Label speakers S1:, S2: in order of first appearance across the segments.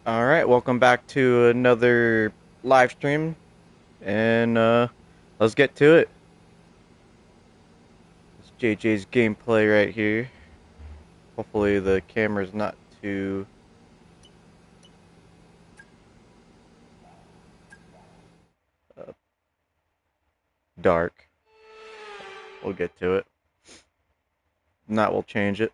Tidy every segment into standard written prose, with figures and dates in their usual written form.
S1: Alright, welcome back to another live stream, and let's get to it. It's JJ's gameplay right here. Hopefully the camera's not too uh, dark. We'll get to it. If not, we'll change it.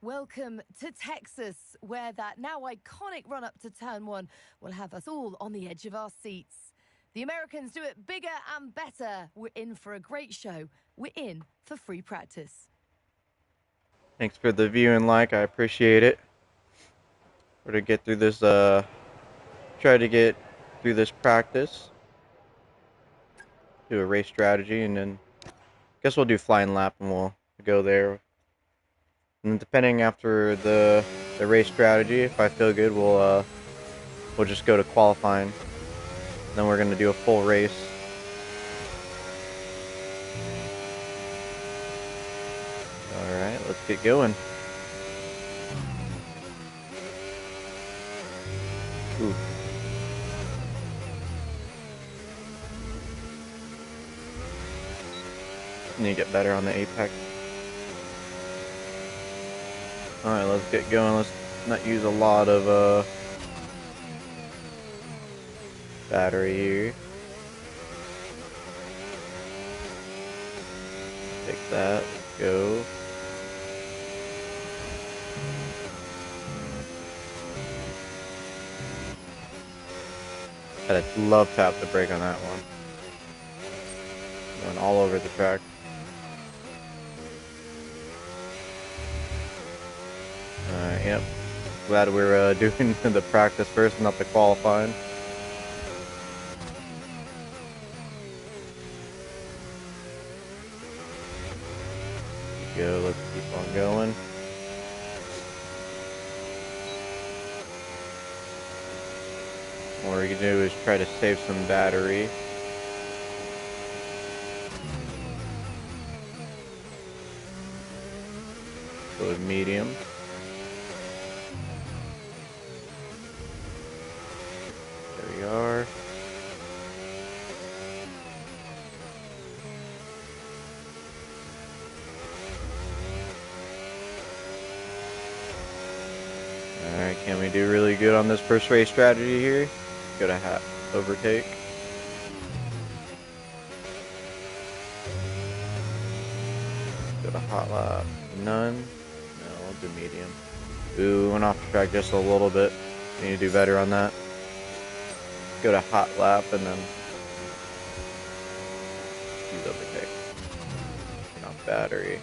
S2: Welcome to Texas, where that now iconic run up to turn one will have us all on the edge of our seats. The Americans do it bigger and better. We're in for a great show. We're in for free practice.
S1: Thanks for the view and like, I appreciate it. We're to get through this, try to get through this practice. Do a race strategy, and then guess we'll do flying lap and we'll go there. And depending after the race strategy, if I feel good, we'll just go to qualifying. Then we're gonna do a full race. All right, let's get going. Ooh. Need to get better on the apex. All right, let's get going. Let's not use a lot of battery here. Take that. Let's go. I'd love tap the brake on that one. Going all over the track. Yep. Glad we're doing the practice first, not the qualifying. Go. Let's keep on going. What we're gonna do is try to save some battery. Go with medium. There we are. Alright, can we do really good on this first race strategy here? Go to overtake. Go to hot lap. None. No, we'll do medium. Ooh, went off the track just a little bit. Need to do better on that. Go to hot lap and then use overtake. Turn off battery.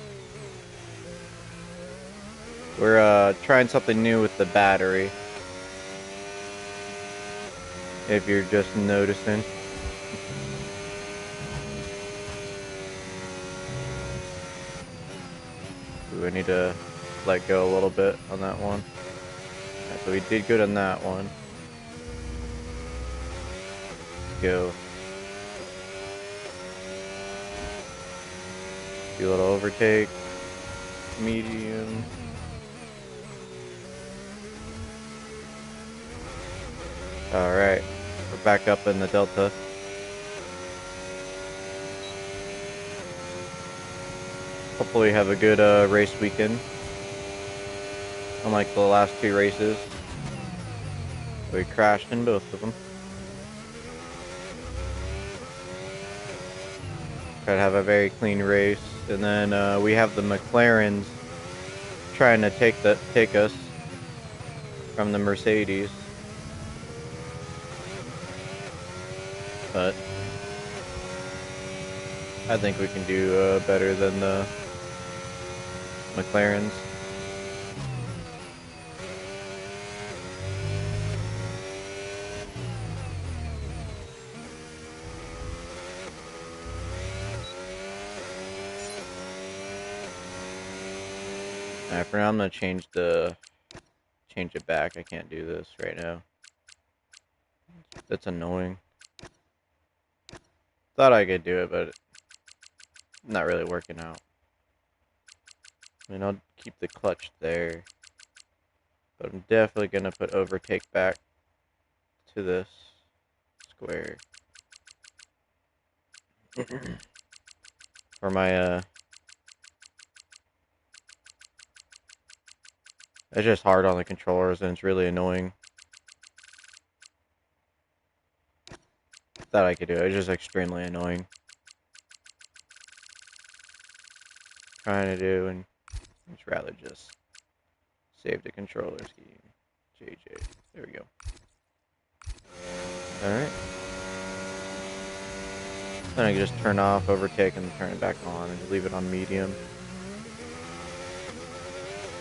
S1: We're trying something new with the battery. If you're just noticing. Ooh, I need to let go a little bit on that one. Right, so we did good on that one. Go. Do a little overtake. Medium. Alright. We're back up in the Delta. Hopefully have a good race weekend. Unlike the last two races. We crashed in both of them. Try to have a very clean race. And then we have the McLarens trying to take us from the Mercedes. But I think we can do better than the McLarens. Alright, for now I'm gonna change it back. I can't do this right now. That's annoying. Thought I could do it, but not really working out. I mean, I'll keep the clutch there, But I'm definitely going to put overtake back to this square. For my, it's just hard on the controllers and it's really annoying. That I could do. It's just extremely annoying. Trying to do, and I'd rather just save the controller scheme. JJ. There we go. Alright. Then I can just turn off, overtake, and turn it back on, and leave it on medium.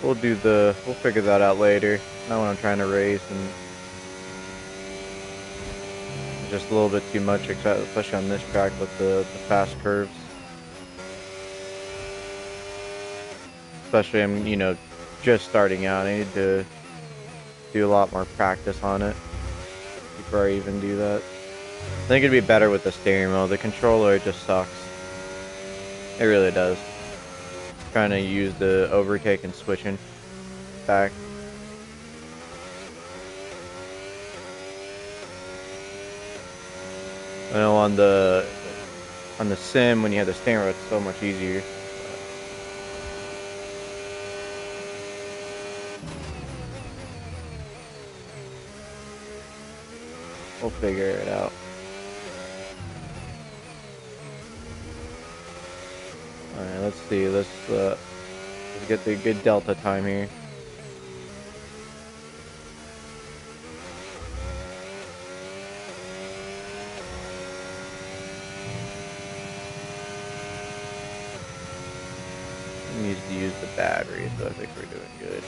S1: We'll figure that out later. Not when I'm trying to race, and it's just a little bit too much, especially on this track with the fast curves. Especially, I'm, just starting out. I need to do a lot more practice on it before I even do that. I think it'd be better with the steering wheel. The controller just sucks. It really does. Trying to use the overtake and switching back. I know on the sim when you have the steering wheel, it's so much easier. We'll figure it out. Alright, let's see. Let's get the good delta time here. Needs to use the battery, so I think we're doing good.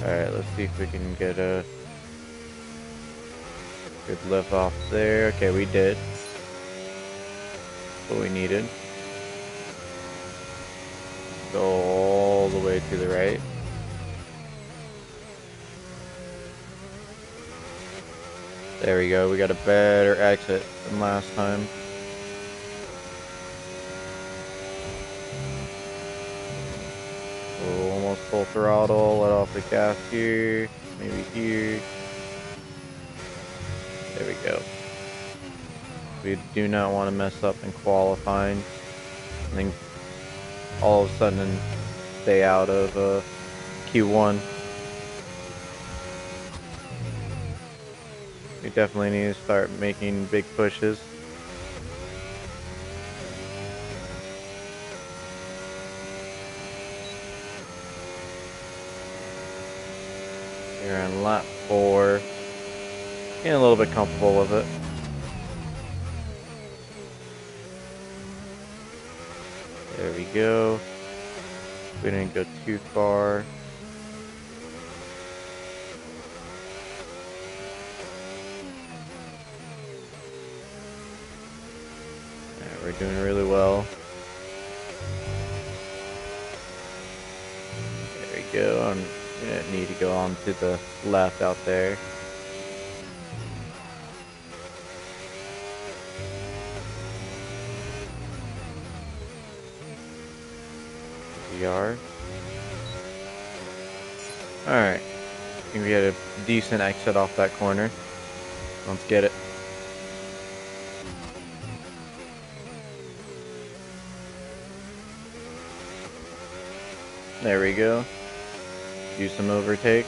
S1: Alright, let's see if we can get a good lift off there. Okay, we did what we needed. Go all the way to the right. There we go. We got a better exit than last time. Oh, almost full throttle. Let off the gas here. Maybe here. There we go. We do not want to mess up in qualifying. I think all of a sudden stay out of Q1. We definitely need to start making big pushes. Here on lap 4. Getting a little bit comfortable with it. There we go. We didn't go too far. Yeah, we're doing really well. There we go. I'm gonna need to go on to the left out there. We are. Alright. I think we had a decent exit off that corner. Let's get it. There we go. Do some overtake.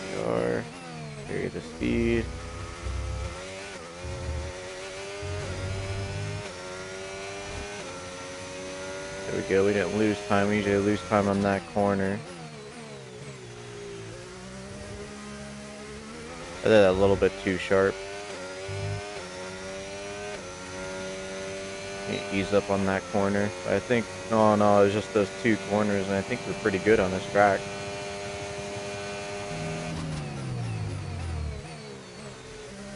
S1: There we are. Carry the speed. There we go. We didn't lose time. We usually lose time on that corner. I did that a little bit too sharp. Ease up on that corner. I think, no, it was just those two corners, and I think we're pretty good on this track.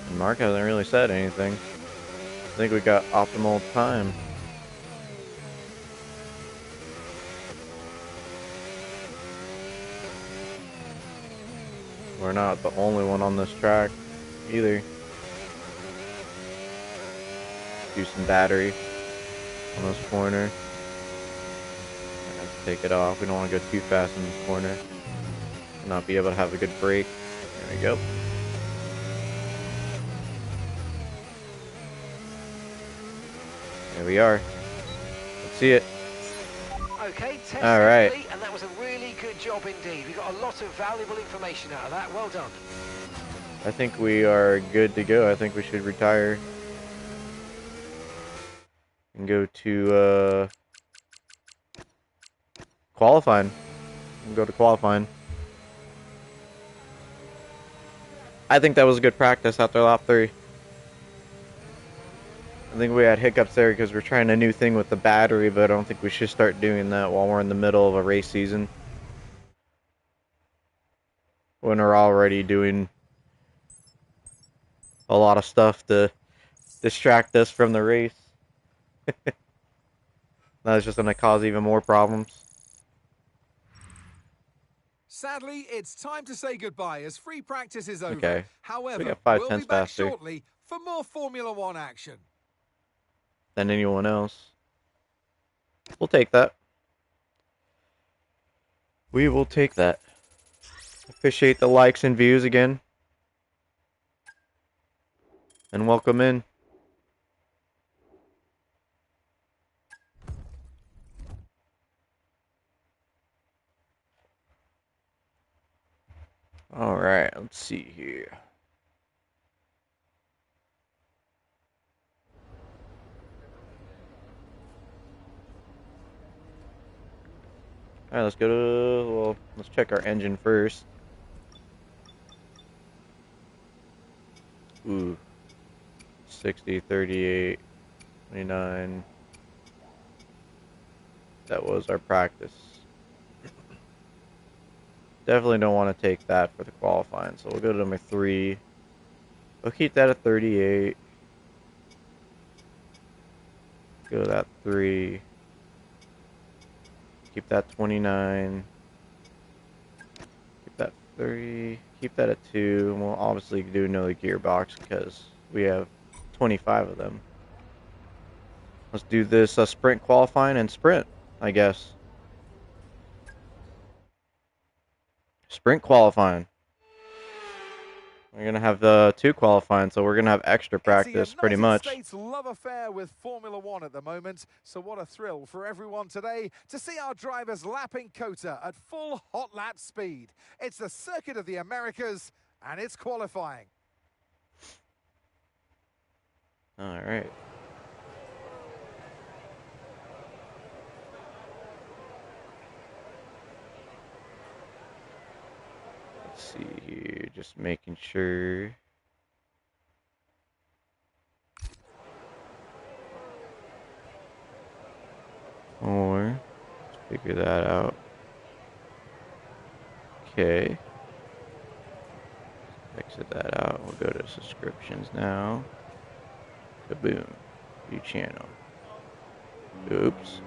S1: And Mark hasn't really said anything. I think we got optimal time. We're not the only one on this track either. Do some battery on this corner. I have to take it off. We don't want to go too fast in this corner. Not be able to have a good brake. There we go. There we are. Let's see it.
S3: Okay, test
S1: all right,
S3: complete, and that was a really good job indeed. We got a lot of valuable information out of that. Well done.
S1: I think we are good to go. I think we should retire and go to qualifying. We'll go to qualifying. I think that was a good practice after lap 3. I think we had hiccups there because we're trying a new thing with the battery, but I don't think we should start doing that while we're in the middle of a race season. When we're already doing a lot of stuff to distract us from the race. That's just going to cause even more problems.
S4: Sadly, it's time to say goodbye as free practice is over.
S1: Okay.
S4: However,
S1: We got 5
S4: we'll
S1: tenths
S4: be back
S1: faster
S4: shortly for more Formula One action.
S1: Than anyone else. We'll take that. We will take that. Appreciate the likes and views again. And welcome in. Alright, let's see here. Alright, let's go to, well, let's check our engine first. Ooh. 60, 38, 29. That was our practice. Definitely don't want to take that for the qualifying, so we'll go to number 3. We'll keep that at 38. Go to that 3. Keep that 29. Keep that 30. Keep that at 2. And we'll obviously do another gearbox because we have 25 of them. Let's do this sprint qualifying and sprint, I guess. Sprint qualifying. We're going to have 2 qualifying, so we're going to have extra practice pretty much.
S4: It's the United States love affair with Formula One at the moment, so what a thrill for everyone today to see our drivers lapping COTA at full hot lap speed. It's the Circuit of the Americas, and it's qualifying.
S1: All right. Let's see here, just making sure. Or, let's figure that out. Okay. Exit that out. We'll go to subscriptions now. Kaboom. View channel. Oops.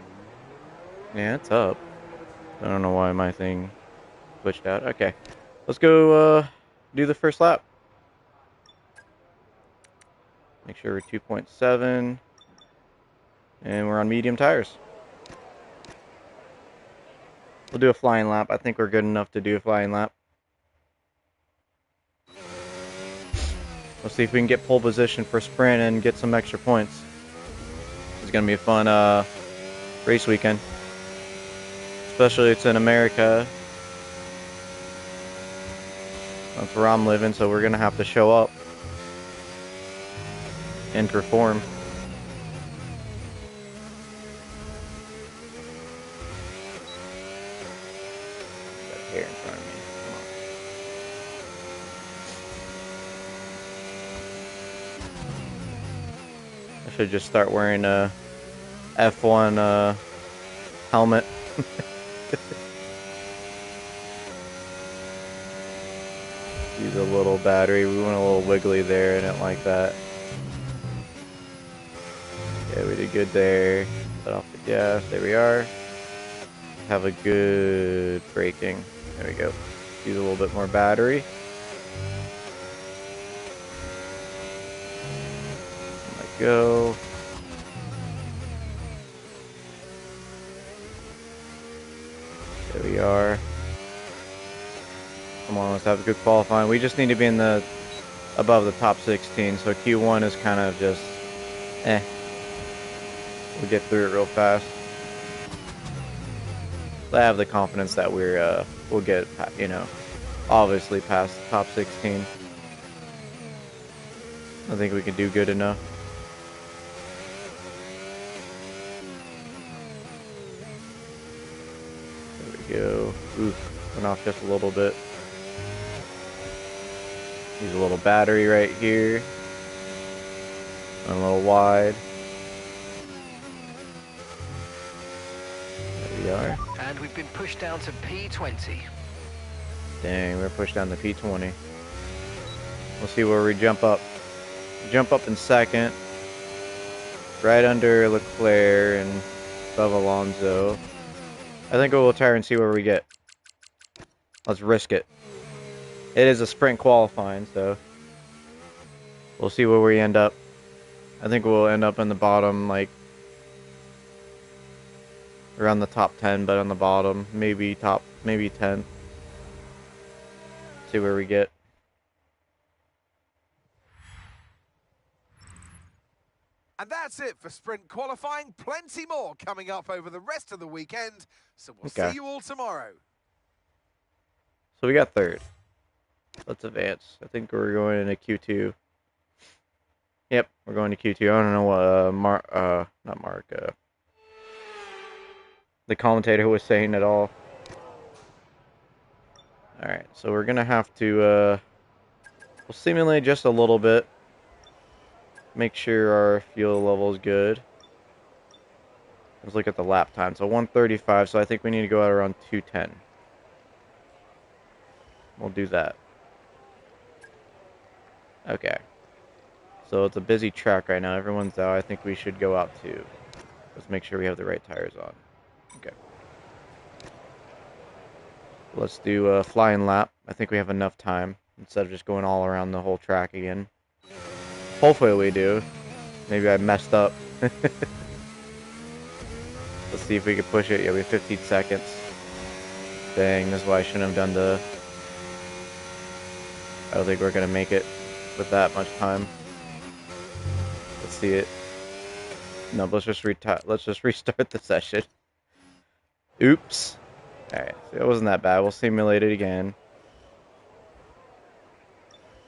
S1: Yeah, it's up. I don't know why my thing glitched out. Okay. Let's go do the first lap. Make sure we're 2.7. And we're on medium tires. We'll do a flying lap. I think we're good enough to do a flying lap. Let's see if we can get pole position for sprint and get some extra points. It's going to be a fun race weekend. Especially it's in America. That's where I'm living, so we're going to have to show up and perform. Got hair in front of me. Come on. I should just start wearing a F1 helmet. Use a little battery. We went a little wiggly there. I didn't like that. Yeah, we did good there. Let off the gas. There we are. Have a good braking. There we go. Use a little bit more battery. go. There we are. Come on, let's have a good qualifying. We just need to be in the above the top 16, so Q1 is kind of just we'll get through it real fast. I have the confidence that we'll get, you know, obviously past the top 16. I think we can do good enough. There we go. Oof, went off just a little bit. Use a little battery right here. Went a little wide. There we are.
S3: And we've been pushed down to P20.
S1: Dang, we're pushed down to P20. We'll see where we jump up. Jump up in second. Right under Leclerc and above Alonso. I think we'll try and see where we get. Let's risk it. It is a sprint qualifying, so we'll see where we end up. I think we'll end up in the bottom, like around the top 10, but on the bottom, maybe 10. See where we get.
S4: And that's it for sprint qualifying. Plenty more coming up over the rest of the weekend. So we'll see you all tomorrow.
S1: So we got third. Let's advance. I think we're going into Q2. Yep, we're going to Q2. I don't know what not Mark, the commentator was saying at all. Alright, so we're gonna have to we'll simulate just a little bit. Make sure our fuel level is good. Let's look at the lap time. So 1:35, so I think we need to go out around 2:10. We'll do that. Okay. So it's a busy track right now. Everyone's out. I think we should go out too. Let's make sure we have the right tires on. Okay. Let's do a flying lap. I think we have enough time instead of just going all around the whole track again. Hopefully we do. Maybe I messed up. Let's see if we can push it. Yeah, we have 15 seconds. Dang, this is why I shouldn't have done the... I don't think we're going to make it with that much time. Let's see it. No, let's just restart the session. Oops. Alright, so it wasn't that bad. We'll simulate it again.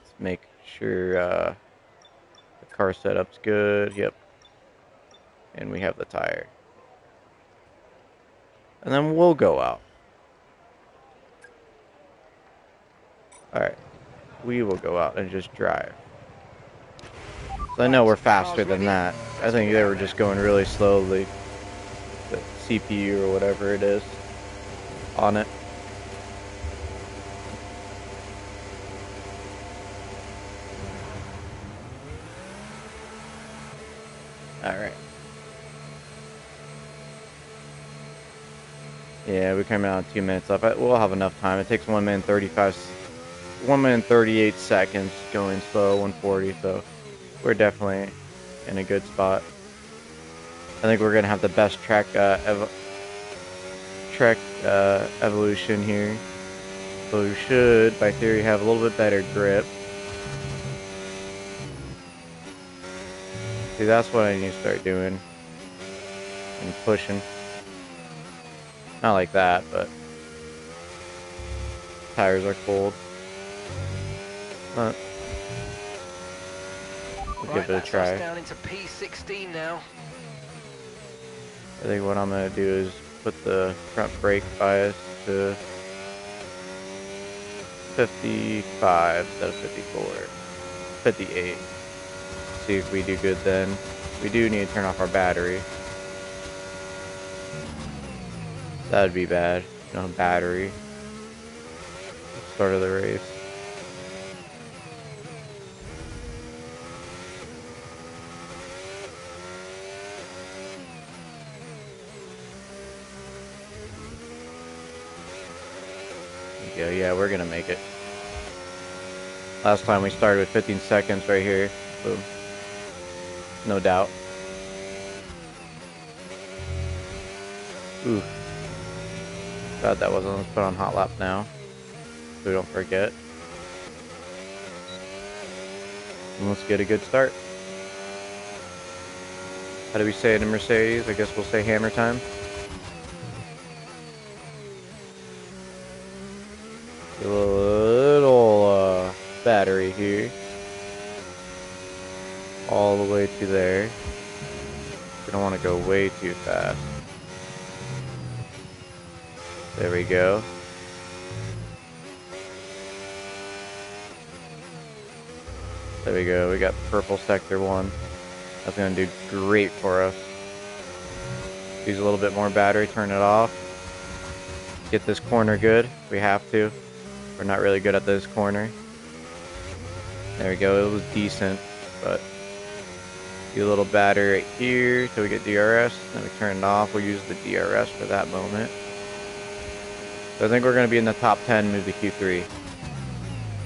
S1: Let's make sure the car setup's good. Yep. And we have the tire. And then we'll go out. Alright. We will go out and just drive. So I know we're faster than that. I think they were just going really slowly. The CPU or whatever it is on it. Alright. Yeah, we're coming out 2 minutes left. We'll have enough time. It takes 1 minute 1 minute 38 seconds going slow, 140, so we're definitely in a good spot. I think we're gonna have the best track evolution here. So we should, by theory, have a little bit better grip. See, that's what I need to start doing. And pushing. Not like that, but tires are cold. But we'll give it a try.
S3: That's down into P16 now.
S1: I think what I'm gonna do is put the front brake bias to 55 instead of 54. 58. See if we do good then. We do need to turn off our battery. That'd be bad. No battery. Start of the race. Yeah, we're gonna make it. Last time we started with 15 seconds right here. Boom. no doubt. Ooh. Glad that wasn't. Let's put on hot lap now, so we don't forget. And let's get a good start. How do we say it in Mercedes? I guess we'll say hammer time. A little battery here. All the way to there. We don't want to go way too fast. There we go. There we go. We got purple sector 1. That's going to do great for us. Use a little bit more battery. Turn it off. Get this corner good. We have to. We're not really good at this corner. There we go. It was decent, but do a little battery right here till we get DRS. Then we turn it off. We'll use the DRS for that moment. So I think we're going to be in the top 10, move to Q3.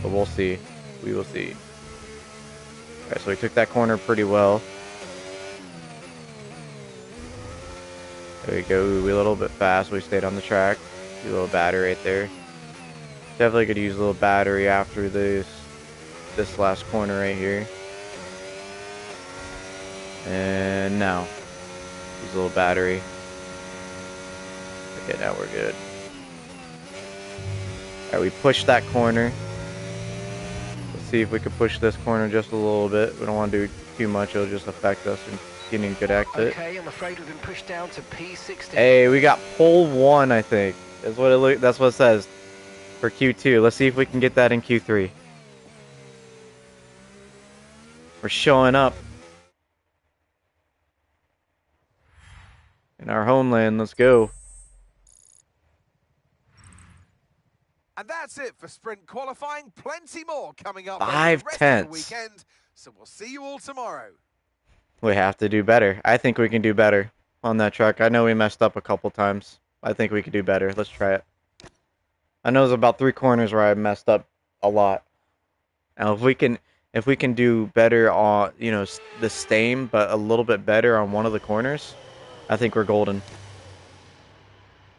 S1: But we'll see. We will see. Alright, so we took that corner pretty well. There we go. We a little bit fast. We stayed on the track. Do a little battery right there. Definitely could use a little battery after this last corner right here. And now, use a little battery. Okay, now we're good. Alright, we pushed that corner. Let's see if we can push this corner just a little bit. We don't want to do too much. It'll just affect us in getting a good exit.
S3: Okay, I'm afraid we've been pushed down to P16.
S1: Hey, we got pole 1, I think. That's what it says for Q2. Let's see if we can get that in Q3. We're showing up in our homeland. Let's go.
S4: And that's it for sprint qualifying. Plenty more coming up
S1: 5
S4: over the rest of
S1: tenths.
S4: the weekend. So we'll see you all tomorrow.
S1: We have to do better. I think we can do better on that track. I know we messed up a couple times. I think we could do better. Let's try it. I know there's about 3 corners where I messed up a lot. Now, if we can do better on, you know, the same, but a little bit better on one of the corners, I think we're golden.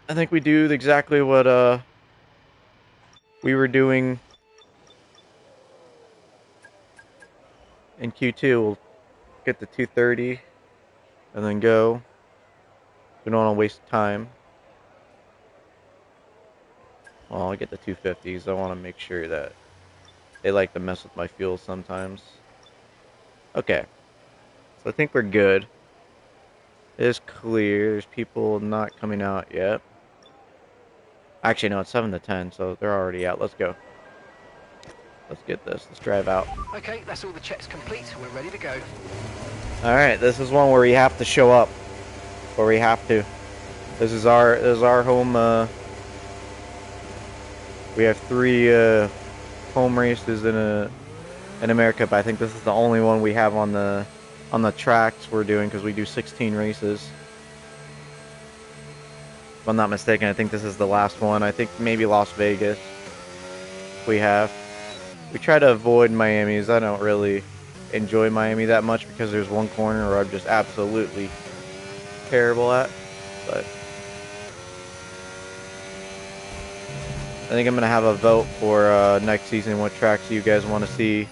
S1: I think we do exactly what we were doing in Q2. We'll get the 230 and then go. We don't want to waste time. Well, I'll get the 250s. I want to make sure that they like to mess with my fuel sometimes. Okay. So I think we're good. It is clear. There's people not coming out yet. Actually, no, it's 7 to 10, so they're already out. Let's go. Let's get this. Let's drive out.
S3: Okay, that's all the checks complete. We're ready to go.
S1: Alright, this is one where we have to show up. Where we have to. This is our home. We have 3 home races in America, but I think this is the only one we have on the tracks we're doing, because we do 16 races. If I'm not mistaken, I think this is the last one. I think maybe Las Vegas we have. We try to avoid Miami's. I don't really enjoy Miami that much because there's one corner where I'm just absolutely terrible at. But I think I'm going to have a vote for next season what tracks you guys want to see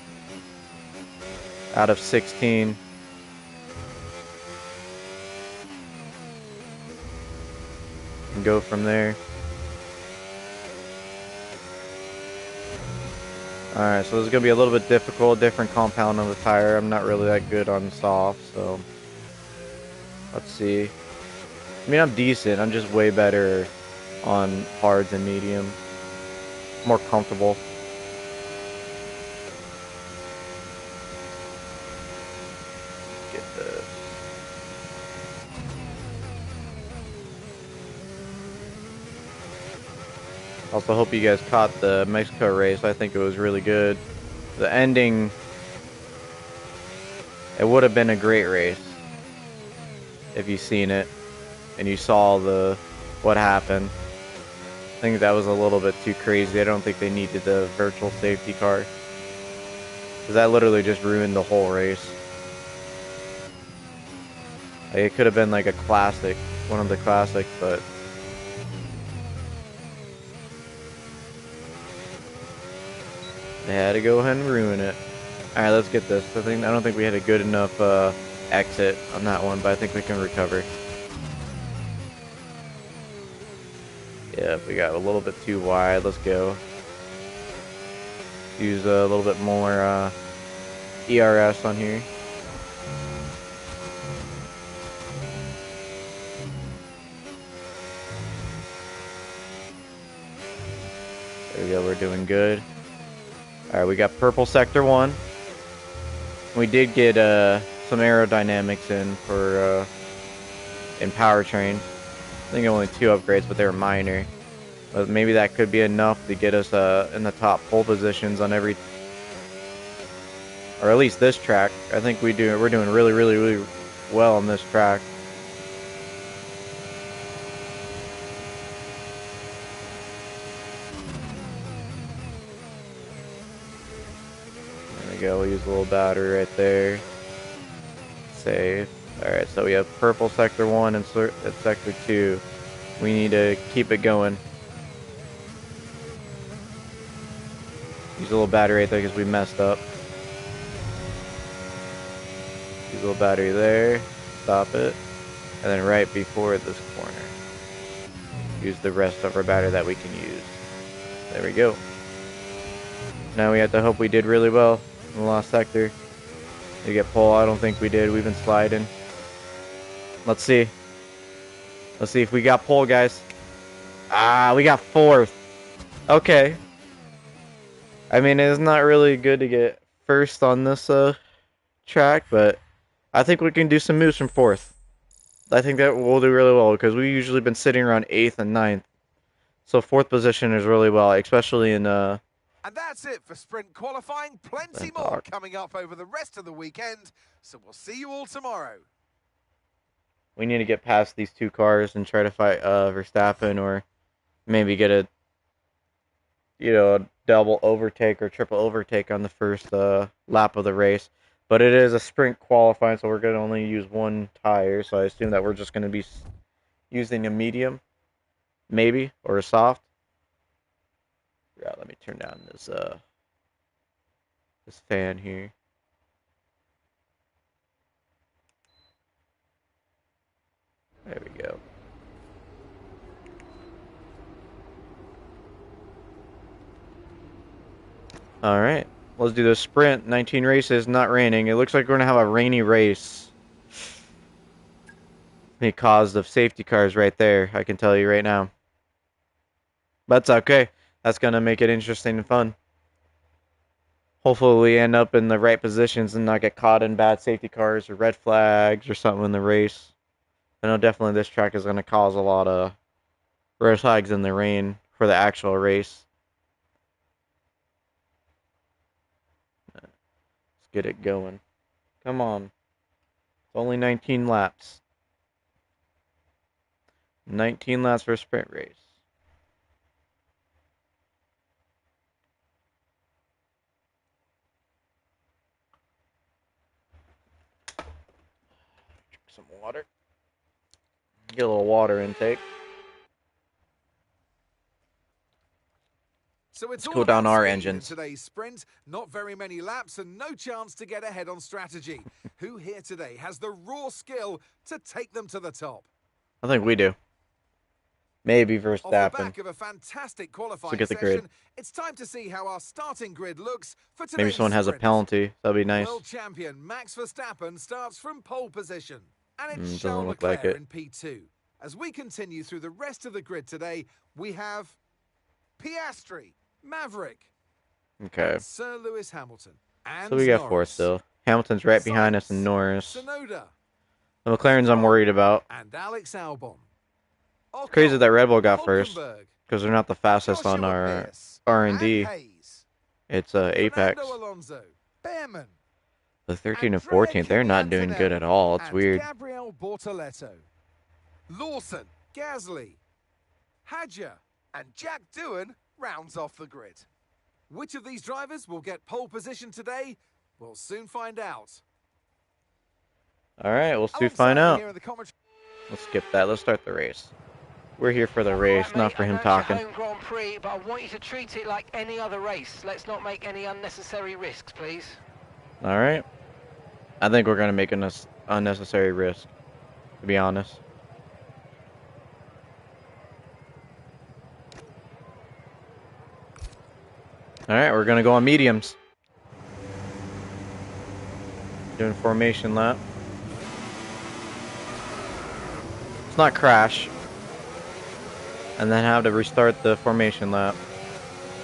S1: out of 16. And go from there. Alright, so this is going to be a little bit difficult, different compound on the tire. I'm not really that good on soft, so let's see. I mean, I'm decent. I'm just way better on hards and medium. More comfortable. Get this. Also, hope you guys caught the Mexico race. I think it was really good. The ending, it would have been a great race if you seen it and you saw what happened. I think that was a little bit too crazy. I don't think they needed the virtual safety car, because that literally just ruined the whole race. Like, it could have been like a classic, one of the classics, but they had to go ahead and ruin it. All right, let's get this. I don't think we had a good enough exit on that one, but I think we can recover. Yeah, we got a little bit too wide. Let's go. Use a little bit more ERS on here. There we go. We're doing good. All right, we got purple sector 1. We did get some aerodynamics in for in powertrain. I think only 2 upgrades, but they were minor. But maybe that could be enough to get us in the top pole positions on every, or at least this track. I think we're doing really, really, really well on this track. There we go. We'll use a little battery right there. Save. All right, so we have purple sector 1 and sector 2. We need to keep it going. Use a little battery right there because we messed up. Use a little battery there. Stop it. And then right before this corner, use the rest of our battery that we can use. There we go. Now we have to hope we did really well in the last sector. Did we get pole? I don't think we did. We've been sliding. Let's see. Let's see if we got pole, guys. Ah, we got 4th. Okay. I mean, it's not really good to get 1st on this track, but I think we can do some moves from 4th. I think that we'll do really well because we've usually been sitting around 8th and 9th. So 4th position is really well, especially in
S4: And that's it for sprint qualifying. Plenty more coming up over the rest of the weekend. So we'll see you all tomorrow.
S1: We need to get past these 2 cars and try to fight Verstappen, or maybe get a double overtake or triple overtake on the first lap of the race. But it is a sprint qualifying, so we're going to only use 1 tire. So I assume that we're just going to be using a medium, maybe, or a soft. Yeah, let me turn down this fan here. There we go. All right, let's do the sprint. 19 races, not raining. It looks like we're going to have a rainy race. Because of safety cars right there, I can tell you right now. But it's okay. That's going to make it interesting and fun. Hopefully we end up in the right positions and not get caught in bad safety cars or red flags or something in the race. I know definitely this track is going to cause a lot of red flags in the rain for the actual race. Let's get it going. Come on. It's only 19 laps. 19 laps for a sprint race. Drink some water. Get a little water intake.
S4: So it's
S1: Let's
S4: all
S1: cool down
S4: about
S1: our
S4: speed
S1: engines.
S4: in today's sprint. Not very many laps and no chance to get ahead on strategy. Who here today has the raw skill to take them to the top?
S1: I think we do. Maybe
S4: Off the
S1: Verstappen.
S4: back of a fantastic qualifying
S1: get the
S4: session,
S1: grid.
S4: it's time to see how our starting grid looks for today's
S1: Maybe someone has a
S4: sprint.
S1: penalty. That'd be nice.
S4: World champion Max Verstappen starts from pole position. And it's
S1: Doesn't
S4: Charles
S1: look
S4: Leclerc
S1: like it.
S4: in P2. As we continue through the rest of the grid today, we have Piastri, Maverick,
S1: Okay.
S4: and Sir Lewis Hamilton. And
S1: So we got 4th
S4: Norris.
S1: still. Hamilton's right behind us and
S4: Sainz,
S1: Norris.
S4: Sonoda,
S1: The McLaren's I'm worried about.
S4: and Alex Albon.
S1: It's crazy that Red Bull got first
S4: Hulkenberg,
S1: because they're not the fastest on
S4: Joshua
S1: our
S4: Pierce,
S1: R&D.
S4: and Hayes.
S1: It's Apex.
S4: Fernando Alonso, Behrman,
S1: The 13 and
S4: Andrea
S1: 14, they're not doing
S4: Kimi
S1: good at all. It's
S4: and
S1: weird.
S4: Gabriel Bortoletto, Lawson, Gasly, Hadja, and Jack Doohan rounds off the grid. Which of these drivers will get pole position today? We'll soon find out.
S1: All right, we'll soon
S4: Alongside
S1: find
S4: me
S1: out.
S4: here in the commentary.
S1: Let's skip that. Let's start the race. We're here for the race,
S3: Right,
S1: not
S3: mate,
S1: for
S3: I know
S1: him
S3: it's your
S1: talking.
S3: home Grand Prix, but I want you to treat it like any other race. Let's not make any unnecessary risks, please.
S1: All right. I think we're gonna make an unnecessary risk, to be honest. All right, we're gonna go on mediums. Doing formation lap. Let's not crash, and then have to restart the formation lap.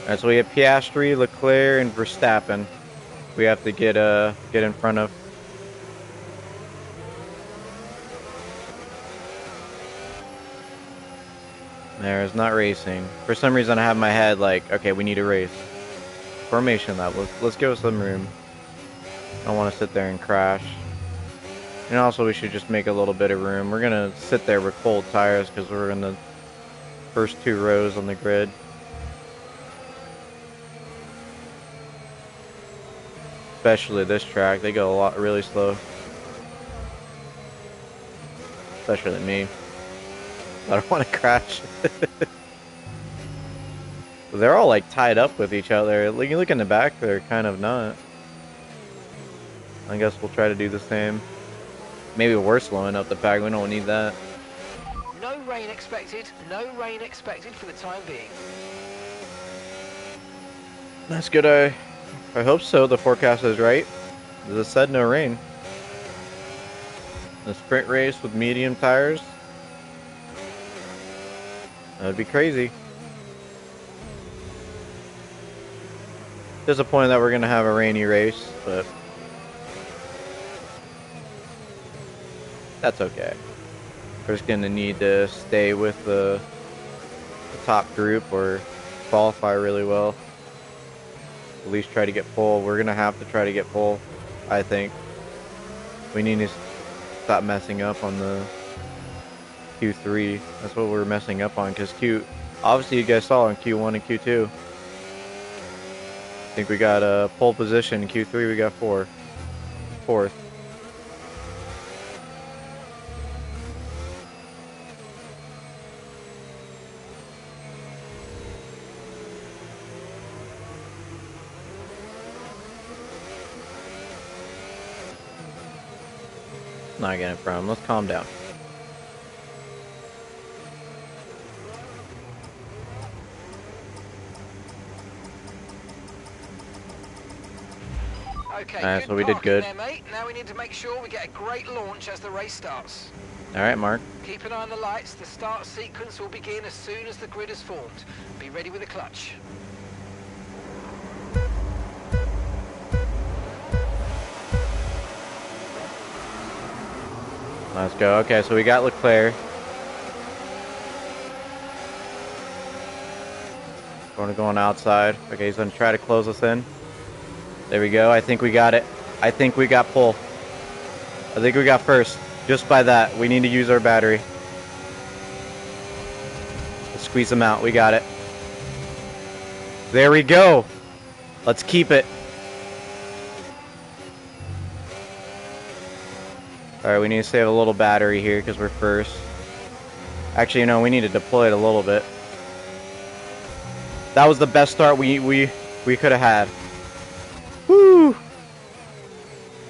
S1: All right, so we have Piastri, Leclerc, and Verstappen. We have to get in front of. There's not racing. For some reason, I have in my head like, okay, we need a race. Formation lap. Let's give us some room. I don't want to sit there and crash. And also, we should just make a little bit of room. We're gonna sit there with cold tires because we're in the first 2 rows on the grid. Especially this track, they go really slow. Especially me. I don't want to crash. They're all like tied up with each other. You look in the back, they're kind of not. I guess we'll try to do the same. Maybe we're slowing up the pack. We don't need that.
S3: No rain expected. No rain expected for the time being.
S1: That's good. I hope so. The forecast is right. As it said, no rain. A sprint race with medium tires. That would be crazy. Disappointed that we're going to have a rainy race, but that's okay. We're just going to need to stay with the top group or qualify really well. At least try to get pole. We're going to have to try to get pole, I think. We need to stop messing up on the Q3. That's what we're messing up on, because obviously you guys saw in Q1 and Q2. I think we got a pole position. In Q3 we got fourth. Not getting it from. Let's calm down.
S3: Okay,
S1: Alright,
S3: good
S1: so we did
S3: parking
S1: good.
S3: there, mate. Now we need to make sure we get a great launch as the race starts.
S1: Alright, Mark.
S3: Keep an eye on the lights. The start sequence will begin as soon as the grid is formed. Be ready with the clutch.
S1: Let's go. Okay, so we got Leclerc. Going outside. Okay, he's going to try to close us in. There we go. I think we got it. I think we got pole. I think we got first. Just by that. We need to use our battery. Let's squeeze them out. We got it. There we go. Let's keep it. Alright, we need to save a little battery here because we're first. Actually, you know, we need to deploy it a little bit. That was the best start we could have had. Woo!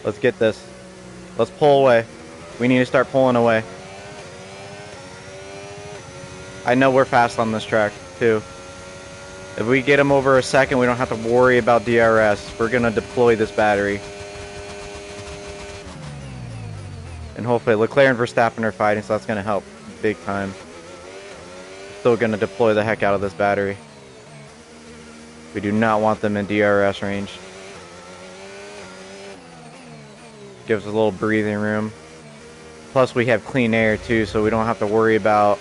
S1: Let's get this. Let's pull away. We need to start pulling away. I know we're fast on this track, too. If we get them over a second, we don't have to worry about DRS. We're going to deploy this battery. And hopefully Leclerc and Verstappen are fighting, so that's going to help big time. Still going to deploy the heck out of this battery. We do not want them in DRS range. Gives us a little breathing room. Plus we have clean air too, so we don't have to worry about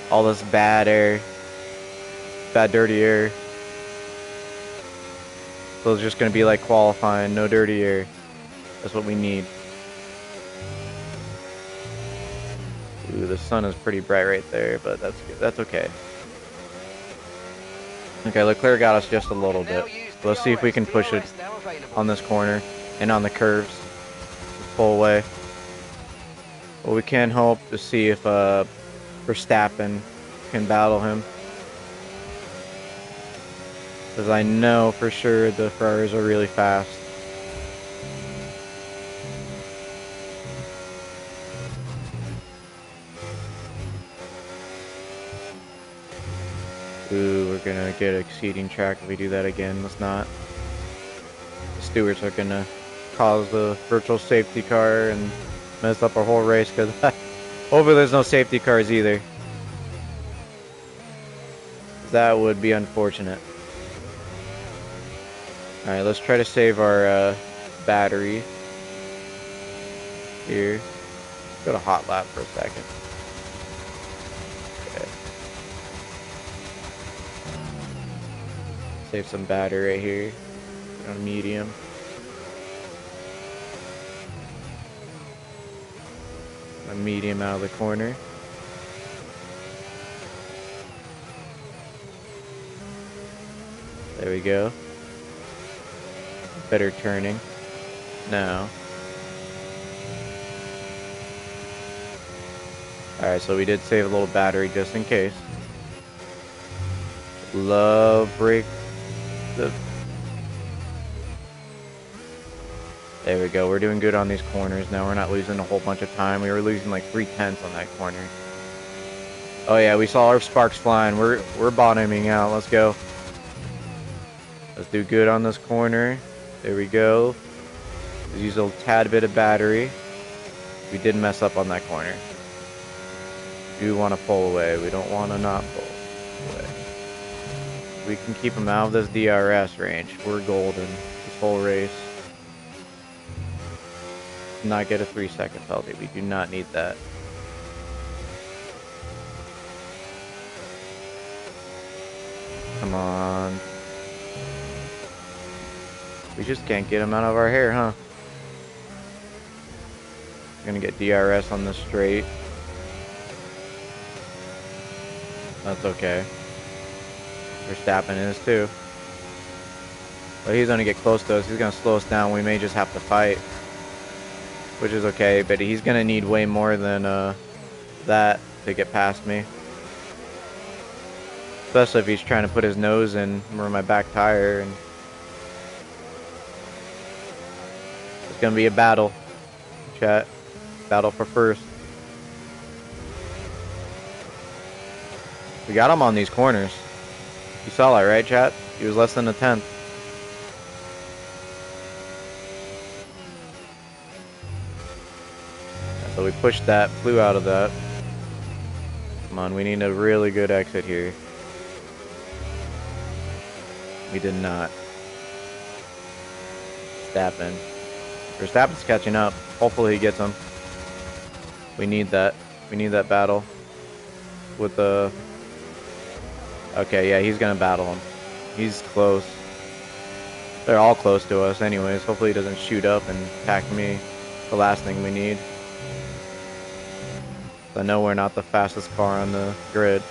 S1: all this bad air. Bad dirty air. So it's just going to be like qualifying, no dirty air. That's what we need. Ooh, the sun is pretty bright right there, but that's good. That's okay. Okay, Leclerc got us just a little bit. Let's see if we can push it on this corner and on the curves. Just pull away. But we can hope to see if Verstappen can battle him. Because I know for sure the Ferraris are really fast. Ooh, we're gonna get exceeding track if we do that again. Let's not. The stewards are gonna cause the virtual safety car and mess up our whole race, because hopefully there's no safety cars either. That would be unfortunate. Alright, let's try to save our battery here. Let's go to hot lap for a second. Okay. Save some battery right here. Put on medium. A medium out of the corner. There we go. Better turning. No. Alright, so we did save a little battery just in case. Love brake. There we go. We're doing good on these corners now. We're not losing a whole bunch of time. We were losing like 3/10 on that corner. Oh yeah, we saw our sparks flying. We're bottoming out. Let's go. Let's do good on this corner. There we go. Let's use a tad bit of battery. We did mess up on that corner. We do want to pull away. We don't want to not pull away. We can keep them out of this DRS range. We're golden this whole race. Not get a 3-second penalty. We do not need that. Come on. We just can't get him out of our hair, huh? We're gonna get DRS on the straight. That's okay. Verstappen is too. But he's gonna get close to us. He's gonna slow us down. We may just have to fight. Which is okay, but he's gonna need way more than that to get past me. Especially if he's trying to put his nose in my back tire. And it's gonna be a battle, chat. Battle for first. We got him on these corners. You saw that, right, chat? He was less than a tenth. So we pushed that, flew out of that. Come on, we need a really good exit here. We did not. Verstappen's catching up. Hopefully he gets him. We need that. We need that battle. With the... Okay, yeah, he's gonna battle him. He's close. They're all close to us anyways. Hopefully he doesn't shoot up and attack me. The last thing we need. I know we're not the fastest car on the grid.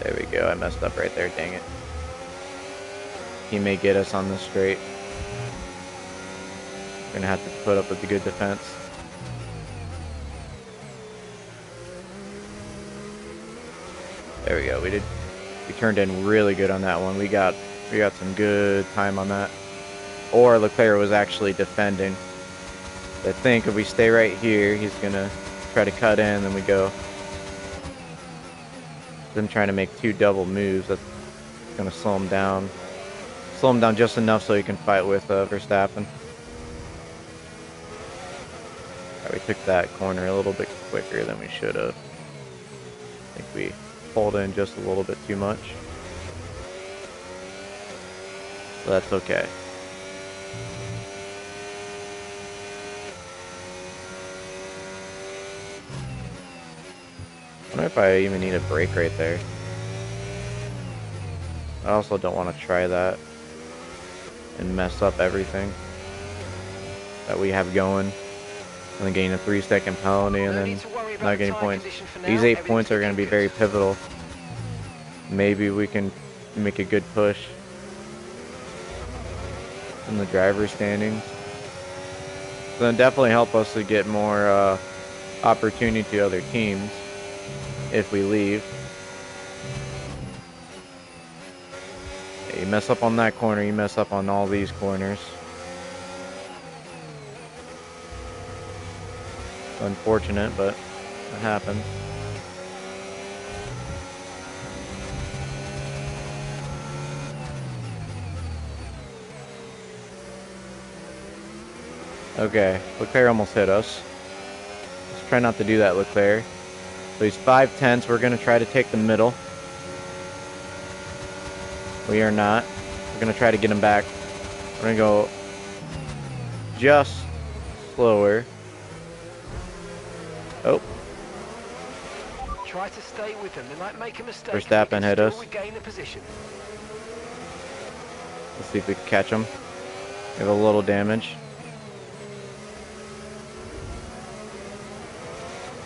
S1: There we go. I messed up right there. Dang it. He may get us on the straight. We're going to have to put up with the good defense. There we go. We turned in really good on that one. We got some good time on that. Or Leclerc was actually defending. I think if we stay right here, he's going to try to cut in, then we go. Them trying to make two double moves. That's going to slow him down. Slow him down just enough so he can fight with Verstappen. Right, we took that corner a little bit quicker than we should have. I think we pulled in just a little bit too much. So that's okay. I wonder if I even need a brake right there. I also don't want to try that and mess up everything that we have going. And then getting a 3-second penalty and then not getting points. These 8 points are going to be very pivotal. Maybe we can make a good push. in the driver's standings. So it'll definitely help us to get more opportunity to other teams if we leave. You mess up on that corner, you mess up on all these corners. Unfortunate, but it happens. Okay, Leclerc almost hit us. Let's try not to do that, Leclerc. So he's 5/10. We're going to try to take the middle. We are not. We're going to try to get him back. We're going to go just slower. Oh.
S3: Try to stay with them. They might make a mistake.
S1: Verstappen hit us.
S3: Regain the position.
S1: Let's see if we can catch him. We have a little damage.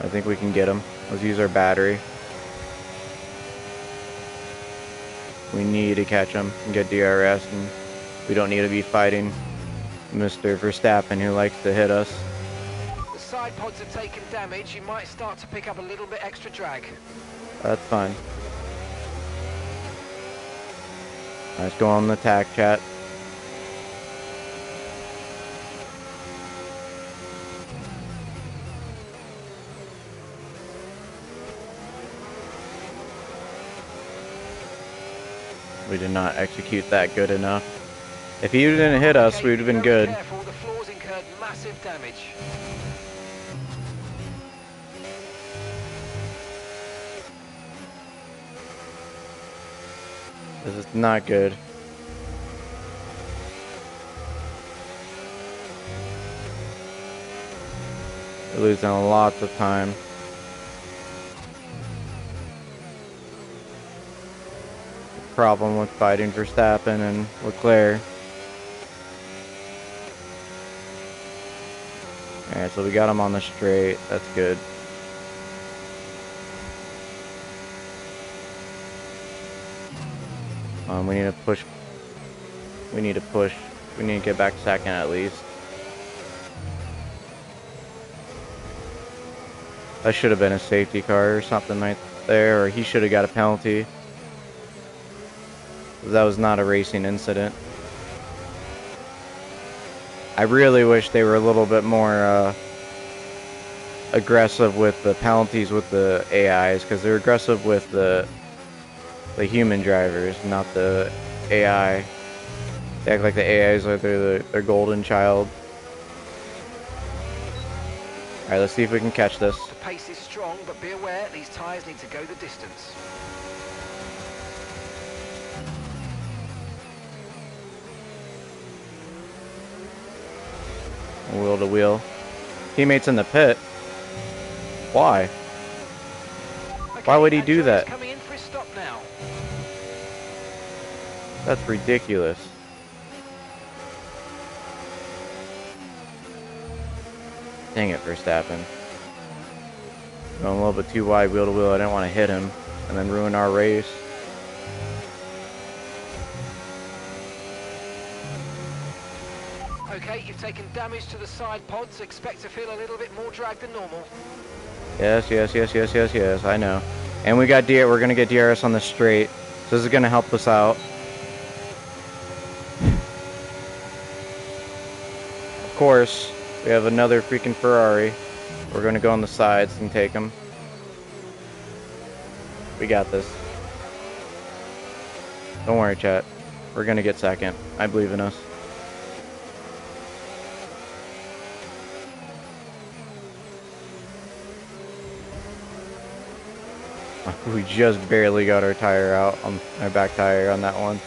S1: I think we can get him. Let's use our battery. We need to catch him and get DRS, and we don't need to be fighting Mr. Verstappen, who likes to hit us.
S3: The side pods have taken damage. You might start to pick up a little bit extra drag.
S1: That's fine. Let's go on the tack chat. We did not execute that good enough. If he didn't hit us, we would have been good.
S3: Careful, the floors incurred massive damage.
S1: This is not good. We're losing lots of time. Problem with fighting Verstappen and Leclerc. Alright, so we got him on the straight. That's good. We need to push. We need to push. We need to get back second at least. That should have been a safety car or something right there, or he should have got a penalty. That was not a racing incident. I really wish they were a little bit more aggressive with the penalties with the AIs, because they're aggressive with the human drivers, not the AI. They act like the AIs are their golden child. Alright, let's see if we can catch this.
S3: The pace is strong, but be aware these tyres need to go the distance.
S1: Wheel to wheel. Teammates in the pit. Why?
S3: Okay,
S1: Why would he do
S3: Joe's
S1: that?
S3: Coming in for a stop now.
S1: That's ridiculous. Dang it, Verstappen. Going a little bit too wide wheel to wheel. I didn't want to hit him and then ruin our race.
S3: Okay, you've taken damage to the side pods. Expect to feel a little bit more drag than normal.
S1: Yes, yes, yes, yes, yes, yes. I know. And we got we're gonna get DRS on the straight, so this is gonna help us out. Of course, we have another freaking Ferrari. We're gonna go on the sides and take him. We got this. Don't worry, chat. We're gonna get second. I believe in us. We just barely got our tire out on our back tire on that one.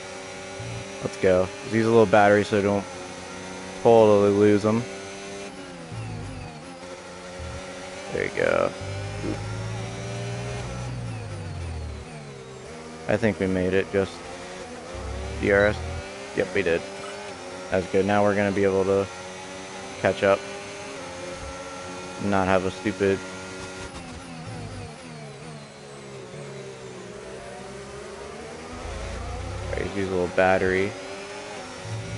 S1: Let's go. Let's use a little battery so we don't totally lose them. There you go. I think we made it. Just DRS. Yep, we did. That's good. Now we're gonna be able to catch up. Not have a stupid. Use a little battery.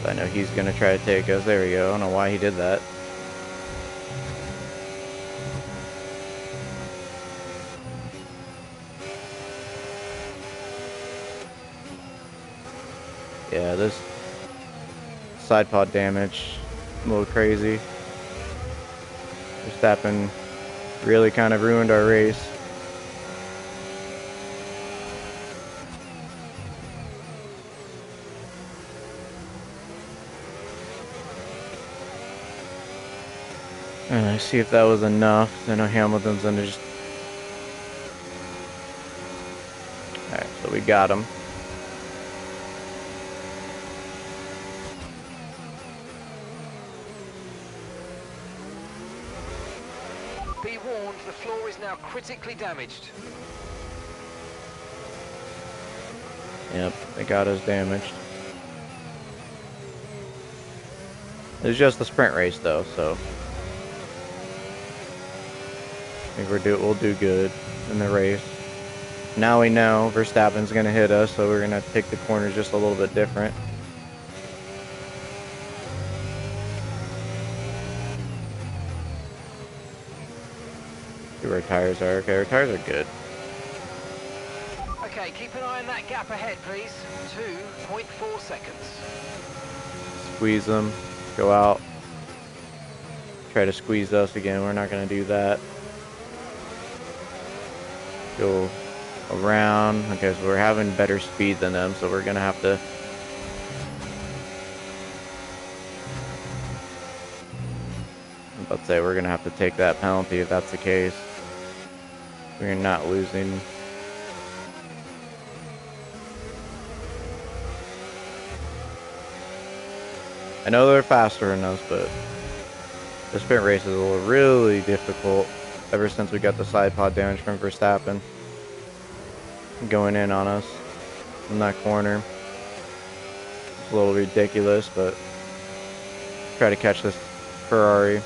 S1: I know he's gonna try to take us. There we go. I don't know why he did that. Yeah, this side pod damage, a little crazy. Verstappen really kind of ruined our race. And I see if that was enough. I know Hamilton's gonna just... Alright, so we got him.
S3: Be warned, the floor is now critically damaged.
S1: Yep, they got us damaged. It's just a sprint race though, so I think we'll do good in the race. Now we know Verstappen's gonna hit us, so we're gonna take the corners just a little bit different. See where our tires are. Okay, our tires are good.
S3: Okay, keep an eye on that gap ahead, please. 2.4 seconds.
S1: Squeeze them, go out. Try to squeeze us again. We're not gonna do that. Go around. Okay, so we're having better speed than them, so we're gonna have to... I'm about to say we're gonna have to take that penalty if that's the case. We're not losing. I know they're faster than us, but the sprint race is really difficult ever since we got the side pod damage from Verstappen going in on us in that corner. It's a little ridiculous, but try to catch this Ferrari.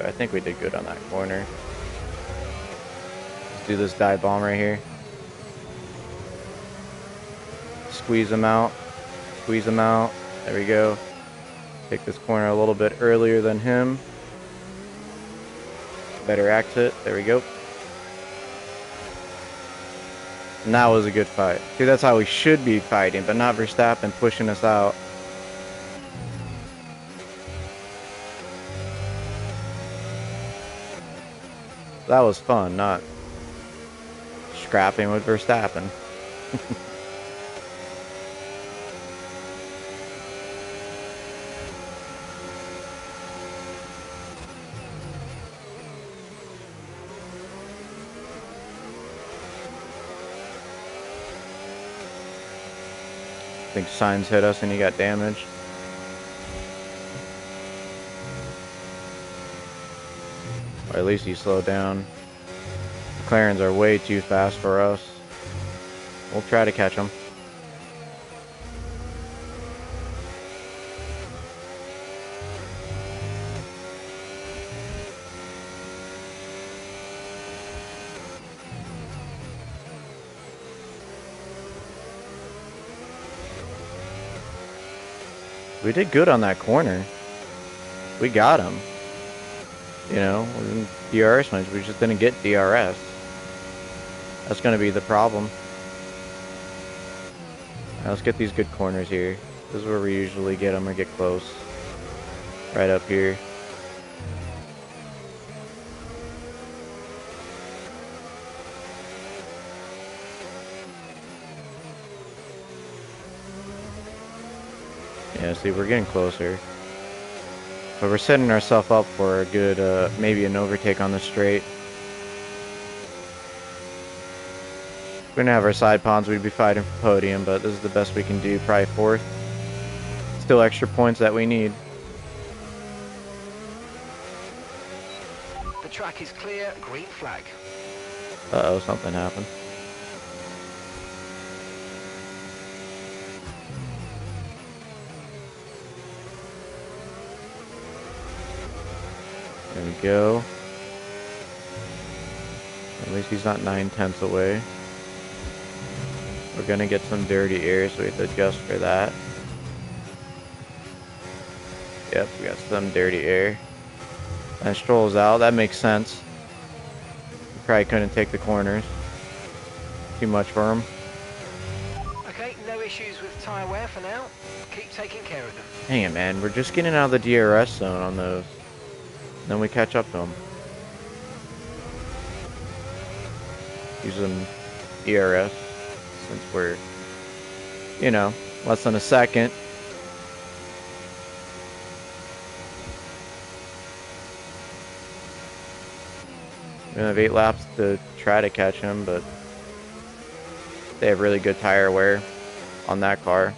S1: I think we did good on that corner. Let's do this dive bomb right here. Squeeze them out. Squeeze them out. There we go. Take this corner a little bit earlier than him. Better exit. There we go. And that was a good fight. See, that's how we should be fighting, but not Verstappen pushing us out. That was fun, not scrapping with Verstappen. I think Sainz hit us and he got damaged. Or at least he slowed down. McLarens are way too fast for us. We'll try to catch them. We did good on that corner. We got him. You know, in DRS wins, we just didn't get DRS. That's going to be the problem. Now let's get these good corners here. This is where we usually get them or get close. Right up here. Yeah, see, we're getting closer. But we're setting ourselves up for a good, maybe an overtake on the straight. If we didn't have our side pods, we'd be fighting for podium, but this is the best we can do, probably fourth. Still extra points that we need.
S3: The track is clear, green flag.
S1: Uh-oh, something happened. There we go. least he's not 9/10 away. We're gonna get some dirty air, so we have to adjust for that. Yep, we got some dirty air. And Stroll's out. That makes sense. We probably couldn't take the corners. Too much for him.
S3: Okay, no issues with tyre wear for now. Keep taking care of them.
S1: Hang it, man. We're just getting out of the DRS zone on those. Then we catch up to them. Use some ERS since we're, you know, less than a second. We're gonna have 8 laps to try to catch him, but they have really good tire wear on that car.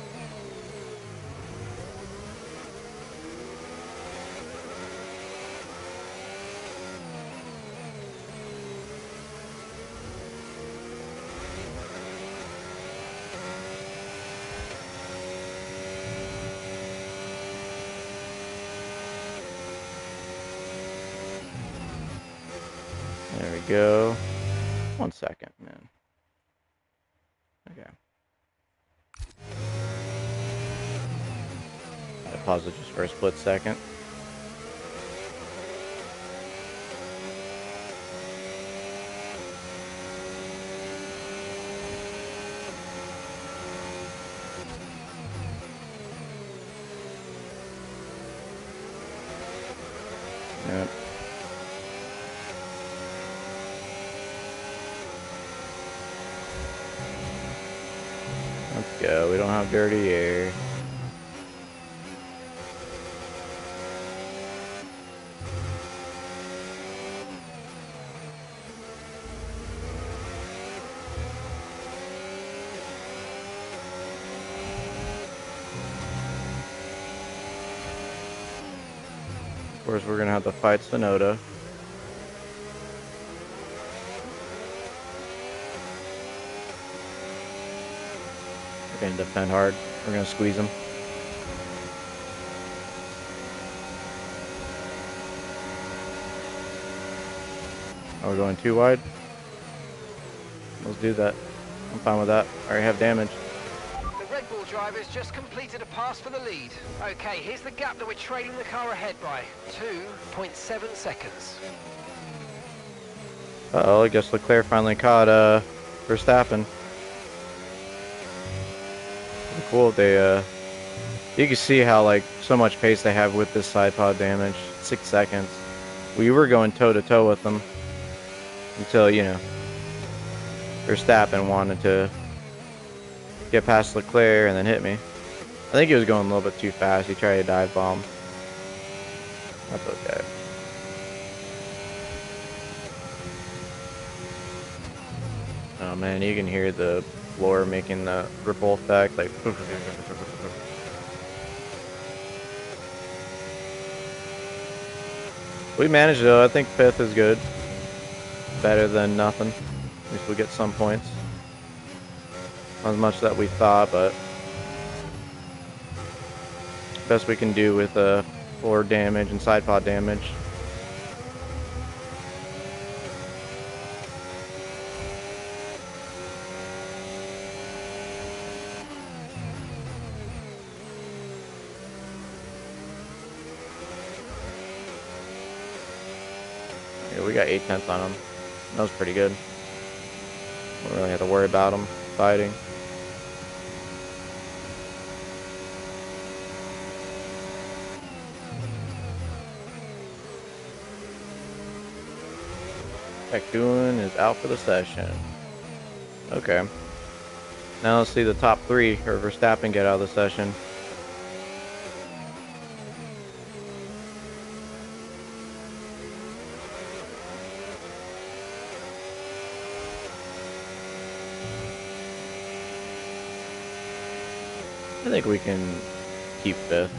S1: There we go. 1 second, man. Okay. I pause it just for a split second. Yep. Let's go. We don't have dirty air. Of course, we're gonna have to fight Sonoda. We're gonna defend hard. We're gonna squeeze him. Are we going too wide? Let's do that. I'm fine with that. I already have damage.
S3: The Red Bull drivers just completed a pass for the lead. Okay, here's the gap that we're trailing the car ahead by. 2.7 seconds.
S1: Uh-oh, I guess Leclerc finally caught Verstappen. Cool, they you can see how like so much pace they have with this side pod damage. 6 seconds. We were going toe to toe with them until, you know, Verstappen wanted to get past Leclerc and then hit me. I think he was going a little bit too fast. He tried to dive bomb. That's okay. Oh man, you can hear the floor making the ripple effect, like. We managed though. I think 5th is good. Better than nothing. At least we get some points. Not as much that we thought, but best we can do with floor damage and side pod damage. Yeah, we got 8/10 on him. That was pretty good. Don't really have to worry about him fighting. Ekduen is out for the session. Okay. Now let's see the top 3 or Verstappen get out of the session. I think we can keep 5th.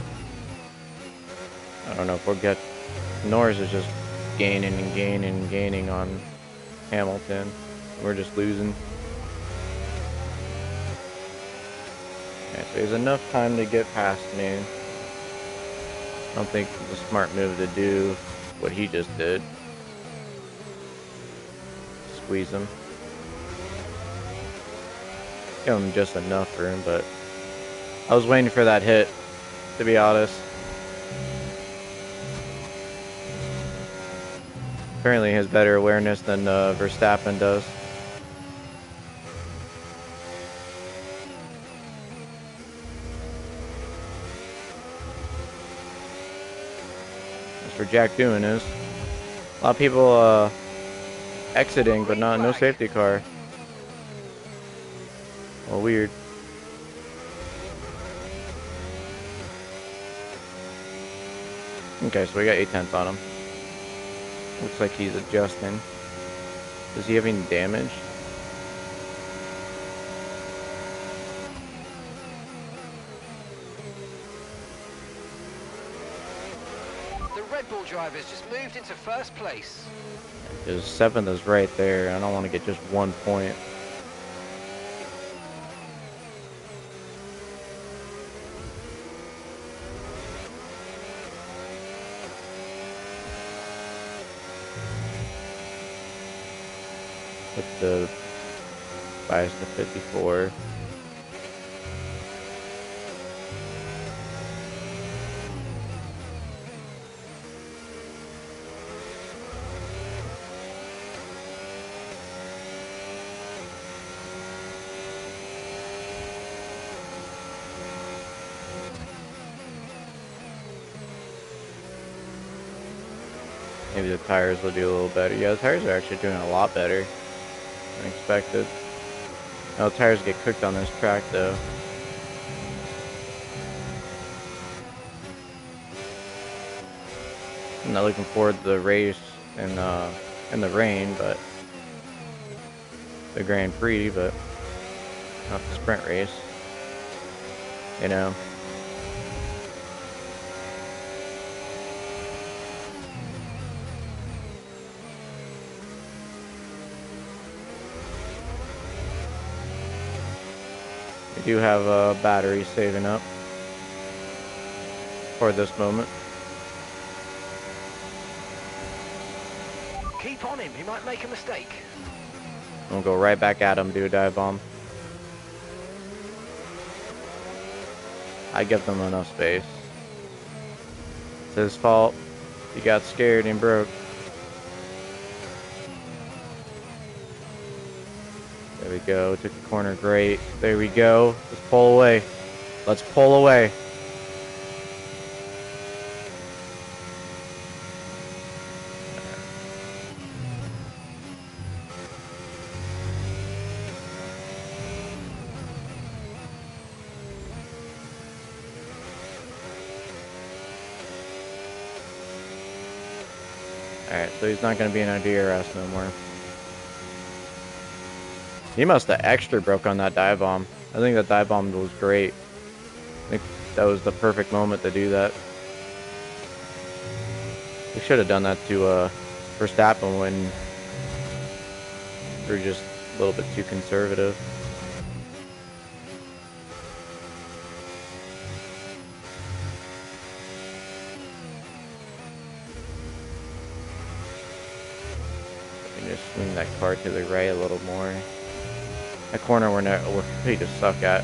S1: I don't know if we'll get... Norris is just gaining and gaining and gaining on Hamilton. We're just losing. Okay, so there's enough time to get past me. I don't think it's a smart move to do what he just did. squeeze him. Give him just enough room, but I was waiting for that hit, to be honest. Apparently he has better awareness than Verstappen does. As for Jack doing is, a lot of people exiting, but no safety car. Well, weird. Okay, so we got 8/10 on him. Looks like he's adjusting. Does he have any damage?
S3: The Red Bull drivers just moved into first place.
S1: Because 7th is right there. I don't want to get just 1 point. Put the bias to 54. Maybe the tires will do a little better. Yeah, the tires are actually doing a lot better than expected. No, tires get cooked on this track though. I'm not looking forward to the race in the rain, but the Grand Prix, but not the sprint race. You know. We do have a battery saving up for this moment.
S3: Keep on him, he might make a mistake.
S1: We'll go right back at him, do a dive bomb. I give them enough space. It's his fault. He got scared and broke. There we go. Took the corner great. There we go. Let's pull away. Let's pull away. Alright, so he's not going to be in a DRS no more. He must have extra broke on that dive bomb. I think that dive bomb was great. I think that was the perfect moment to do that. We should have done that to Verstappen when we were just a little bit too conservative. Just swing that car to the right a little more. That corner we just suck at.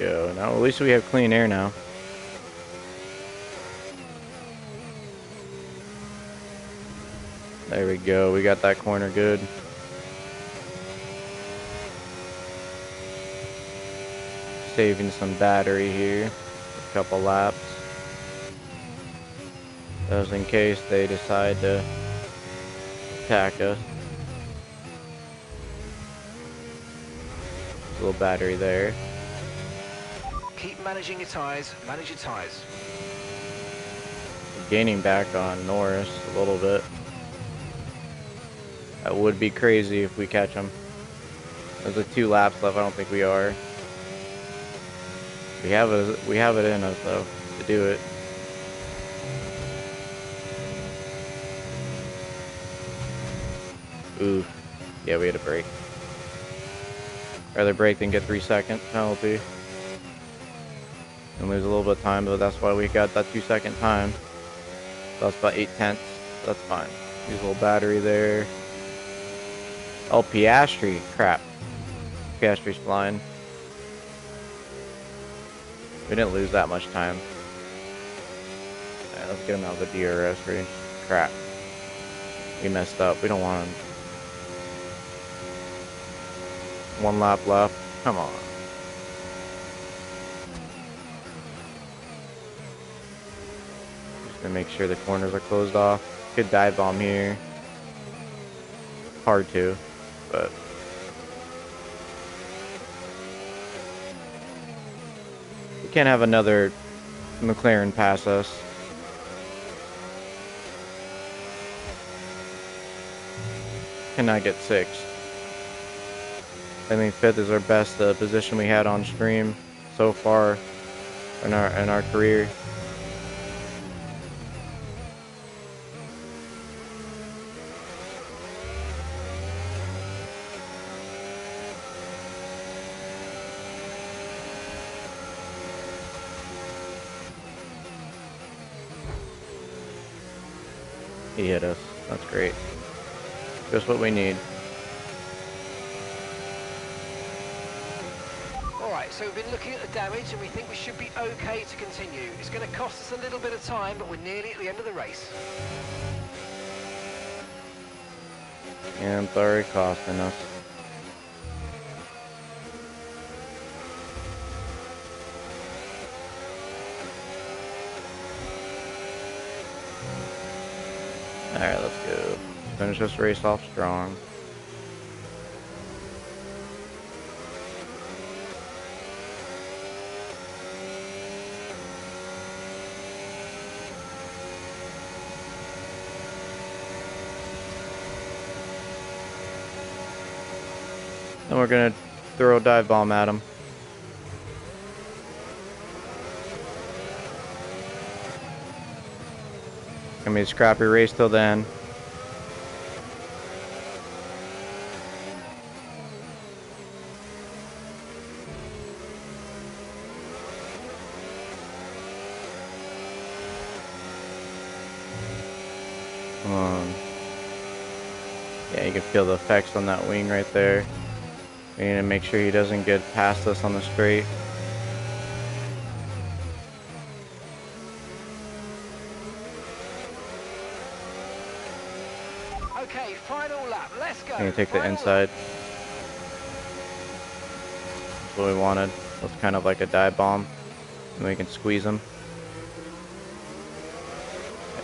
S1: Go. Now at least we have clean air now. There we go. We got that corner good. Saving some battery here. A couple laps. That was in case they decide to attack us. A little battery there.
S3: Keep managing your tyres, manage your tyres.
S1: Gaining back on Norris a little bit. That would be crazy if we catch him. There's a 2 laps left. I don't think we are. We have it in us though to do it. Ooh, yeah, we had a break. Rather break than get 3-second penalty and lose a little bit of time, but that's why we got that 2-second time. So that's about 8/10. That's fine. Use a little battery there. Oh, Piastri. Crap. Piastri's flying. We didn't lose that much time. Alright, let's get him out of the DRS range. Crap. We messed up. We don't want him. 1 lap left. Come on. Just gonna make sure the corners are closed off. Good dive bomb here. Hard to, but we can't have another McLaren pass us. Cannot get 6th. I think 5th is our best position we had on stream so far in our career. He hit us. That's great. Just what we need.
S3: Alright, so we've been looking at the damage and we think we should be okay to continue. It's going to cost us a little bit of time, but we're nearly at the end of the race.
S1: And it's already costing us. Alright, let's go. Finish this race off strong. And we're gonna throw a dive bomb at him. Gonna be a scrappy race till then. Come on. Yeah, you can feel the effects on that wing right there. We need to make sure he doesn't get past us on the straight.
S3: Okay, final lap. Let's go.
S1: I'm gonna take the
S3: Final
S1: inside. That's what we wanted. That's kind of like a dive bomb. And we can squeeze him.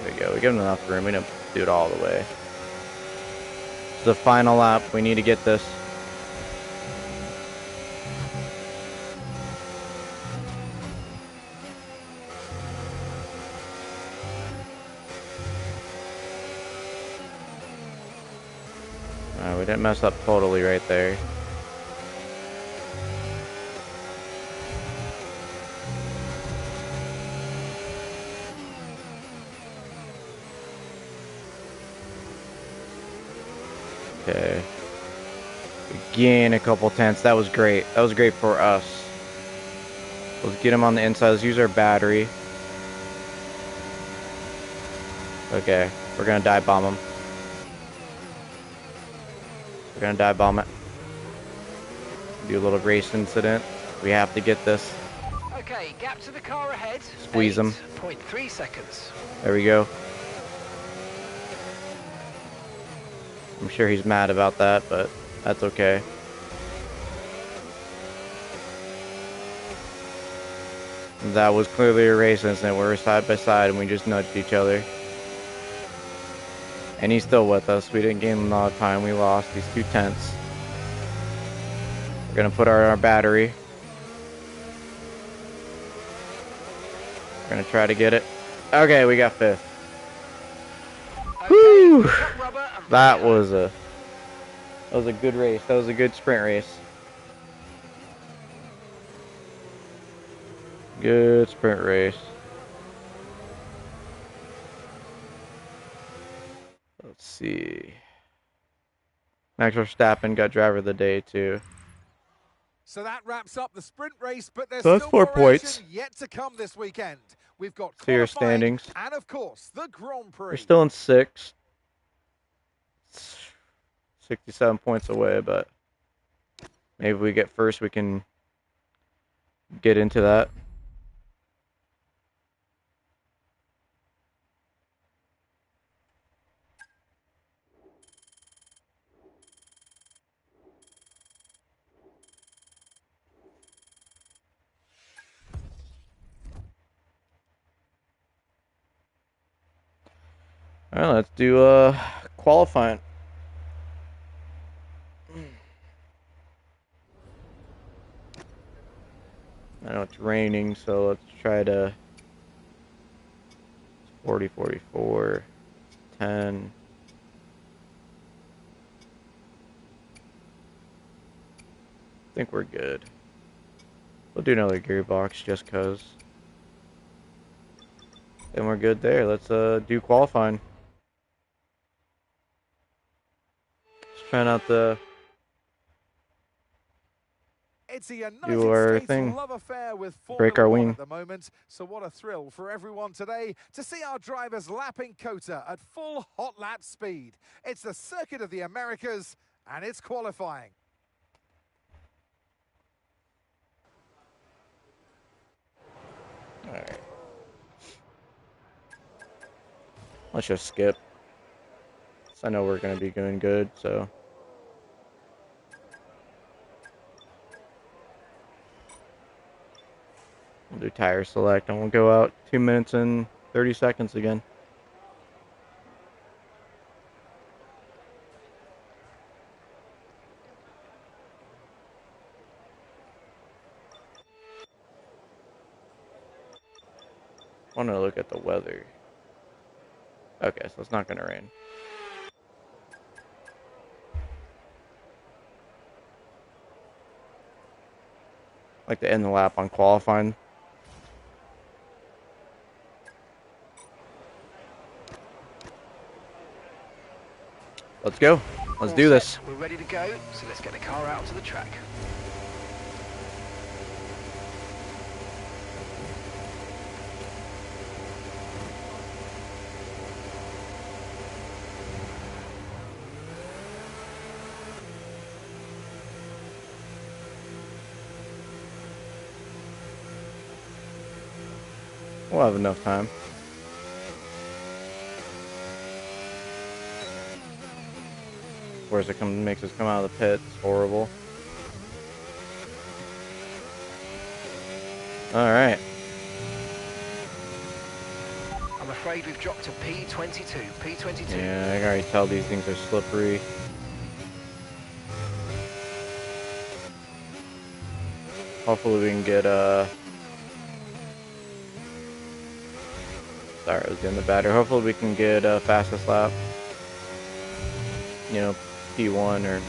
S1: There we go. We give him enough room. We don't do it all the way. It's the final lap. We need to get this. We didn't mess up totally right there. Okay. We gain a couple tenths. That was great. That was great for us. Let's get him on the inside. Let's use our battery. Okay. We're gonna dive bomb him. We're gonna dive bomb it. Do a little race incident. We have to get this.
S3: Okay, gap to the car ahead.
S1: Squeeze him.
S3: 8.3 seconds.
S1: There we go. I'm sure he's mad about that, but that's okay. That was clearly a race incident. We were side by side and we just nudged each other. And he's still with us. We didn't gain a lot of time. We lost these 2 tenths. We're gonna put our battery. We're gonna try to get it. Okay, we got 5th.
S3: Okay,
S1: Whew.
S3: top rubber and
S1: That was a good race. That was a good sprint race. Good sprint race. Let's see. Max Verstappen got driver of the day too.
S4: So that wraps up the sprint race, but there's
S1: So that's
S4: still
S1: 4
S4: more
S1: points.
S4: action yet to come this weekend. We've got
S1: See your
S4: qualifying
S1: standings.
S4: and, of course, the Grand
S1: We're
S4: Prix.
S1: still in 6th. 67 points away, but maybe if we get first, we can get into that. All right, let's do qualifying. I know it's raining, so let's try to 40, 44, 10. I think we're good. We'll do another gearbox just cause. Then we're good there. Let's do qualifying. Just trying out the
S4: It's a United
S1: do our
S4: States
S1: thing.
S4: love affair with
S1: Break
S4: Formula
S1: our
S4: One
S1: wing.
S4: at the moment. So what a thrill for everyone today to see our drivers lapping COTA at full hot lap speed. It's the circuit of the Americas, and it's qualifying.
S1: All right. Let's just skip. So I know we're gonna be doing good. So. We'll do tire select and we'll go out 2 minutes and 30 seconds again. I want to look at the weather. Okay, so it's not going to rain. I like to end the lap on qualifying. Let's go. Let's do this.
S3: We're ready to go, so let's get the car out to the track.
S1: We'll have enough time. Whereas it makes us come out of the pit. It's horrible. Alright.
S3: I'm afraid we've dropped to P22. P22.
S1: Yeah, I can already tell these things are slippery. Hopefully we can get sorry, I was doing the batter. Hopefully we can get fastest lap. You know, P1 or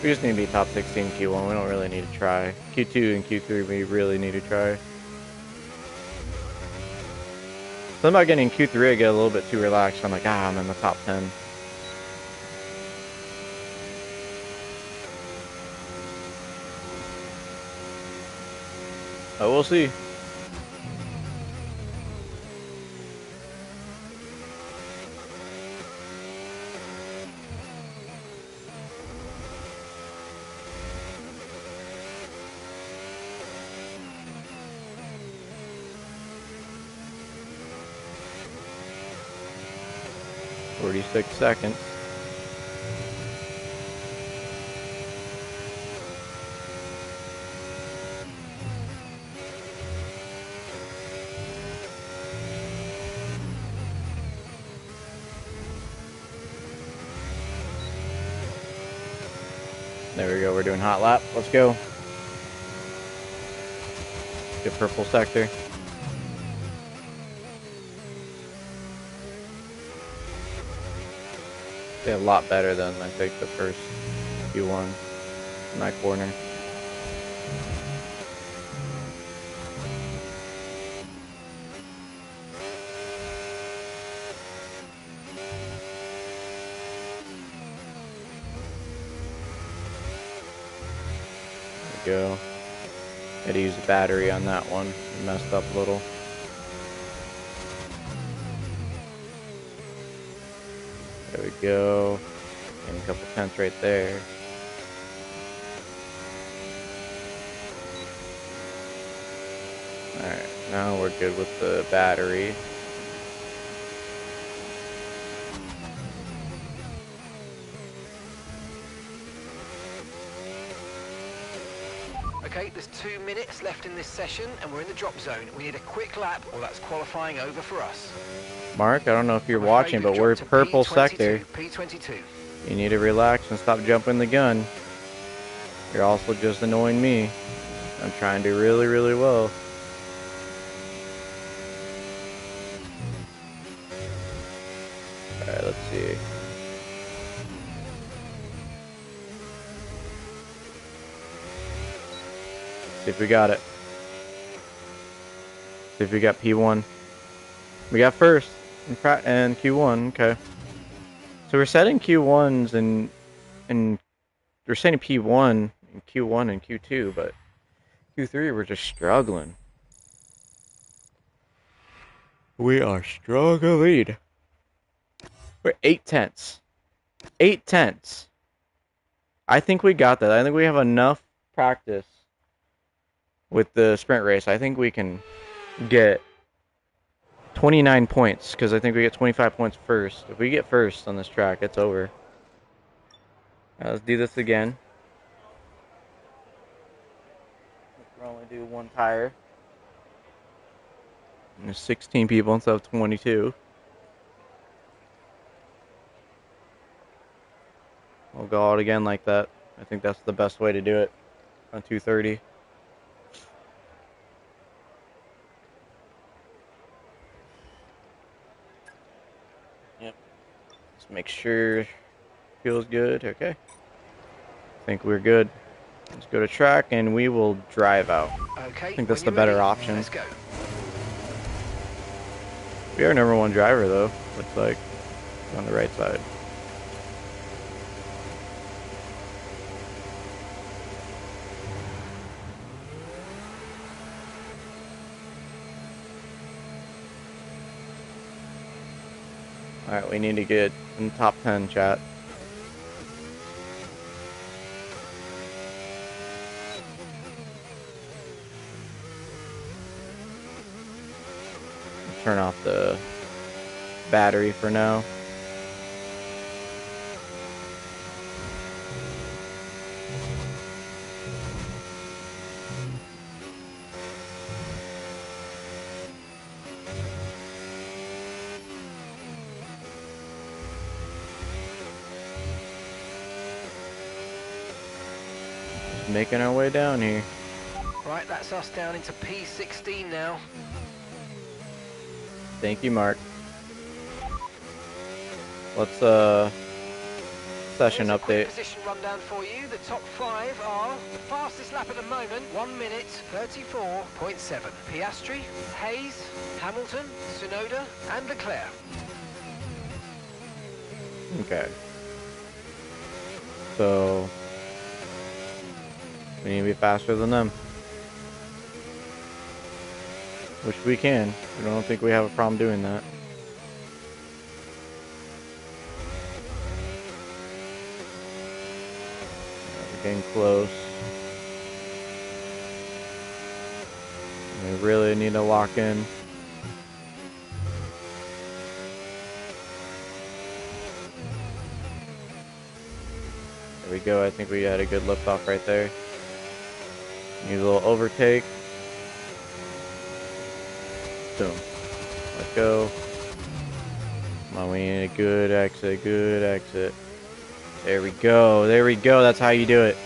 S1: we just need to be top 16 Q1. We don't really need to try. Q2 and Q3 we really need to try. Something about getting Q3 I get a little bit too relaxed. I'm like, I'm in the top 10. Oh, we'll see. "46 seconds. There we go, we're doing hot lap. Let's go. Get purple sector. A lot better than I think the first Q1 in that corner. go. Had to use the battery on that one. It messed up a little. There we go. And a couple tenths right there. Alright, now we're good with the battery.
S3: Okay, there's 2 minutes left in this session and we're in the drop zone. We need a quick lap or that's qualifying over for us.
S1: Mark, I don't know if you're
S3: I'm afraid
S1: watching,
S3: we've
S1: but we're
S3: dropped to
S1: purple
S3: P22,
S1: sector.
S3: P22.
S1: You need to relax and stop jumping the gun. You're also just annoying me. I'm trying to do really, really well. Alright, let's see. See if we got it. See if we got P1. We got first and Q1. Okay. So we're setting Q1s and we're setting P1 and Q1 and Q2, but Q3 we're just struggling. We are struggling. We're 8 tenths. 8 tenths. I think we got that. I think we have enough practice with the sprint race. I think we can get 29 points because I think we get 25 points first. If we get first on this track, it's over. Now let's do this again. We'll only do one tire. And there's 16 people instead of 22. We'll go out again like that. I think that's the best way to do it on 230. Yep. Just make sure feels good. Okay. I think we're good. Let's go to track and we will drive out.
S3: Okay,
S1: I think that's the
S3: when you're
S1: better
S3: ready,
S1: option.
S3: let's go.
S1: We are number one driver though. Looks like on the right side. Alright, we need to get in the top 10, chat. Turn off the battery for now. Just making our way down here.
S3: Right, that's us down into P16 now.
S1: Thank you, Mark. Let's session
S3: Here's a quick
S1: update.
S3: position rundown for you. The top 5 are the fastest lap at the moment, 1 minute 34.7. Piastri, Hayes, Hamilton, Tsunoda, and Leclerc.
S1: Okay. So we need to be faster than them. Which we can. I don't think we have a problem doing that. We're getting close. We really need to lock in. There we go. I think we had a good lift off right there. Need a little overtake. Boom. Let's go. Come on, we need a good exit, good exit. There we go. There we go. That's how you do it.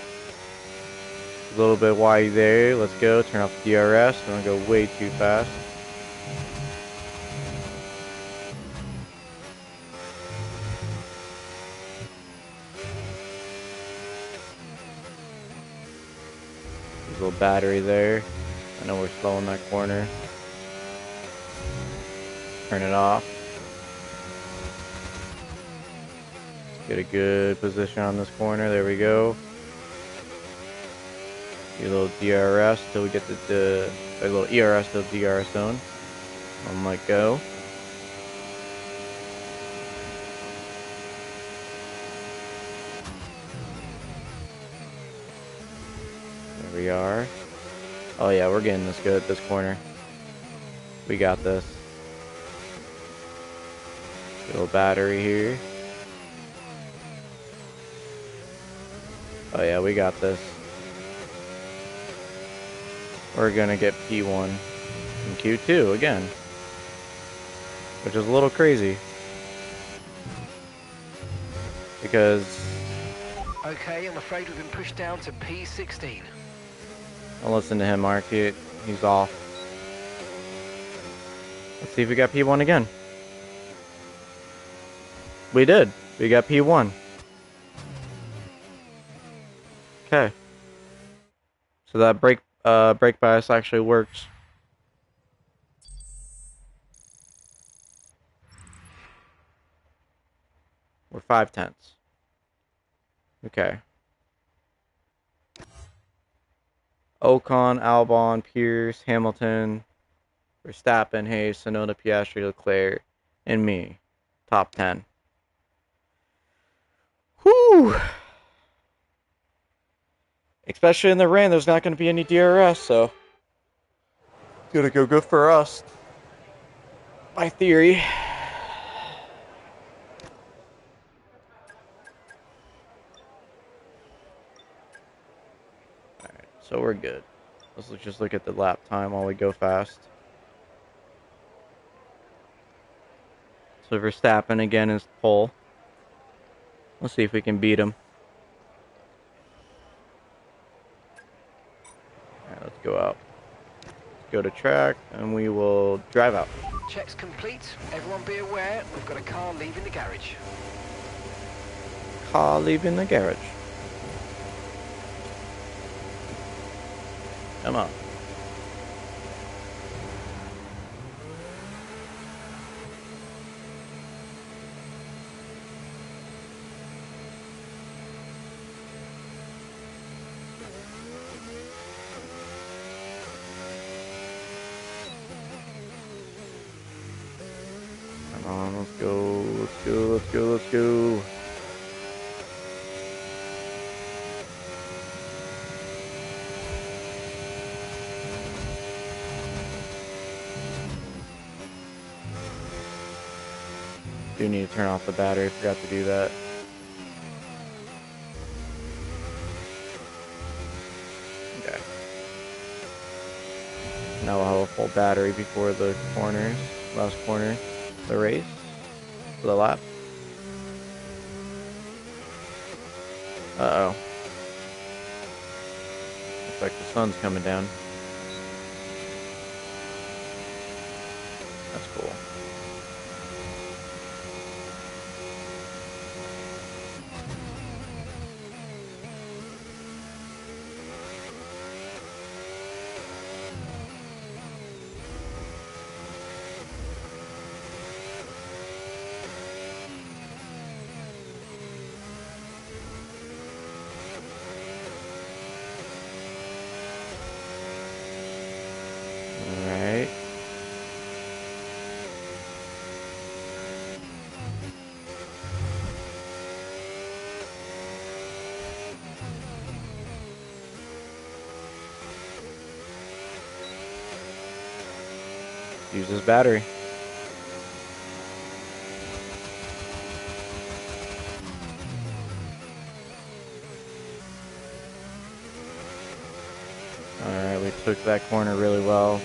S1: A little bit wide there. Let's go. Turn off the DRS. Don't go way too fast. There's a little battery there. I know we're slow in that corner. Turn it off. Get a good position on this corner. There we go. Do a little DRS till we get a little ERS to the DRS zone. One let go. There we are. Oh yeah, we're getting this good at this corner. We got this. Little battery here. Oh yeah, we got this. We're gonna get P1 and Q2 again, which is a little crazy because
S3: Okay, I'm afraid we've been pushed down to P16.
S1: don't listen to him, Mark. He's off. Let's see if we got P1 again. We did. We got P1. Okay. So that brake bias actually works. We're 5/10. Okay. Ocon, Albon, Pierce, Hamilton, Verstappen, Hayes, Tsunoda, Piastri, Leclerc, and me. Top 10. Whew! Especially in the rain, there's not going to be any DRS, so it's going to go good for us. My theory. Alright, so we're good. Let's just look at the lap time while we go fast. So Verstappen again is pole. Let's see if we can beat him. Alright, let's go out. Let's go to track, and we will drive out.
S3: Checks complete. Everyone be aware, we've got a car leaving the garage.
S1: Car leaving the garage. Come on. Come on, let's go, let's go, let's go, let's go. Do need to turn off the battery, forgot to do that. Okay. Now we'll have a full battery before the corners, last corner, the race, for the lap. Uh-oh. Looks like the sun's coming down. That's cool. Alright. Use this battery. Alright, we took that corner really well.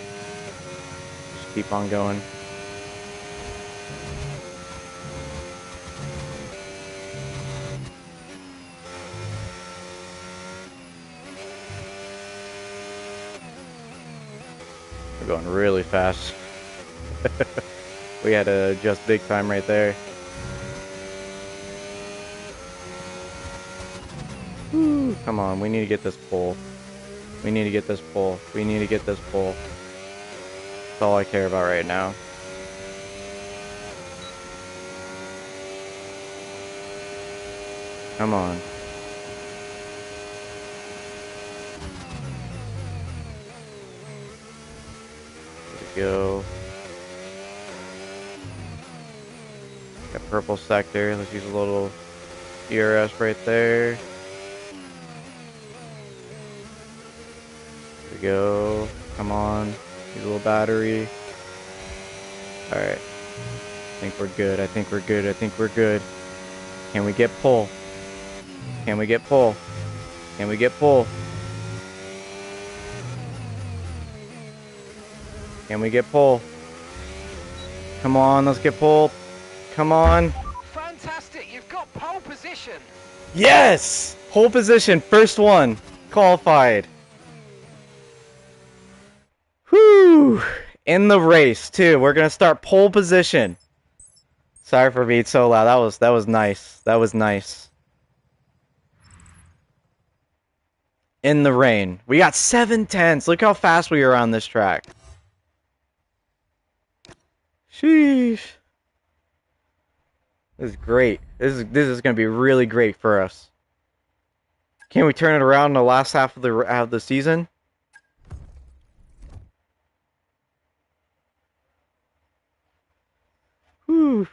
S1: Just keep on going. We're going really fast. We had to adjust big time right there. Woo, come on, we need to get this pole. We need to get this pole. We need to get this pole. That's all I care about right now. Come on. go. Got purple sector. Let's use a little ERS right there. Here we go. Come on. Use a little battery. Alright. I think we're good. I think we're good. I think we're good. Can we get pull? Can we get pull? Can we get pull? Can we get pull? Come on, let's get pull. Come on.
S3: Fantastic, you've got pole position.
S1: Yes! Pole position, first one. Qualified. Whew! In the race, too. We're gonna start pole position. Sorry for being so loud. That was nice. That was nice. In the rain. We got 7/10. Look how fast we are on this track. Sheesh. This is great. This is going to be really great for us. Can we turn it around in the last half of the season? Whew.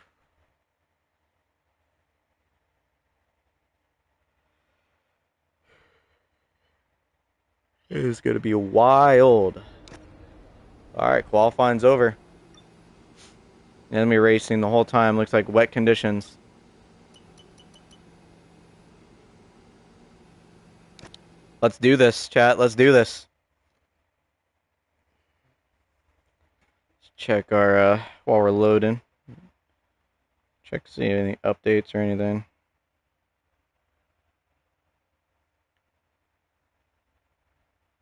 S1: It is going to be wild. Alright, qualifying's over. Enemy racing the whole time. Looks like wet conditions. Let's do this, chat. Let's do this. Let's check our, while we're loading. Check to see any updates or anything.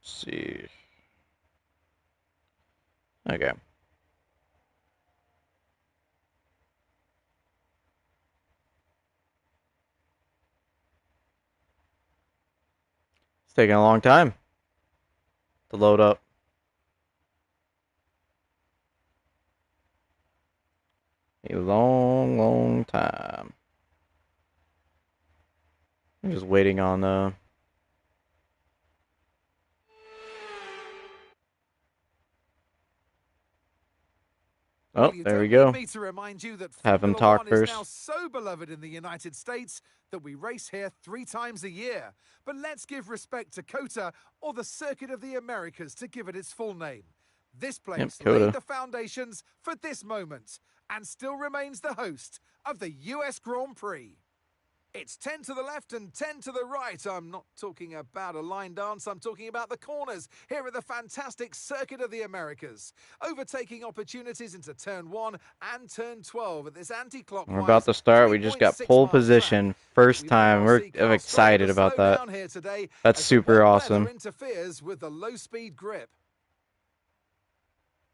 S1: Let's see. Okay. It's taking a long time to load up. A long, long time. I'm just waiting on Oh, there we go.
S4: Me to remind you that
S1: Have him
S4: Formula
S1: talk
S4: 1
S1: first.
S4: is now so beloved in the United States that we race here 3 times a year. But let's give respect to COTA, or the Circuit of the Americas, to give it its full name. This place
S1: COTA.
S4: laid the foundations for this moment and still remains the host of the US Grand Prix. It's 10 to the left and 10 to the right. I'm not talking about a line dance, I'm talking about the corners here at the fantastic Circuit of the Americas. Overtaking opportunities into turn 1 and turn 12 at this anti-clockwise.
S1: We're about to start. We just got
S4: 3.6
S1: pole
S4: mile
S1: position. First time. We're excited about that. That's super awesome.
S4: Interferes with the low-speed grip.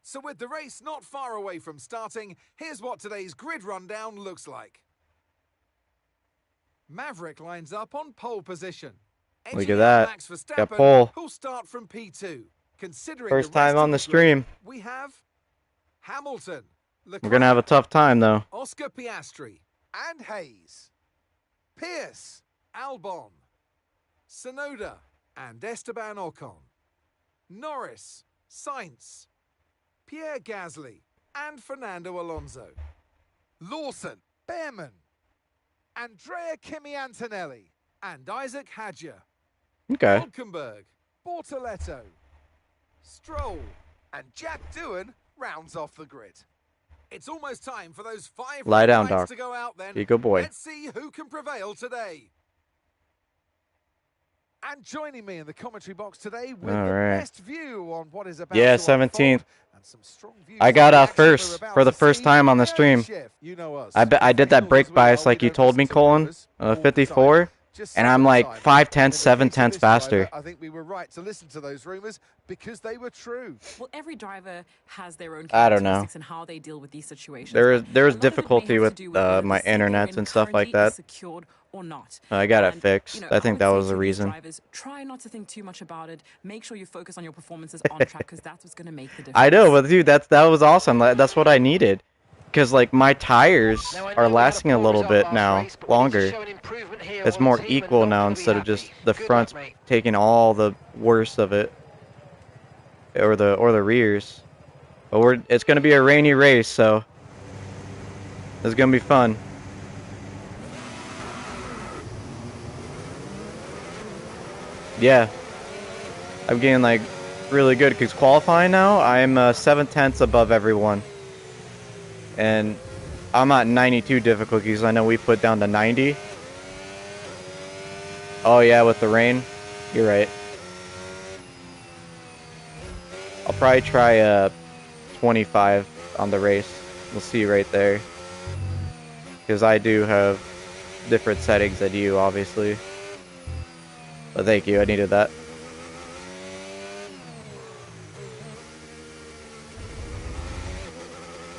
S4: So with the race not far away from starting, here's what today's grid rundown looks like. Maverick lines up on pole position.
S1: Look at that. Got pole.
S4: Who'll start from P2. Considering
S1: First time on the stream.
S4: We have Hamilton.
S1: We're going to have a tough time, though.
S4: Oscar Piastri and Hayes. Pierce, Albon, Sonoda and Esteban Ocon. Norris, Sainz, Pierre Gasly and Fernando Alonso. Lawson, Behrman, Andrea Kimi Antonelli and Isaac Hadjar.
S1: Okay.
S4: Hulkenberg, Bortoletto, Stroll and Jack Doohan rounds off the grid. It's almost time for those 5
S1: Lie down,
S4: lights
S1: Doc.
S4: to go out then.
S1: Be a good boy.
S4: Let's see who can prevail today. And joining me in the commentary box today with the best view on what is about to
S1: 17th.
S4: and some strong views
S1: I got
S4: on the
S1: a
S4: action we're
S1: first
S4: about
S1: for the
S4: to
S1: first
S4: see.
S1: time on the stream.
S4: You know us.
S1: I did that brake bias like you told me, Colin. 54. And I'm like 5/10, 7/10 faster.
S4: I think we were right to listen to those rumors because they were true.
S5: Well, every driver has their own
S1: I don't know.
S5: characteristics and how they deal with these situations.
S1: There is
S5: A lot of it may
S1: difficulty
S5: have
S1: with
S5: to do whether
S1: my
S5: the state they're
S1: internet
S5: in
S1: and stuff like
S5: currently is
S1: that.
S5: secured or not.
S1: I got it
S5: And,
S1: fixed. I think
S5: would
S1: that
S5: say
S1: was the
S5: to these
S1: reason.
S5: Drivers, try not to think too much about it. Make sure you focus on your performances on track because that's what's going to make the difference.
S1: I know, but dude, that was awesome. That's what I needed. Because like my tires are lasting a little bit now, longer. It's more equal now instead of just the fronts taking all the worst of it, or the rears. But it's gonna be a rainy race, so it's gonna be fun. Yeah, I'm getting like really good because qualifying now, I'm 7/10 above everyone, and I'm at 92 difficulties. I know we put down to 90. Oh yeah, with the rain, you're right. I'll probably try 25 on the race. We'll see right there, because I do have different settings than you, obviously. But thank you, I needed that.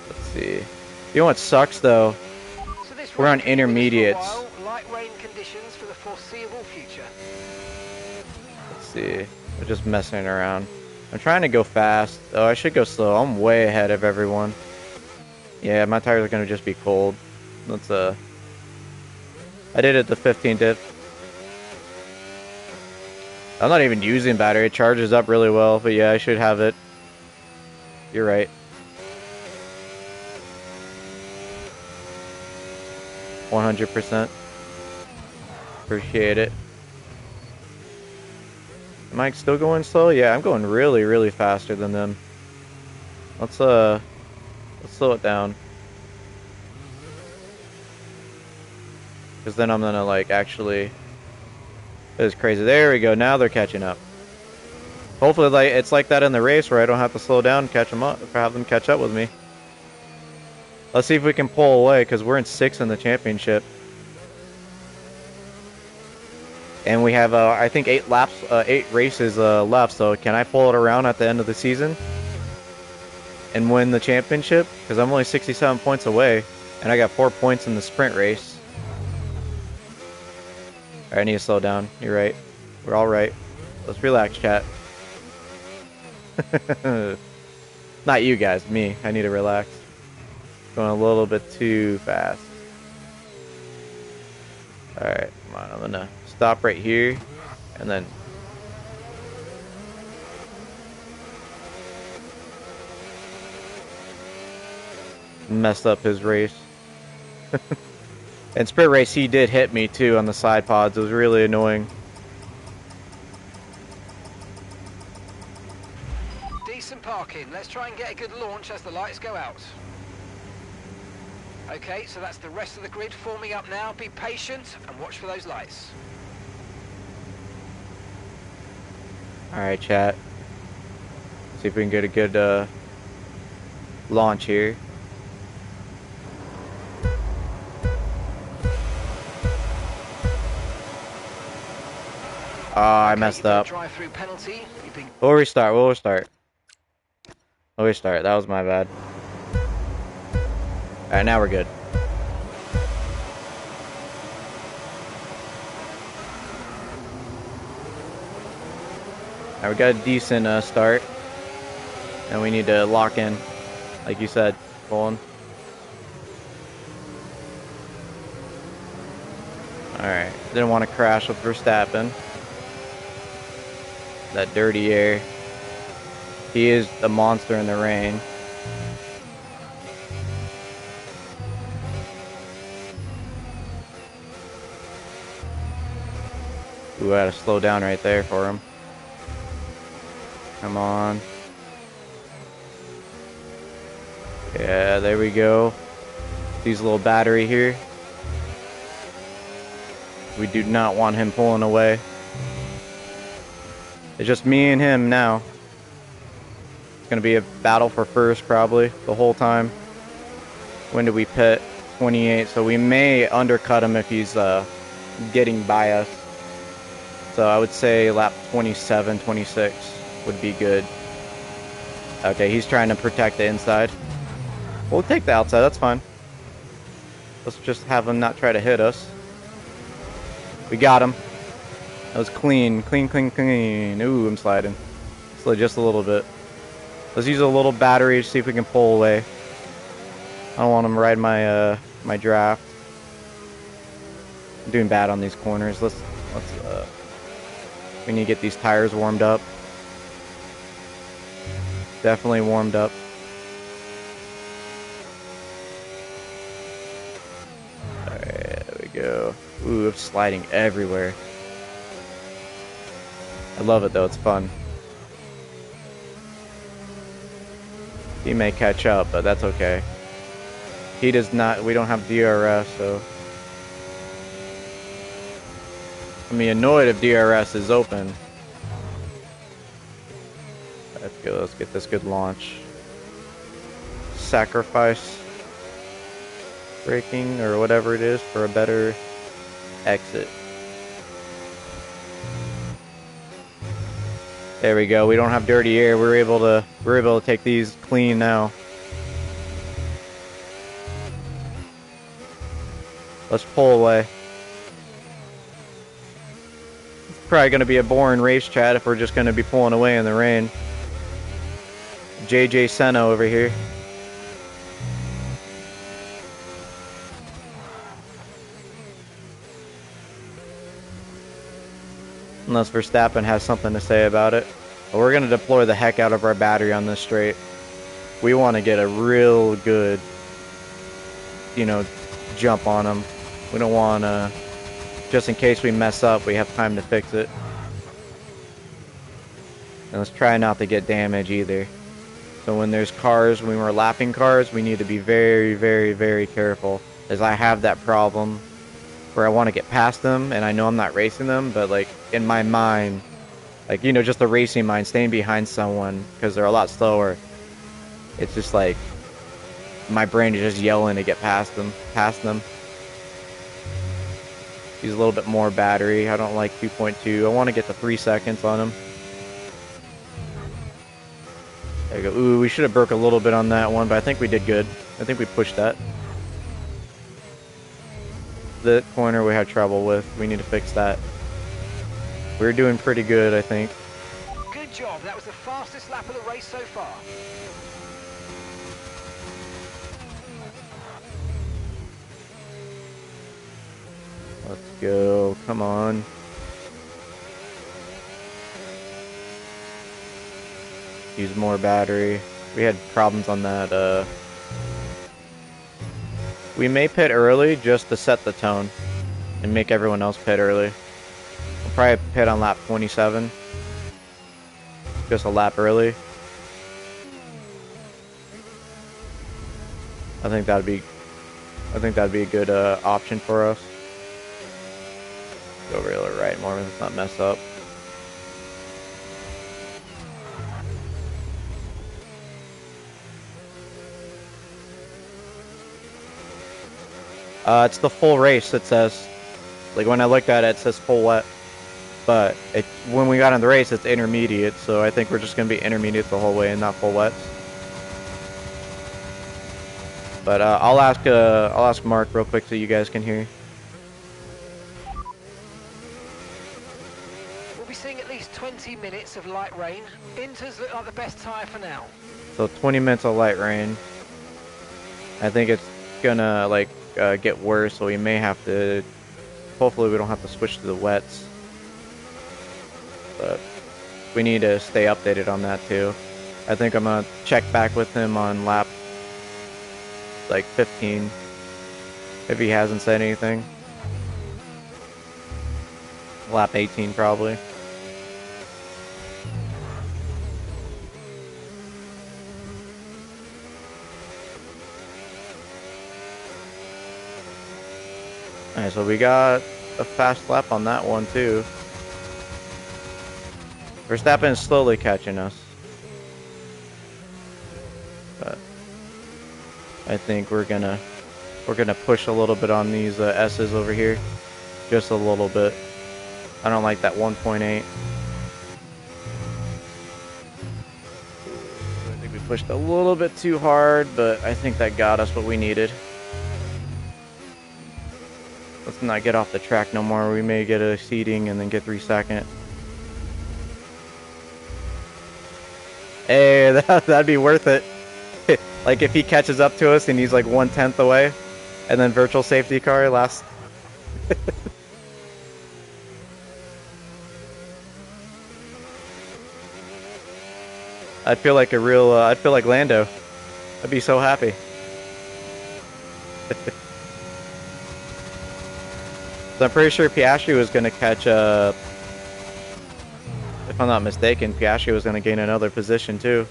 S1: Let's see. You know what sucks though?
S3: So this
S1: We're on
S3: rain continues for a
S1: intermediates.
S3: while. Light rain conditions for the foreseeable future.
S1: Let's see. We're just messing around. I'm trying to go fast. Oh, I should go slow. I'm way ahead of everyone. Yeah, my tires are gonna just be cold. Let's I did it to 15 dip. I'm not even using battery. It charges up really well, but yeah, I should have it. You're right. 100%. Appreciate it. Am I still going slow? Yeah, I'm going really, really faster than them. Let's slow it down. Because then I'm gonna like actually. This is crazy. There we go. Now they're catching up. Hopefully, like it's like that in the race where I don't have to slow down and catch them up, or have them catch up with me. Let's see if we can pull away because we're in 6th in the championship, and we have I think 8 laps, 8 races left. So can I pull it around at the end of the season and win the championship? Because I'm only 67 points away, and I got 4 points in the sprint race. Alright, I need to slow down. You're right. We're all right. Let's relax, chat. Not you guys, me. I need to relax. Going a little bit too fast. Alright, come on. I'm gonna stop right here. And then... messed up his race. And sprint race, he did hit me too on the side pods. It was really annoying.
S3: Decent parking. Let's try and get a good launch as the lights go out. Okay, so that's the rest of the grid forming up now. Be patient and watch for those lights.
S1: Alright, chat. See if we can get a good launch here. I messed up.
S3: Drive-through penalty.
S1: We'll restart. We'll restart. We'll restart. That was my bad. Alright, now we're good. Alright, we got a decent start. And we need to lock in. Like you said, Colin. Alright. Didn't want to crash with Verstappen. That dirty air. He is the monster in the rain. Ooh, I had to slow down right there for him. Come on. Yeah, there we go. Use a little battery here. We do not want him pulling away. It's just me and him now. It's going to be a battle for first probably the whole time. When did we pit? 28. So we may undercut him if he's getting by us. So I would say lap 27, 26 would be good. Okay, he's trying to protect the inside. We'll take the outside, that's fine. Let's just have him not try to hit us. We got him. That was clean, clean, clean, clean. Ooh, I'm sliding. Slid just a little bit. Let's use a little battery to see if we can pull away. I don't want him to ride my my draft. I'm doing bad on these corners. We need to get these tires warmed up. Definitely warmed up. Ooh, it's sliding everywhere. I love it though, it's fun. He may catch up, but that's okay. He does not, we don't have DRS, so. I'd be annoyed if DRS is open. Let's go, let's get this good launch. Sacrifice braking or whatever it is for a better exit. There we go. We don't have dirty air. We're able to take these clean now. Let's pull away. It's probably going to be a boring race, chat, if we're just going to be pulling away in the rain. JJ Senna over here. Unless Verstappen has something to say about it. But we're going to deploy the heck out of our battery on this straight. We want to get a real good, you know, jump on them. We don't want to, just in case we mess up, we have time to fix it. And let's try not to get damage either. So when there's cars, when we're lapping cars, we need to be very, very, very careful. As I have that problem where I want to get past them, and I know I'm not racing them, but like in my mind, like, you know, just the racing mind, staying behind someone because they're a lot slower. It's just like my brain is just yelling to get past them. Use a little bit more battery. I don't like 2.2. I want to get to 3 seconds on him. There you go. Ooh, we should have broke a little bit on that one, but I think we did good. I think we pushed that. The corner we had trouble with. We need to fix that. We're doing pretty good, I think.
S3: Good job. That was the fastest lap of the race so far.
S1: Let's go. Come on. Use more battery. We had problems on that. We may pit early just to set the tone and make everyone else pit early. We'll probably pit on lap 27. Just a lap early. I think that'd be a good option for us. Go over to the right more, let's not mess up. It's the full race, it says. Like when I looked at it, it says full wet. But when we got in the race, it's intermediate, so I think we're just going to be intermediate the whole way and not full wets. But I'll ask Mark real quick so you guys can hear.
S3: We'll be seeing at least 20 minutes of light rain. Inters look like the best tyre for now.
S1: So 20 minutes of light rain. I think it's gonna like get worse, so we may have to. Hopefully, we don't have to switch to the wets. But we need to stay updated on that too. I think I'm gonna check back with him on lap like 15 if he hasn't said anything. Lap 18 probably. Alright, so we got a fast lap on that one too. Verstappen is slowly catching us. But I think we're gonna push a little bit on these S's over here. Just a little bit. I don't like that 1.8. I think we pushed a little bit too hard, but I think that got us what we needed. Let's not get off the track no more. We may get a seating and then get 3 seconds. Hey, that'd be worth it. Like if he catches up to us and he's like 1/10 away, and then virtual safety car last. I'd feel like I'd feel like Lando. I'd be so happy. So I'm pretty sure Piastri was going to catch, if I'm not mistaken, Piastri was going to gain another position too.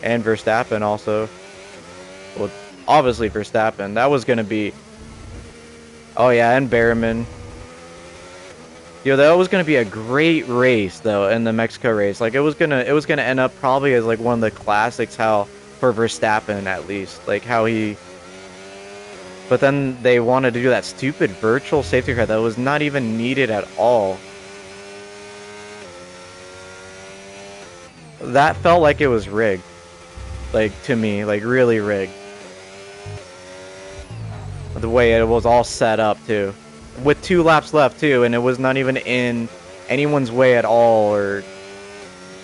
S1: And Verstappen also. Well, obviously Verstappen. That was going to be... Oh yeah, and Behrman. Yo, that was gonna be a great race though in the Mexico race. Like it was gonna end up probably as like one of the classics how for Verstappen at least. Like how he but then they wanted to do that stupid virtual safety car that was not even needed at all. That felt like it was rigged. Like to me, like really rigged. The way it was all set up too. With 2 laps left too, and it was not even in anyone's way at all or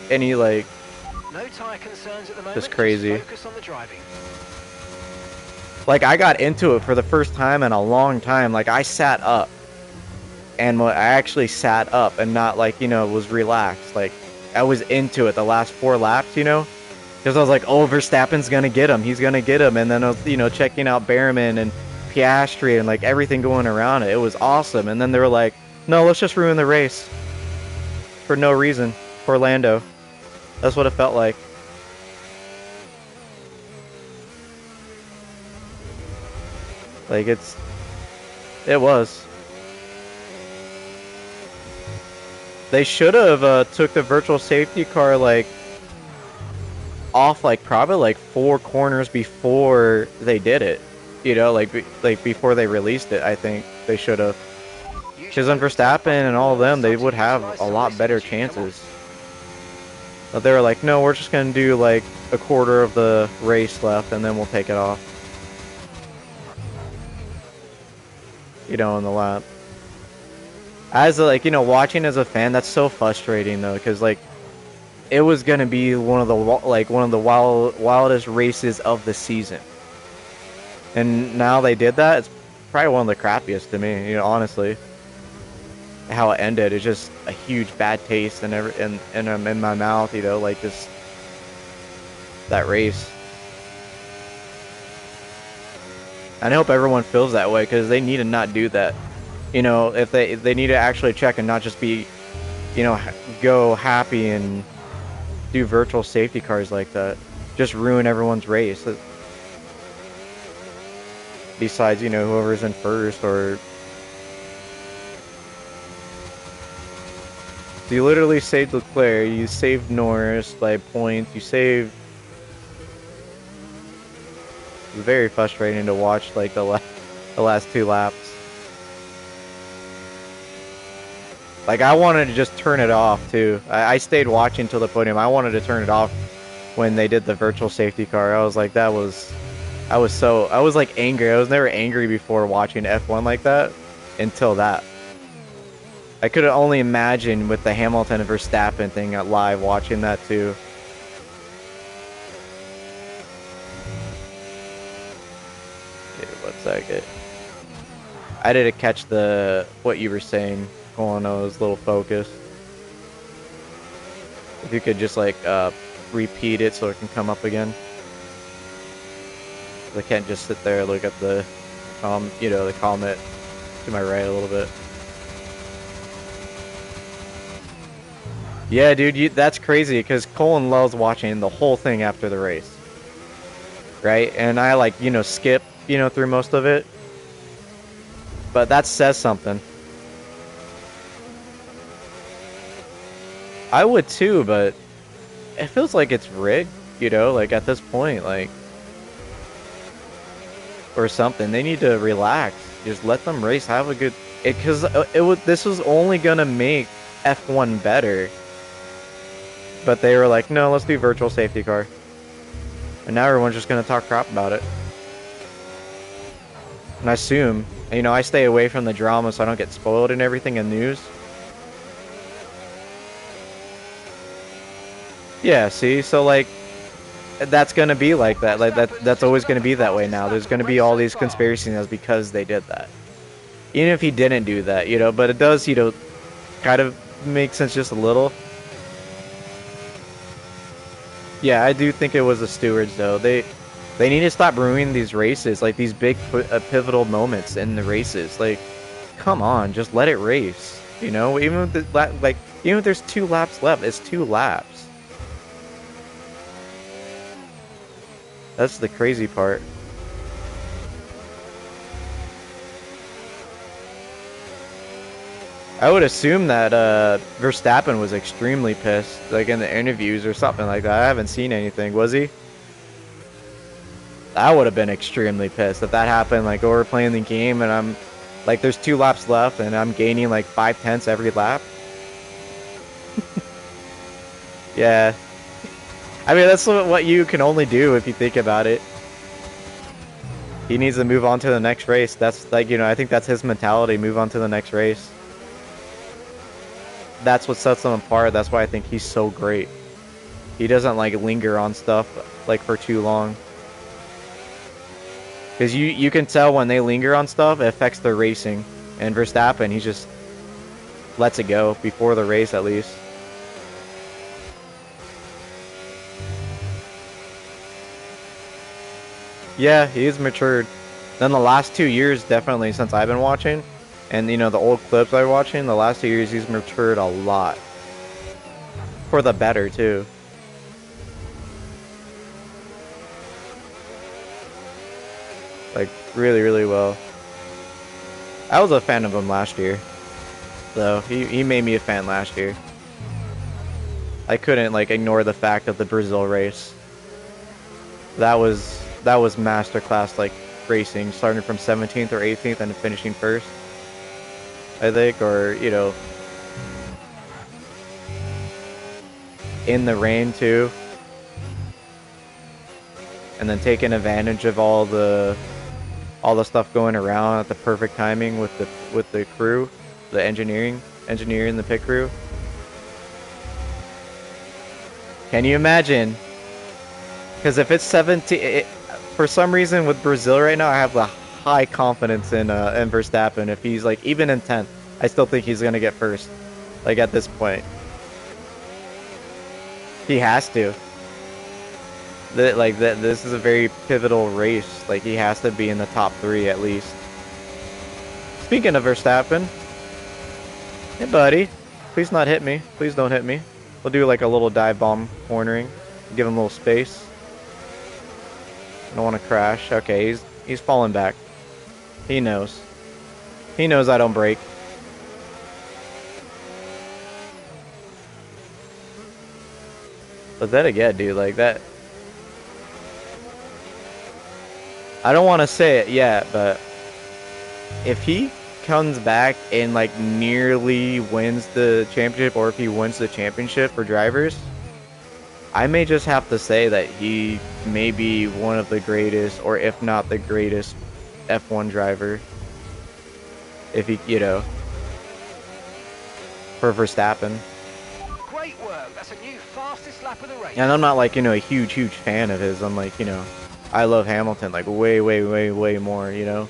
S1: any like
S3: No tire concerns at the moment.
S1: just crazy.
S3: Just focus on the driving.
S1: Like I got into it for the first time in a long time. Like I sat up. And I actually sat up and not like, you know, was relaxed. Like I was into it the last 4 laps, you know? Because I was like, oh, Verstappen's gonna get him. He's gonna get him. And then I was, you know, checking out Behrman and Piastri and like everything going around it. It was awesome. And then they were like, no, let's just ruin the race for no reason for Lando. That's what it felt like. Like it was. They should have took the virtual safety car like off like probably like 4 corners before they did it. You know, like before they released it, I think they should have. Because on Verstappen and all of them, they would have a lot better chances. But they were like, no, we're just going to do like a quarter of the race left and then we'll take it off. You know, in the lap. As like, you know, watching as a fan, that's so frustrating though, because like it was going to be one of the wildest races of the season. And now they did that. It's probably one of the crappiest to me, you know, honestly. How it ended is just a huge bad taste and in my mouth, you know, like just that race. And I hope everyone feels that way because they need to not do that. You know, if they need to actually check and not just be, you know, go happy and do virtual safety cars like that. Just ruin everyone's race. Besides, you know, whoever's in first or... So you literally saved Leclerc, you saved Norris by points, you saved... It's very frustrating to watch, like, the last 2 laps. Like, I wanted to just turn it off, too. I stayed watching till the podium. I wanted to turn it off when they did the virtual safety car. I was like, I was like angry. I was never angry before watching F1 like that until that. I could only imagine with the Hamilton and Verstappen thing at live watching that too. Okay, 1 second. I didn't catch what you were saying. Hold on, I was a little focused. If you could just like repeat it so it can come up again. I can't just sit there and look at the, you know, the comment to my right a little bit. Yeah, dude, that's crazy because Colin loves watching the whole thing after the race, right? And I like, you know, skip, you know, through most of it. But that says something. I would too, but it feels like it's rigged, you know, like at this point, like. Or something. They need to relax. Just let them race. Have a good... Because this was only going to make F1 better. But they were like, no, let's do virtual safety car. And now everyone's just going to talk crap about it. And I assume... You know, I stay away from the drama so I don't get spoiled and everything in news. Yeah, see? So, like... That's gonna be like that. Like that's always gonna be that way now. There's gonna be all these conspiracy theories because they did that. Even if he didn't do that, you know, but it does, you know, kind of make sense just a little. Yeah, I do think it was the stewards though. They They need to stop ruining these races, like these big pivotal moments in the races. Like, come on, just let it race. You know, even if even if there's 2 laps left, it's 2 laps. That's the crazy part. I would assume that Verstappen was extremely pissed, like in the interviews or something like that. I haven't seen anything. Was he? I would have been extremely pissed if that happened. Like, we're playing the game and I'm like, there's 2 laps left and I'm gaining like 5/10 every lap. Yeah. I mean, that's what you can only do if you think about it. He needs to move on to the next race. That's like, you know, I think that's his mentality. Move on to the next race. That's what sets him apart. That's why I think he's so great. He doesn't like linger on stuff like for too long. Because you can tell when they linger on stuff, it affects their racing. And Verstappen, he just lets it go before the race at least. Yeah, he's matured. Then the last 2 years, definitely, since I've been watching, and you know, the old clips I've been watching, the last 2 years he's matured a lot. For the better, too. Like, really, really well. I was a fan of him last year. So, he made me a fan last year. I couldn't, like, ignore the fact of the Brazil race. That was masterclass, like, racing, starting from 17th or 18th and finishing first, I think, or, you know, in the rain, too. And then taking advantage of all the stuff going around at the perfect timing with the crew, the engineering, the pit crew. Can you imagine? Because if it's 17, for some reason with Brazil right now, I have the high confidence in Verstappen. If he's like even in 10th, I still think he's gonna get first. Like at this point, he has to. This is a very pivotal race. Like, he has to be in the top 3 at least. Speaking of Verstappen, hey buddy, please not hit me. Please don't hit me. We'll do like a little dive bomb cornering, give him a little space. I don't want to crash. Okay, he's falling back. He knows. He knows I don't brake. But then again, dude, like that. I don't want to say it yet, but if he comes back and like nearly wins the championship, or if he wins the championship for drivers, I may just have to say that he may be one of the greatest, or if not the greatest, F1 driver. If he, you know, for Verstappen.
S3: Great work. That's a new fastest lap of the race.
S1: And I'm not like, you know, a huge fan of his. I'm like, you know, I love Hamilton like way more, you know.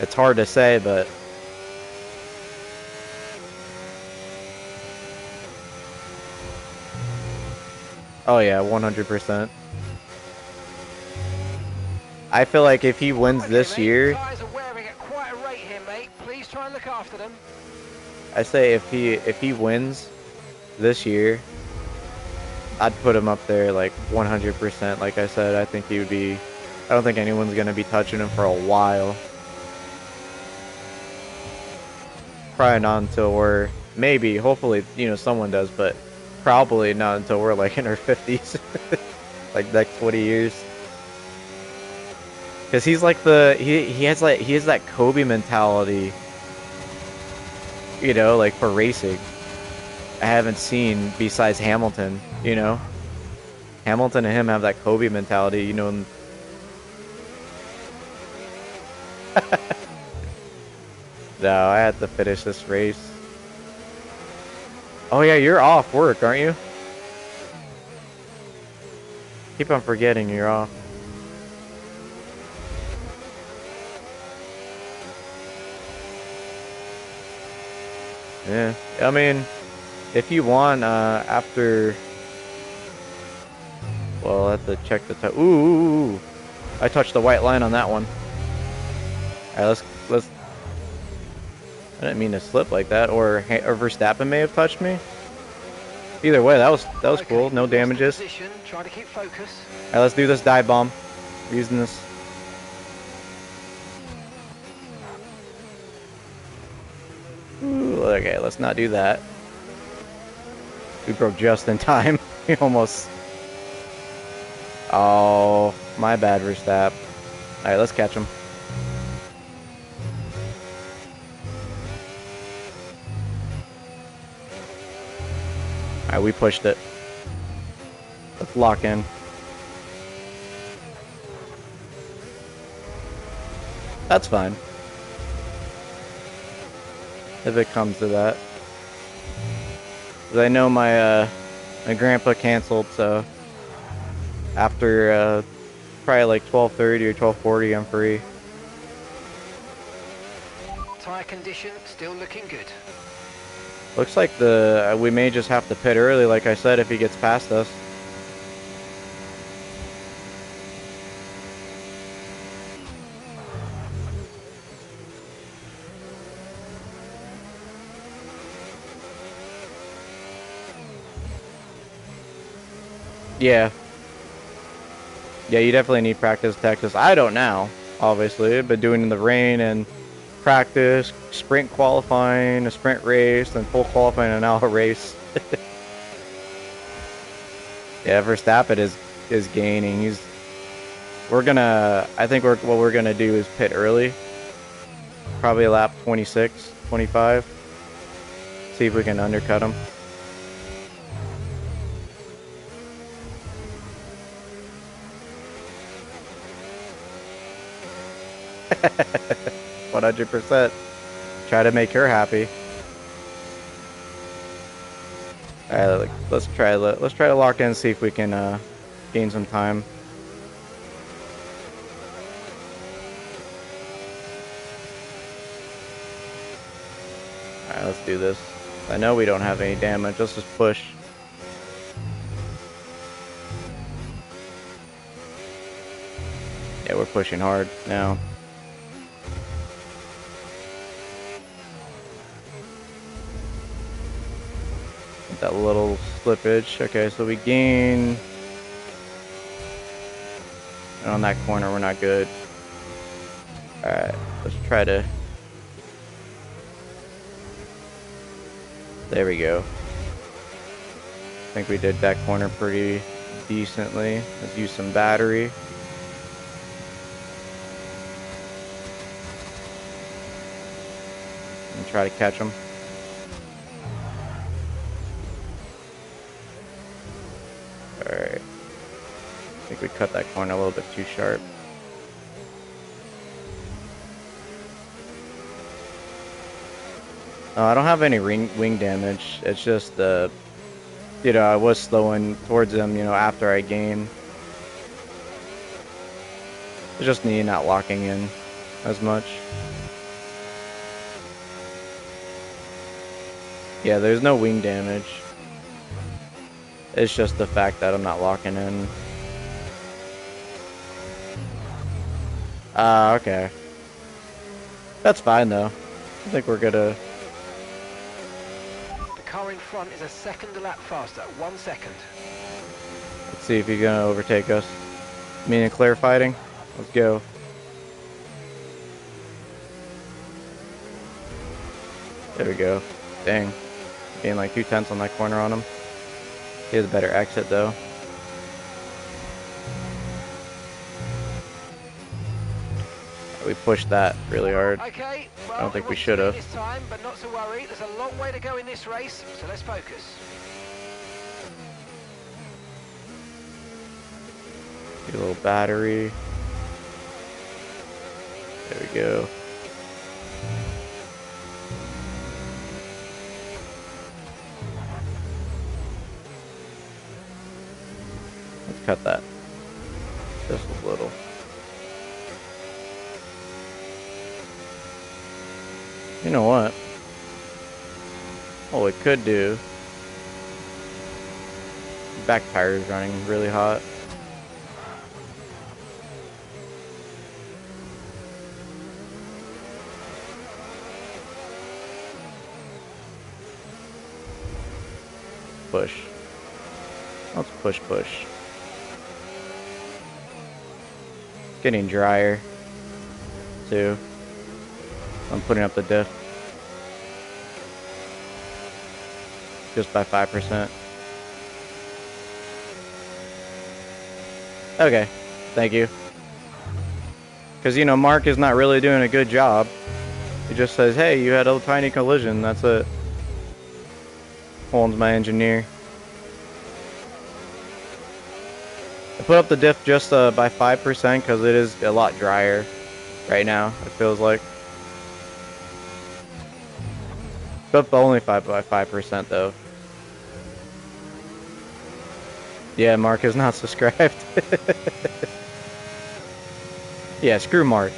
S1: It's hard to say, but oh yeah, 100%. I feel like if he wins this year,
S3: Tires are wearing at quite a rate here, mate. Please try and look after them.
S1: I say if he wins this year, I'd put him up there like 100%. Like I said, I think he would be. I don't think anyone's gonna be touching him for a while. Probably not until we're maybe, hopefully, you know, someone does, but probably not until we're like in our 50s, like next 20 years. Because he's like he has that Kobe mentality, you know, like for racing. I haven't seen besides Hamilton, you know. Hamilton and him have that Kobe mentality, you know. No, I had to finish this race. Oh yeah, you're off work, aren't you? Keep on forgetting you're off. Yeah, I mean, if you want, after Well, I have to check the time. Ooh, I touched the white line on that one. All right, let's. I didn't mean to slip like that, or Verstappen may have touched me. Either way, that was
S3: Okay,
S1: cool. No
S3: lost the
S1: damages.
S3: position. Try to keep focus.
S1: All right, let's do this dive bomb. We're using this. Ooh, okay, let's not do that. We broke just in time. We almost. Oh, my bad, Verstappen. All right, let's catch him. All right, we pushed it. Let's lock in. That's fine. If it comes to that. 'Cause I know my my grandpa canceled, so after probably like 12:30 or 12:40, I'm free.
S3: Tyre condition still looking good.
S1: Looks like we may just have to pit early, like I said, if he gets past us. Yeah. Yeah, you definitely need practice, Texas. I don't now, obviously, but doing in the rain and practice, sprint qualifying, a sprint race, then full qualifying, and now a race. Yeah, Verstappen is gaining. I think what we're gonna do is pit early. Probably lap 26, 25. See if we can undercut him. – 100%. Try to make her happy. All right, let's try to lock in, see if we can gain some time. All right, let's do this. I know we don't have any damage. Let's just push. Yeah, we're pushing hard now. That little slippage. Okay, so we gain. And on that corner, we're not good. Alright, let's try to. There we go. I think we did that corner pretty decently. Let's use some battery. And try to catch them. Alright. I think we cut that corner a little bit too sharp. I don't have any wing damage. It's just I was slowing towards them, after I gained. It's just me not locking in as much. Yeah, there's no wing damage. It's just the fact that I'm not locking in. Okay. That's fine, though. I think we're gonna...
S3: The car in front is a second a lap faster. 1 second.
S1: Let's see if he's gonna overtake us. Me and Claire fighting. Let's go. There we go. Dang. Gained like 2/10 on that corner on him. He has a better exit, though. We pushed that really hard.
S3: Okay, well,
S1: I don't think we should have.
S3: This time, but not to worry. There's a long way to go in this race, so let's focus.
S1: Get a little battery. There we go. Let's cut that just a little. You know what? What we could do. Back tire is running really hot. push. Let's push, push. Getting drier, too. I'm putting up the diff. Just by 5%. Okay, thank you. Because, you know, Mark is not really doing a good job. He just says, hey, you had a tiny collision, that's it. Holmes, my engineer. I put up the diff just by 5% because it is a lot drier right now, it feels like. But only 5% though. Yeah, Mark is not subscribed. Yeah, screw Mark.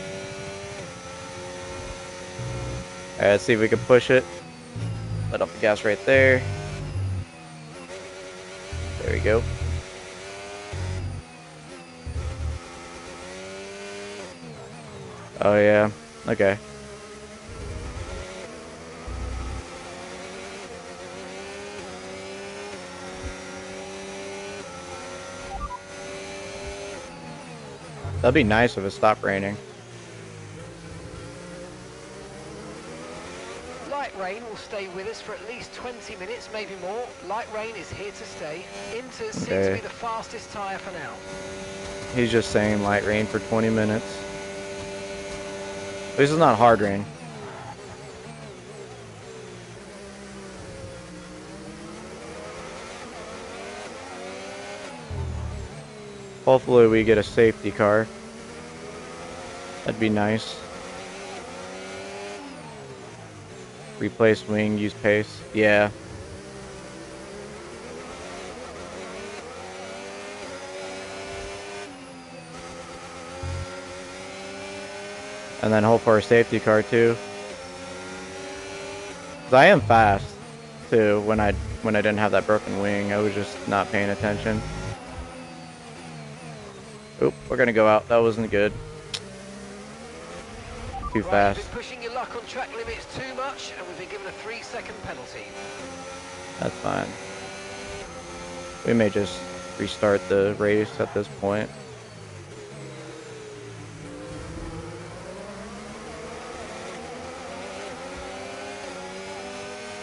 S1: Alright, let's see if we can push it. Let off the gas right there. There we go. Oh yeah, okay. That'd be nice if it stopped raining.
S3: Light rain will stay with us for at least 20 minutes, maybe more. Light rain is here to stay. Inters seems to be the fastest tyre for now.
S1: He's just saying light rain for 20 minutes. This is not hard rain. Hopefully we get a safety car. That'd be nice. Replace wing, use pace. Yeah. And then hope for a safety car too. 'Cause I am fast too when I didn't have that broken wing. I was just not paying attention. Oop, we're gonna go out. That wasn't good. Too fast.
S3: You've been pushing your luck on track limits too much, and we've been given a 3-second penalty.
S1: That's fine. We may just restart the race at this point.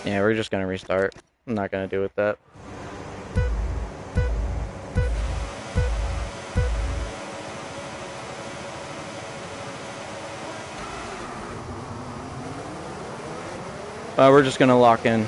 S1: Yeah, we're just gonna restart. I'm not gonna do with that. We're just gonna lock in.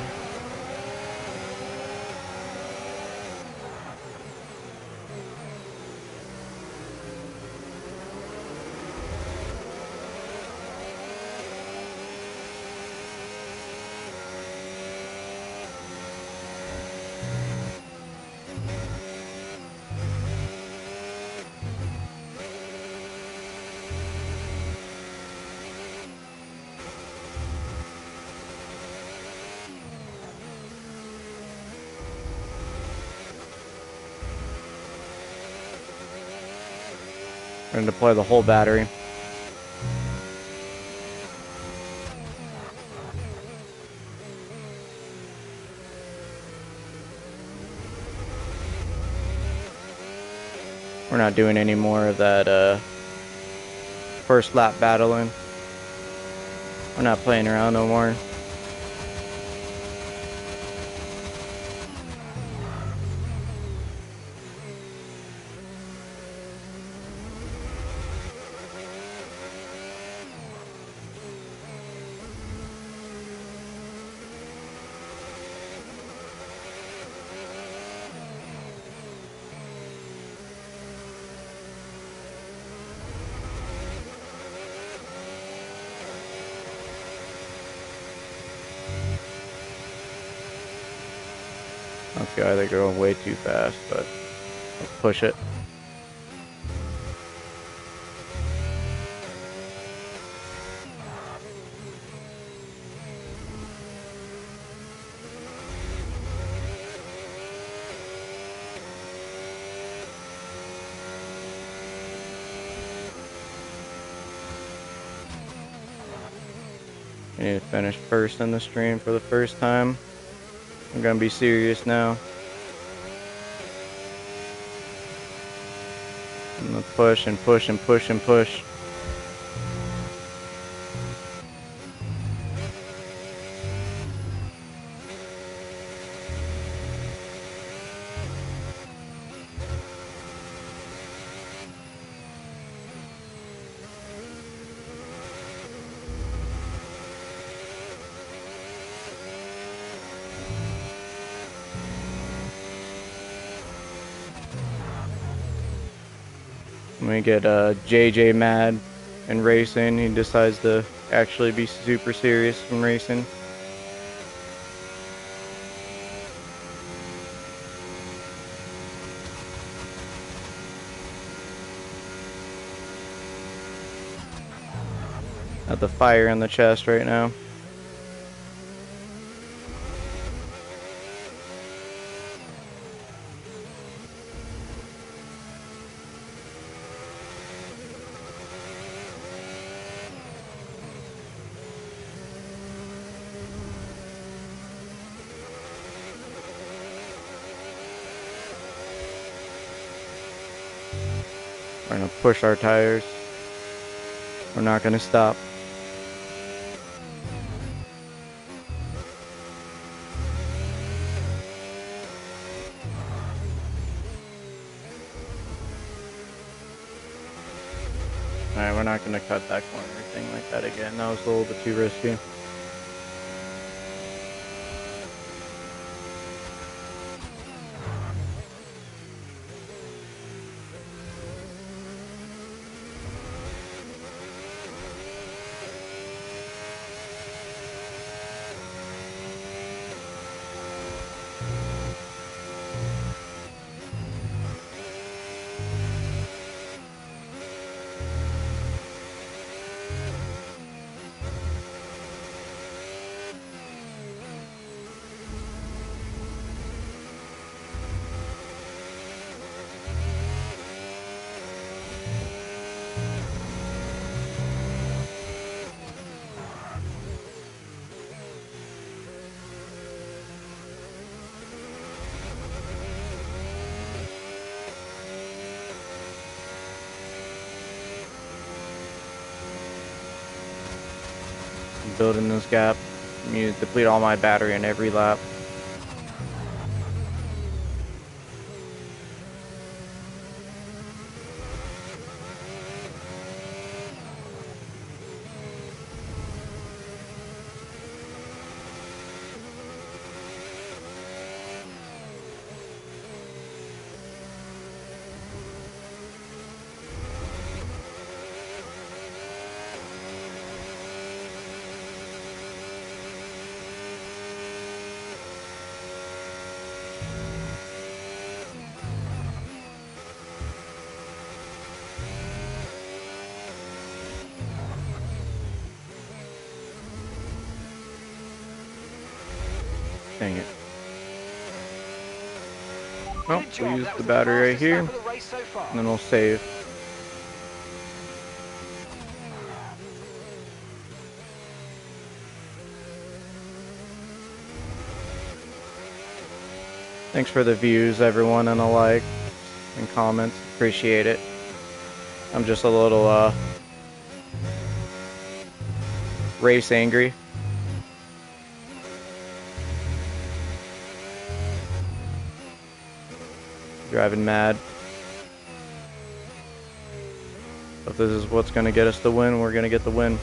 S1: We're gonna deploy the whole battery. We're not doing any more of that first lap battling. We're not playing around no more. Okay, they're going way too fast, but let's push it. We need to finish first in the stream for the first time. I'm gonna be serious now. I'm gonna push and push and push and push. We get JJ mad in racing. He decides to actually be super serious in racing. At the fire in the chest right now. We're gonna push our tires. We're not gonna stop. Alright, we're not gonna cut that corner or anything like that again. That was a little bit too risky. Building this gap. I need to deplete all my battery in every lap. Dang it. Well,
S3: Good
S1: we'll
S3: job.
S1: use
S3: That
S1: the
S3: was
S1: battery right
S3: fastest
S1: here,
S3: lap of the race so far.
S1: and then we'll save. Thanks for the views, everyone, and a like and comments. Appreciate it. I'm just a little race angry. Driving mad. If this is what's going to get us the win, we're going to get the win.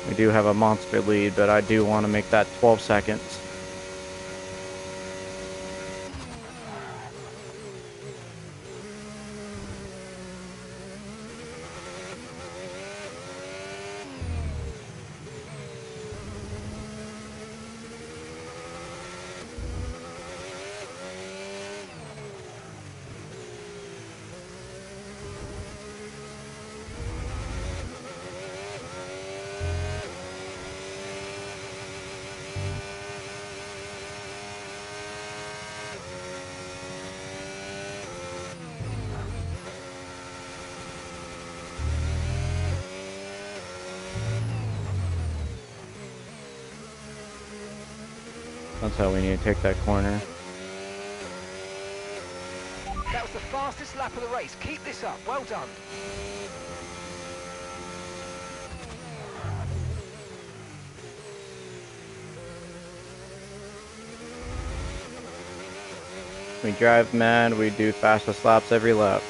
S1: We do have a monster lead, but I do want to make that 12 seconds. That's how we need to take that corner.
S3: That was the fastest lap of the race. Keep this up. Well done.
S1: We drive mad, we do fastest laps every lap.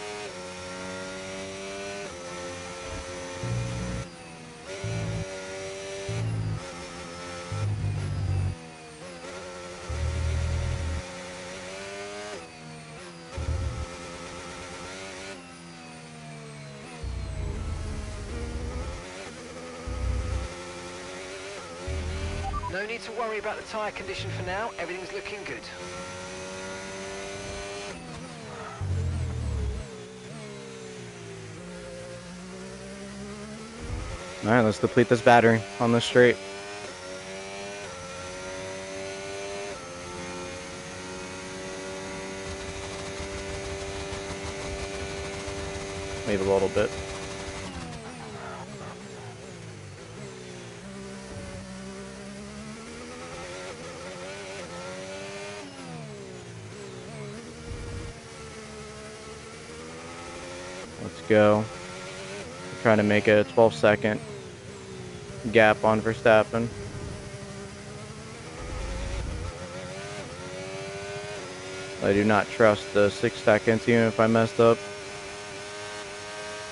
S3: No need to worry about the tyre condition for now. Everything's looking good.
S1: Alright, let's deplete this battery on the straight. Leave a little bit. Let's go. Try to make a 12-second gap on Verstappen. I do not trust the 6 seconds even if I messed up.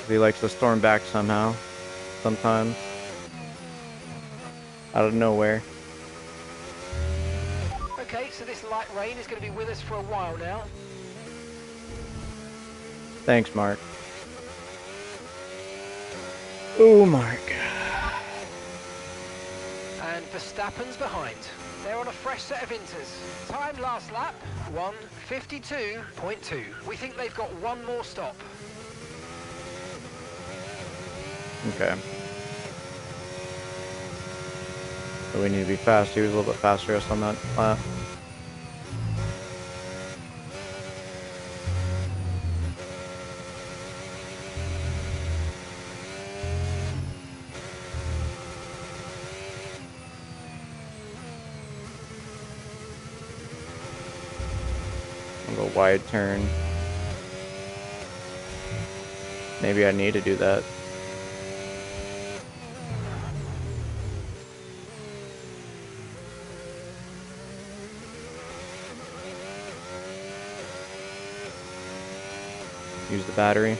S1: He likes to storm back somehow. Sometimes. Out of nowhere.
S3: Okay, so this light rain is going to be with us for a while now.
S1: Thanks, Mark. Oh, Mark.
S3: And Verstappen's behind. They're on a fresh set of inters. Time last lap, 1:52.2. We think they've got one more stop.
S1: Okay. So we need to be fast. He was a little bit faster on that lap. A little wide turn. Maybe I need to do that. Use the battery.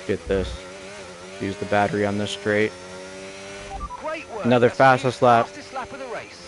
S1: Get this. Use the battery on this straight.
S3: Great work.
S1: Another
S3: That's
S1: fastest
S3: the
S1: lap.
S3: fastest lap of the race.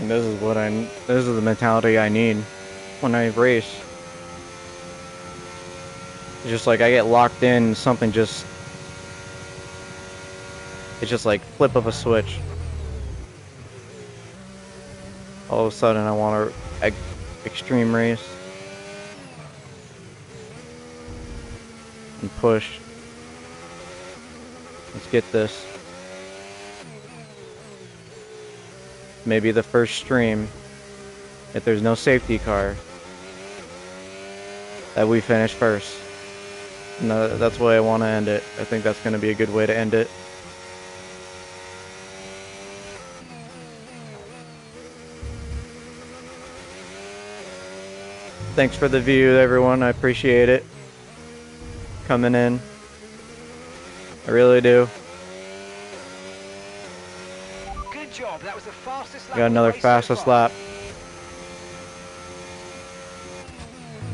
S1: And this is the mentality I need when I race. It's just like I get locked in, it's just like flip of a switch. All of a sudden I want to extreme race. and push. Let's get this. Maybe the first stream, if there's no safety car, that we finish first. No, that's the way I want to end it. I think that's going to be a good way to end it. Thanks for the view, everyone. I appreciate it. Coming in. I really do.
S3: Good job. That was the fastest lap.
S1: Got another fastest lap.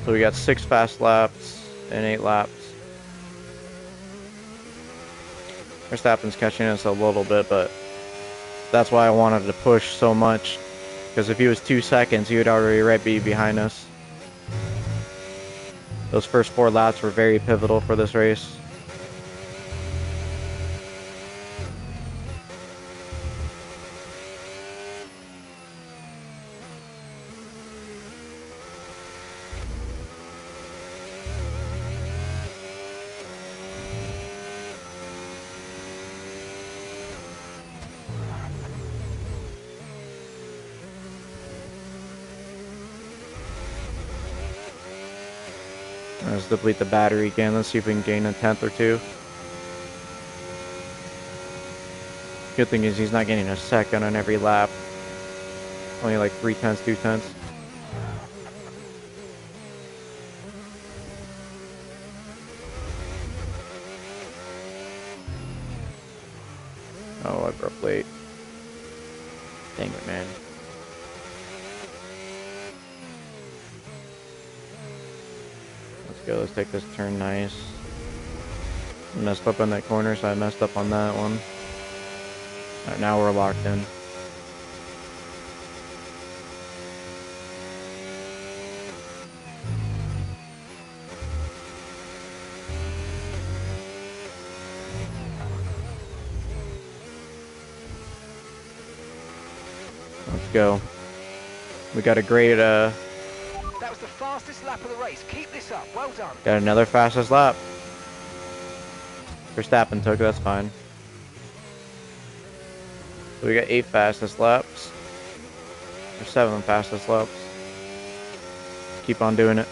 S1: So we got 6 fast laps and 8 laps. Verstappen's catching us a little bit, but that's why I wanted to push so much. Because if he was 2 seconds, he would already be behind us. Those first 4 laps were very pivotal for this race. Let's deplete the battery again. Let's see if we can gain a 10th or 2. Good thing is he's not getting a second on every lap. Only like 3 tenths, 2 tenths. Oh, I broke late. Dang it, man. Go, let's take this turn nice. I messed up on that corner, so I messed up on that one. Alright, now we're locked in. Let's go. We got a great
S3: That was the fastest lap of the race. Keep this up. Well done.
S1: got another fastest lap. Verstappen took, that's fine. So we got 8 fastest laps. Or 7 fastest laps. Keep on doing it.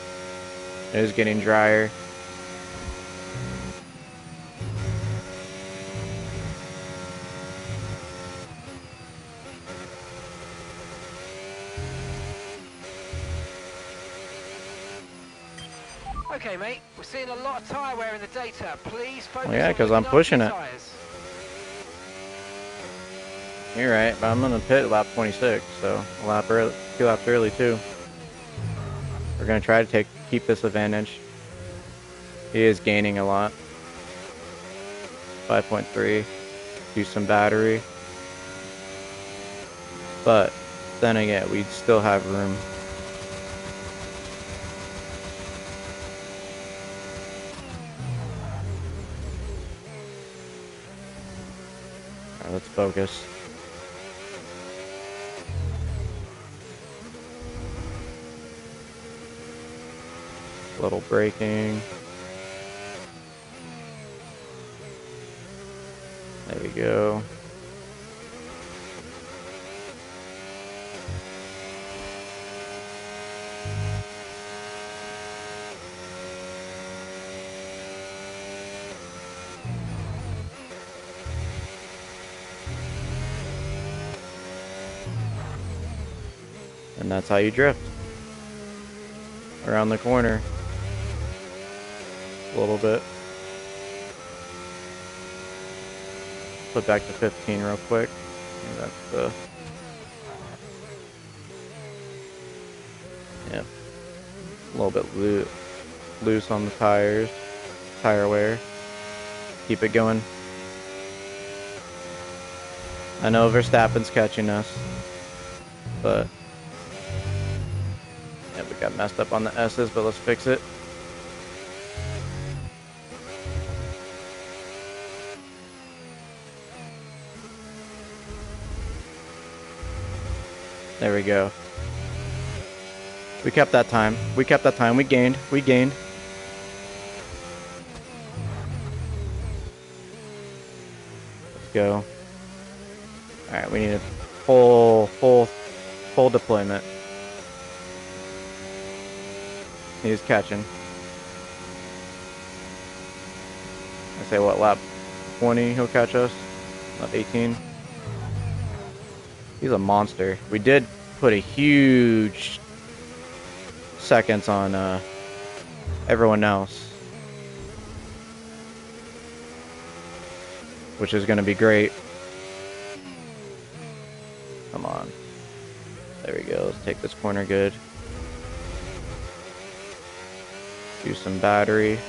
S1: It is getting drier.
S3: Okay, mate. We're seeing a lot of tyre wear in the data. Please focus
S1: Well, yeah,
S3: on
S1: because I'm
S3: looking after
S1: pushing
S3: your
S1: it.
S3: tyres.
S1: You're right, but I'm gonna pit lap 26, so a lap early, 2 laps early too. We're gonna try to keep this advantage. He is gaining a lot. 5.3. Use some battery. But then again, we still have room. Alright, let's focus. Little braking. There we go. And that's how you drift. Around the corner. A little bit. Put back to 15 real quick. And that's the... Yep. A little bit loose on the tires. Tire wear. Keep it going. I know Verstappen's catching us. But... yeah, we got messed up on the S's, but let's fix it. There we go. We kept that time. We kept that time. We gained. We gained. go. Alright, we need a full deployment. He's catching. I say what, lap 20 he'll catch us? Lap 18. He's a monster. We did put a huge seconds on everyone else, which is going to be great. Come on. There we go. Let's take this corner good. Do some battery.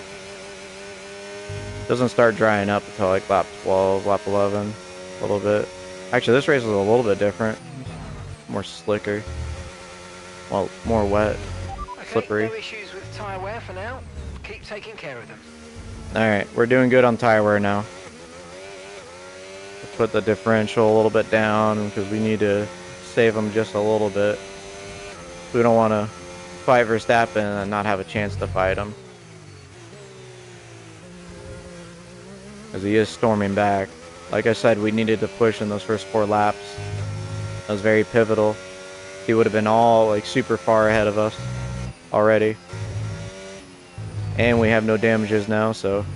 S1: Doesn't start drying up until like lap 12, lap 11, a little bit. Actually, this race is a little bit different. More slicker. Well, more wet.
S3: Okay,
S1: Slippery.
S3: no issues with tyre wear for now. Keep taking care of them.
S1: Alright, we're doing good on tire wear now. Let's put the differential a little bit down because we need to save them just a little bit. We don't want to fight Verstappen and not have a chance to fight him, because he is storming back. Like I said, we needed to push in those first 4 laps. That was very pivotal. He would have been all like super far ahead of us already. And we have no damages now, so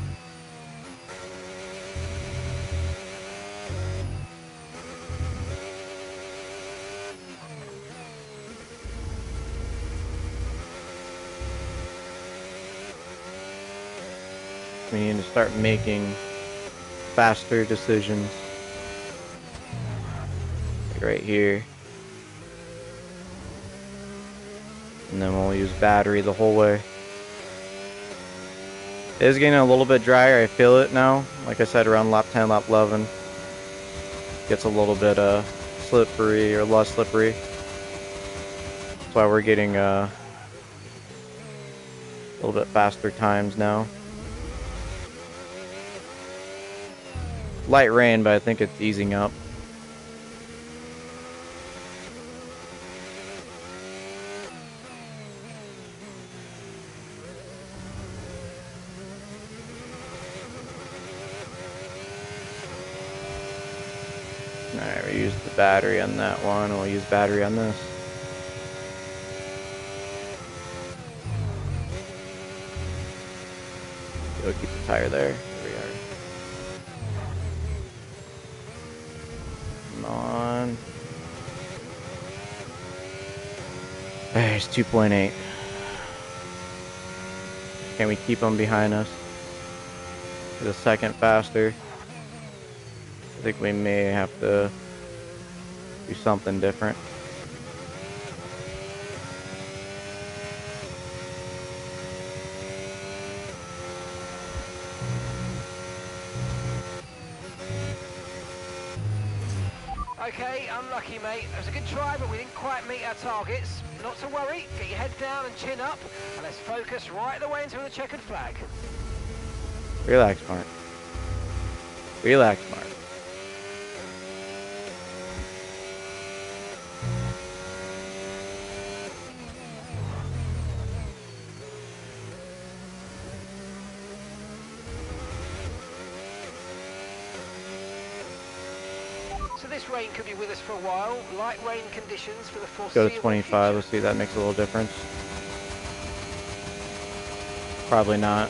S1: we need to start making faster decisions. Like right here. And then we'll use battery the whole way. It is getting a little bit drier. I feel it now. Like I said, around lap 10, lap 11. Gets a little bit slippery or less slippery. That's why we're getting a little bit faster times now. Light rain, but I think it's easing up. Alright, we used the battery on that one, we'll use battery on this. We'll keep the tire there. There we are. Come on. There's 2.8. Can we keep them behind us? Get a second faster. I think we may have to do something different.
S3: Okay, unlucky, mate. It was a good try, but we didn't quite meet our targets. Not to worry. Get your head down and chin up, and let's focus right the way into the checkered flag.
S1: Relax, Mark. Relax, Mark.
S3: So this rain could be with us for a while. Light rain conditions for the
S1: Go
S3: foreseeable
S1: to 25.
S3: future.
S1: Let's see if that makes a little difference. Probably not.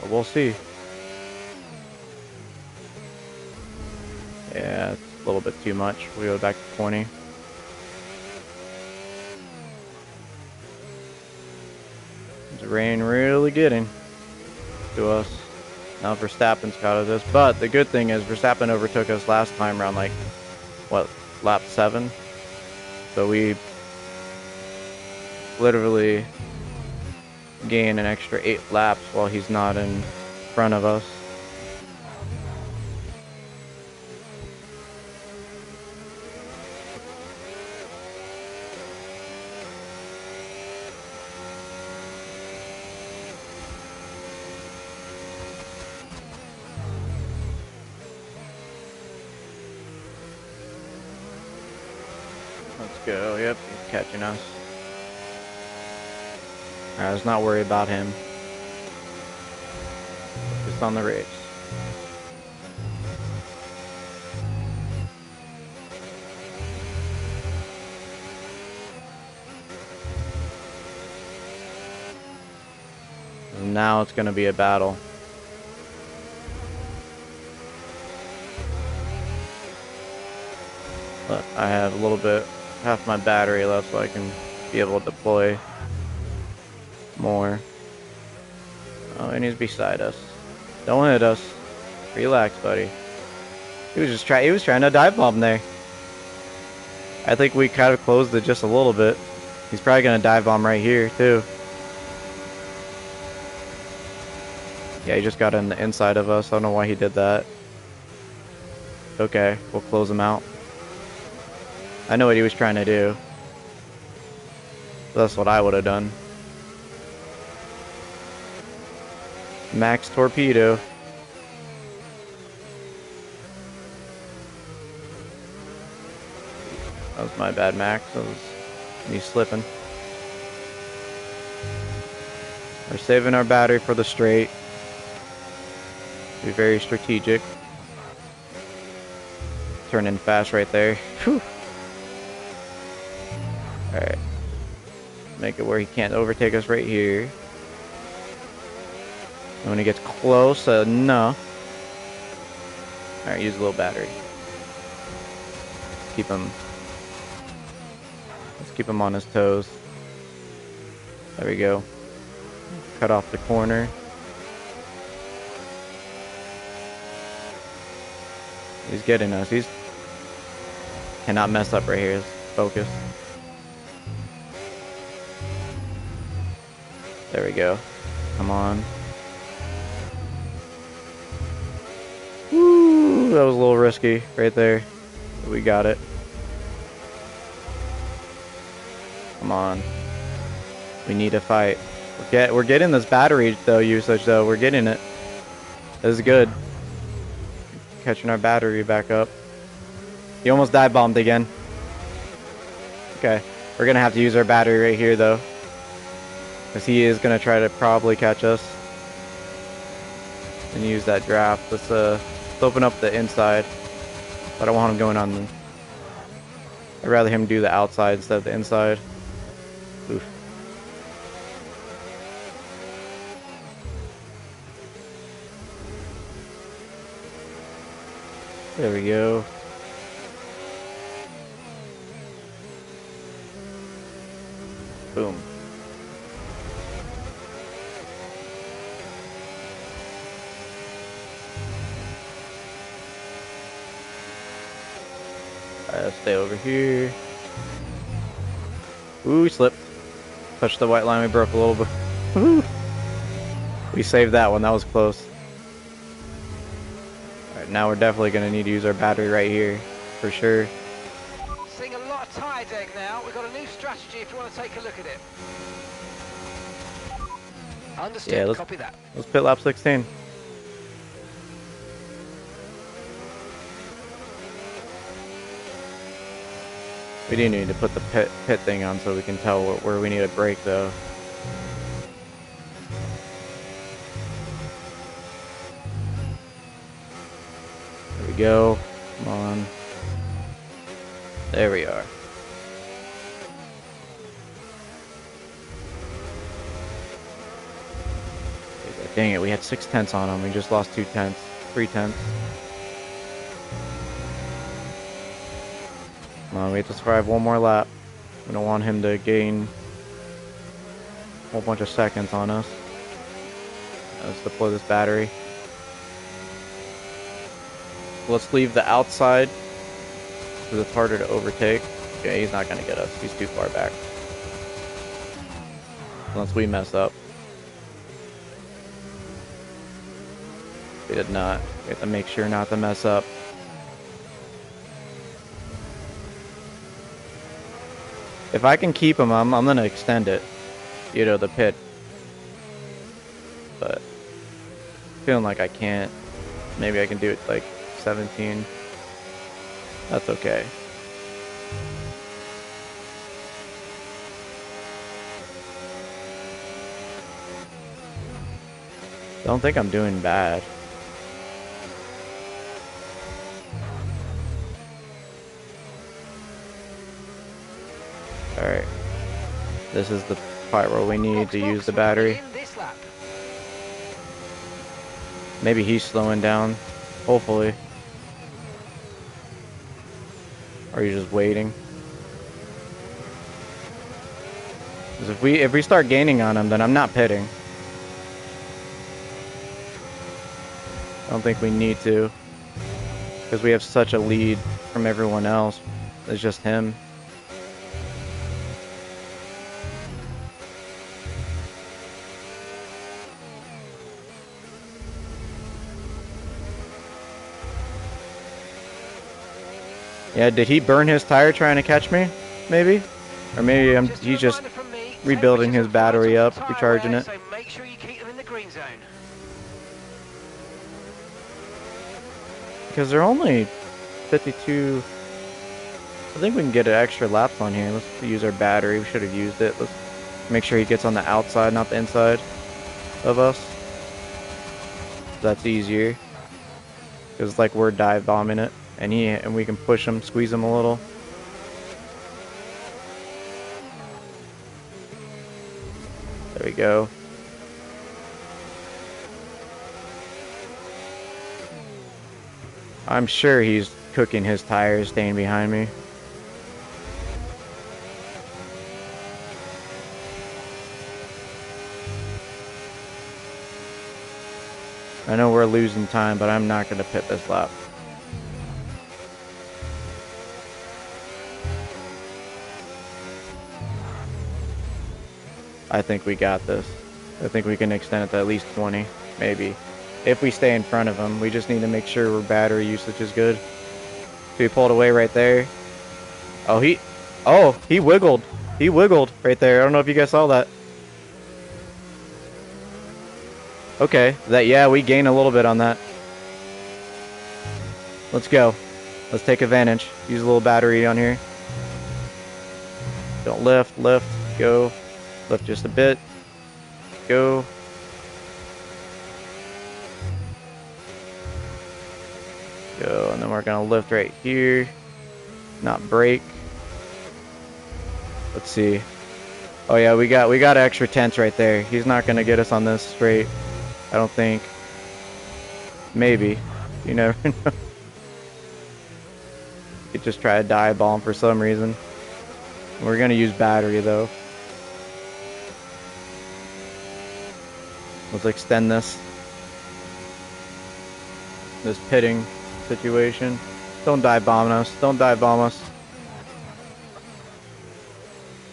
S1: But we'll see. Yeah, it's a little bit too much. We go back to 20. Is the rain really getting to us? Now Verstappen's caught us, but the good thing is Verstappen overtook us last time around like, what, lap 7? So we literally gain an extra 8 laps while he's not in front of us. Let's go. Yep, he's catching us. Alright, let's not worry about him. Just on the race. And now it's going to be a battle. But I have a little bit, half my battery left, so I can be able to deploy more. Oh, and he's beside us. Don't hit us. Relax, buddy. He was trying to dive bomb there. I think we kind of closed it just a little bit. He's probably gonna dive bomb right here too. Yeah, he just got on the inside of us. I don't know why he did that. Okay, we'll close him out. I know what he was trying to do. That's what I would have done. Max torpedo. That was my bad, Max. That was me slipping. We're saving our battery for the straight. Be very strategic. Turn in fast right there. Whew. Alright. Make it where he can't overtake us right here. And when he gets close, no. Alright, use a little battery. Let's keep him on his toes. There we go. Cut off the corner. He's getting us. He's cannot mess up right here. Focus. There we go. Come on. Woo! That was a little risky right there. But we got it. Come on. We need to fight. We're getting this battery though usage though. We're getting it. This is good. Catching our battery back up. He almost dive bombed again. Okay. We're gonna have to use our battery right here though. Because he is gonna try to probably catch us. And use that draft. Let's open up the inside. I don't want him going on the... I'd rather him do the outside instead of the inside. Oof. There we go. Boom. Alright, stay over here. Ooh, we slipped. Touched the white line, we broke a little bit. Woo! We saved that one, that was close. Alright, now we're definitely going to need to use our battery right here, for sure.
S3: Seeing a lot of tire deck now. We've got a new strategy if you want to take a look at it. Understood,
S1: Yeah,
S3: copy that.
S1: Let's pit lap 16. We do need to put the pit thing on so we can tell where we need a brake though. There we go. Come on. There we are. Dang it, we had 6 tenths on him. We just lost 2 tenths. 3 tenths. Come on, we have to survive one more lap. We don't want him to gain a whole bunch of seconds on us. Let's deploy this battery. Let's leave the outside because it's harder to overtake. Okay, he's not going to get us. He's too far back. Unless we mess up. We did not. We have to make sure not to mess up. If I can keep him, I'm going to extend it. You know, the pit. But feeling like I can't. Maybe I can do it like 17. That's okay. Don't think I'm doing bad. Alright. This is the part where we need to use the battery. Maybe he's slowing down. Hopefully. Or he's just waiting. Because if we start gaining on him, then I'm not pitting. I don't think we need to. Because we have such a lead from everyone else. It's just him. Yeah, did he burn his tire trying to catch me? Maybe? Or maybe he's just rebuilding his battery up, recharging it.
S3: So make sure you keep them in the green zone.
S1: Because they're only 52... I think we can get an extra laps on here. Let's use our battery. We should have used it. Let's make sure he gets on the outside, not the inside of us. That's easier. Because it's like we're dive bombing it. And we can push him, squeeze him a little. There we go. I'm sure he's cooking his tires, staying behind me. I know we're losing time, but I'm not going to pit this lap. I think we got this. I think we can extend it to at least 20, maybe. If we stay in front of him, we just need to make sure our battery usage is good. So he pulled away right there. Oh, he wiggled. He wiggled right there. I don't know if you guys saw that. Okay, yeah, we gained a little bit on that. Let's go. Let's take advantage. Use a little battery on here. Don't lift, go. Lift just a bit. Go. Go, and then we're gonna lift right here. Not brake. Let's see. Oh yeah, we got extra tenths right there. He's not gonna get us on this straight. I don't think. Maybe. You never know. Could just try to dive bomb for some reason. We're gonna use battery though. Let's extend this pitting situation. Don't dive bomb us. Don't dive bomb us.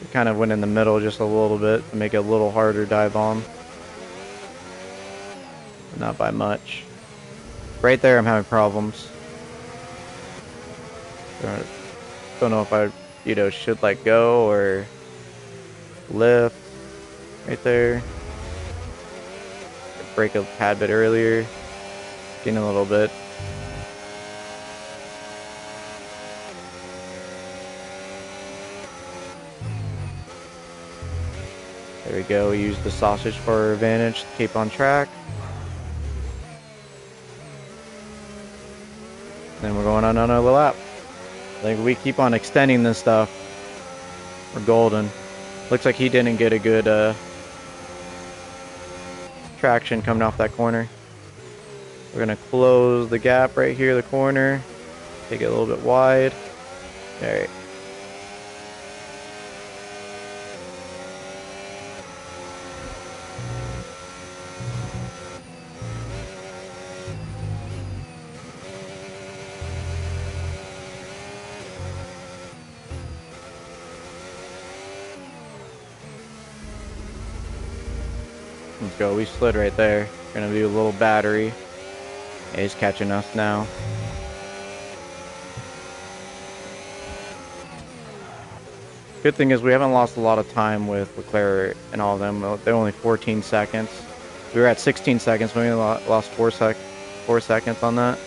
S1: We kind of went in the middle just a little bit to make it a little harder dive bomb. Not by much. Right there I'm having problems. Don't know if I, should let go or lift. Right there. Brake a tad bit earlier. Gain a little bit. There we go. We use the sausage for our advantage. Keep on track. Then we're going on another lap. I think we keep on extending this stuff. We're golden. Looks like he didn't get a good traction coming off that corner. We're gonna close the gap right here, the corner. Take it a little bit wide. Alright. Let's go. We slid right there. Gonna do a little battery. Yeah, he's catching us now. Good thing is we haven't lost a lot of time with Leclerc and all of them. They're only 14 seconds. We were at 16 seconds. We only lost 4 seconds on that.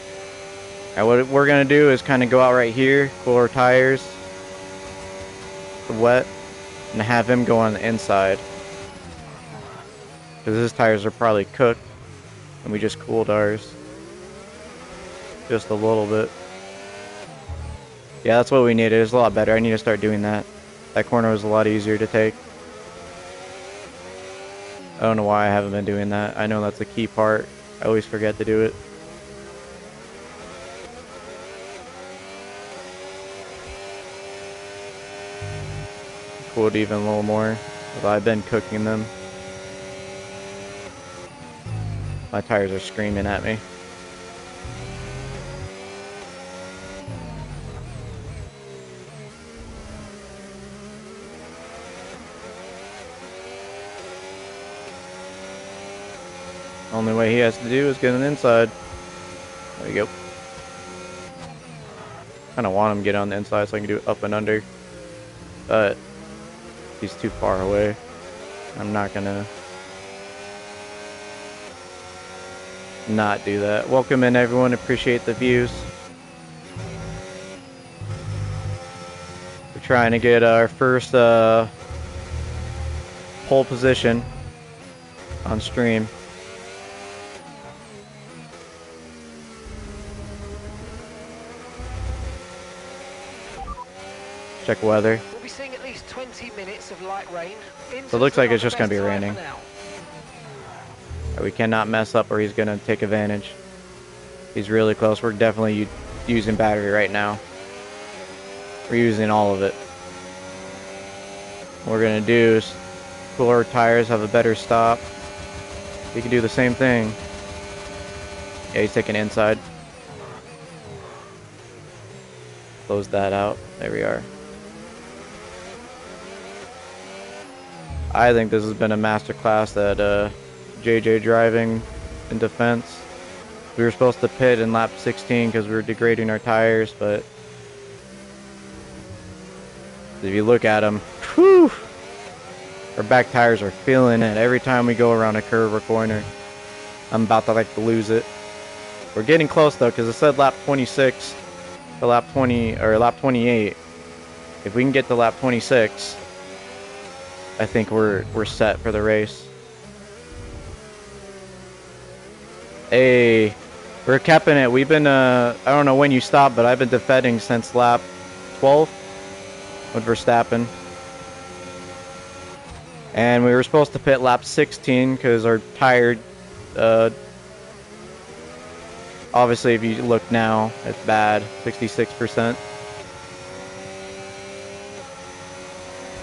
S1: And what we're gonna do is kind of go out right here, cool our tires, wet, and have him go on the inside. Because his tires are probably cooked. And we just cooled ours. Just a little bit. Yeah, that's what we needed. It's a lot better. I need to start doing that. That corner was a lot easier to take. I don't know why I haven't been doing that. I know that's a key part. I always forget to do it. Cooled even a little more. But I've been cooking them. My tires are screaming at me. Only way he has to do is get an inside. There we go. Kind of want him to get on the inside so I can do it up and under. But he's too far away. I'm not gonna not do that. Welcome in, everyone. Appreciate the views. We're trying to get our first pole position on stream. Check weather.
S3: We'll be seeing at least 20 minutes of light rain.
S1: So it looks like it's just going to be raining. We cannot mess up or he's going to take advantage. He's really close. We're definitely using battery right now. We're using all of it. What we're going to do is cool our tires, have a better stop. We can do the same thing. Yeah, he's taking inside. Close that out. There we are. I think this has been a masterclass at JJ driving in defense. We were supposed to pit in lap 16 because we were degrading our tires, but if you look at them, whew, our back tires are feeling it every time we go around a curve or corner. I'm about to like lose it. We're getting close though, because it said lap 26 to lap 20 or lap 28. If we can get to lap 26, I think we're set for the race. Hey, we're capping it. We've been I don't know when you stopped, but I've been defending since lap 12 with Verstappen. And we were supposed to pit lap 16 because our tire obviously if you look now, it's bad, 66%.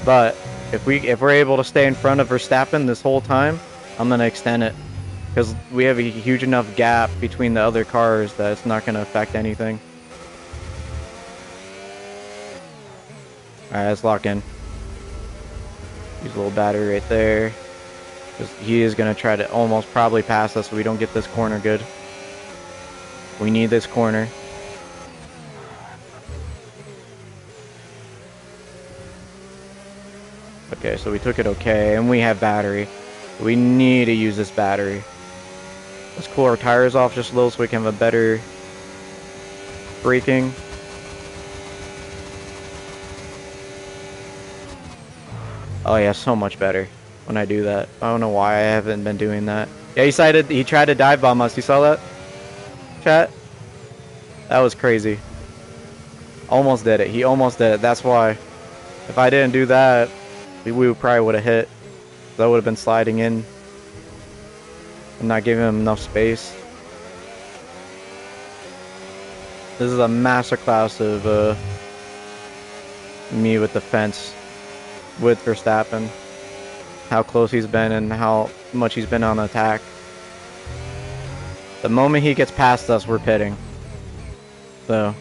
S1: But if we're able to stay in front of Verstappen this whole time, I'm gonna extend it because we have a huge enough gap between the other cars that it's not gonna affect anything. All right, let's lock in. Use a little battery right there. He is gonna try to almost probably pass us so we don't get this corner good. We need this corner. Okay, so we took it okay, and we have battery. We need to use this battery. Let's cool our tires off just a little so we can have a better braking. Oh yeah, so much better when I do that. I don't know why I haven't been doing that. Yeah, he tried to dive bomb us. You saw that? Chat? That was crazy. Almost did it. He almost did it. That's why. If I didn't do that, we probably would have hit. That would have been sliding in. I'm not giving him enough space. This is a masterclass of me with the fence with Verstappen. How close he's been and how much he's been on the attack. The moment he gets past us, we're pitting. So,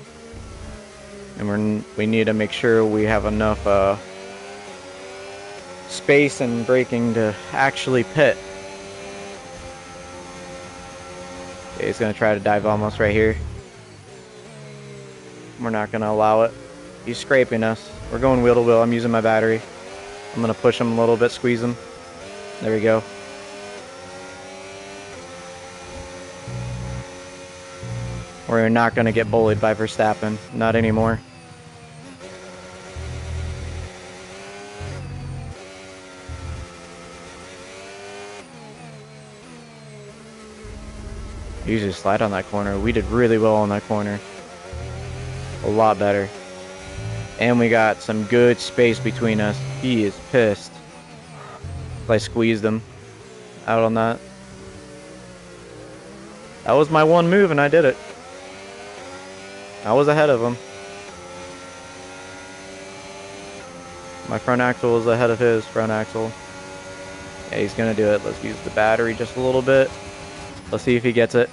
S1: and we need to make sure we have enough space and braking to actually pit. Okay, he's gonna try to dive almost right here. We're not gonna allow it. He's scraping us. We're going wheel to wheel. I'm using my battery. I'm gonna push him a little bit, squeeze him. There we go. We're not gonna get bullied by Verstappen. Not anymore. Usually slide on that corner. We did really well on that corner. A lot better. And we got some good space between us. He is pissed. I squeezed him out on that. That was my one move and I did it. I was ahead of him. My front axle was ahead of his front axle. Yeah, he's gonna do it. Let's use the battery just a little bit. Let's see if he gets it.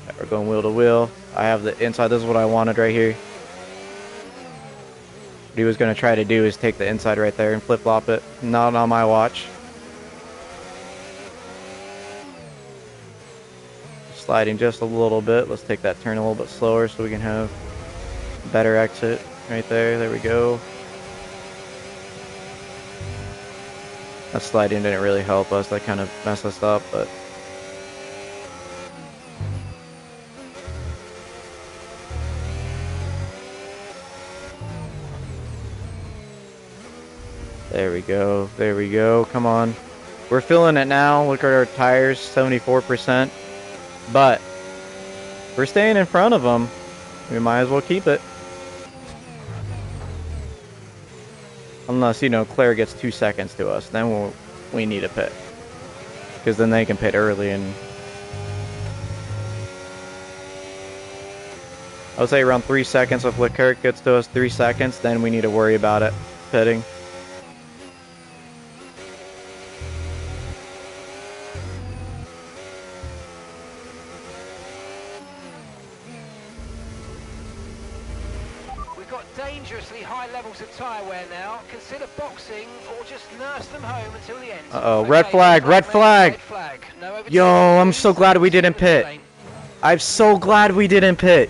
S1: Right, we're going wheel to wheel. I have the inside. This is what I wanted right here. What he was gonna try to do is take the inside right there and flip-flop it. Not on my watch. Sliding just a little bit. Let's take that turn a little bit slower so we can have a better exit right there. There we go. That sliding didn't really help us. That kind of messed us up, but there we go. There we go. Come on. We're feeling it now. Look at our tires, 74%. But we're staying in front of them. We might as well keep it. Unless, you know, Claire gets 2 seconds to us. Then we need a pit. Because then they can pit early and... I would say around 3 seconds. If Leclerc gets to us 3 seconds, then we need to worry about it. Pitting.
S3: Dangerously high levels of tyre wear now. Consider boxing or just nurse them home until the end.
S1: Uh-oh, red flag, red flag.
S3: No,
S1: yo, I'm so glad we didn't pit. I'm so glad we didn't pit.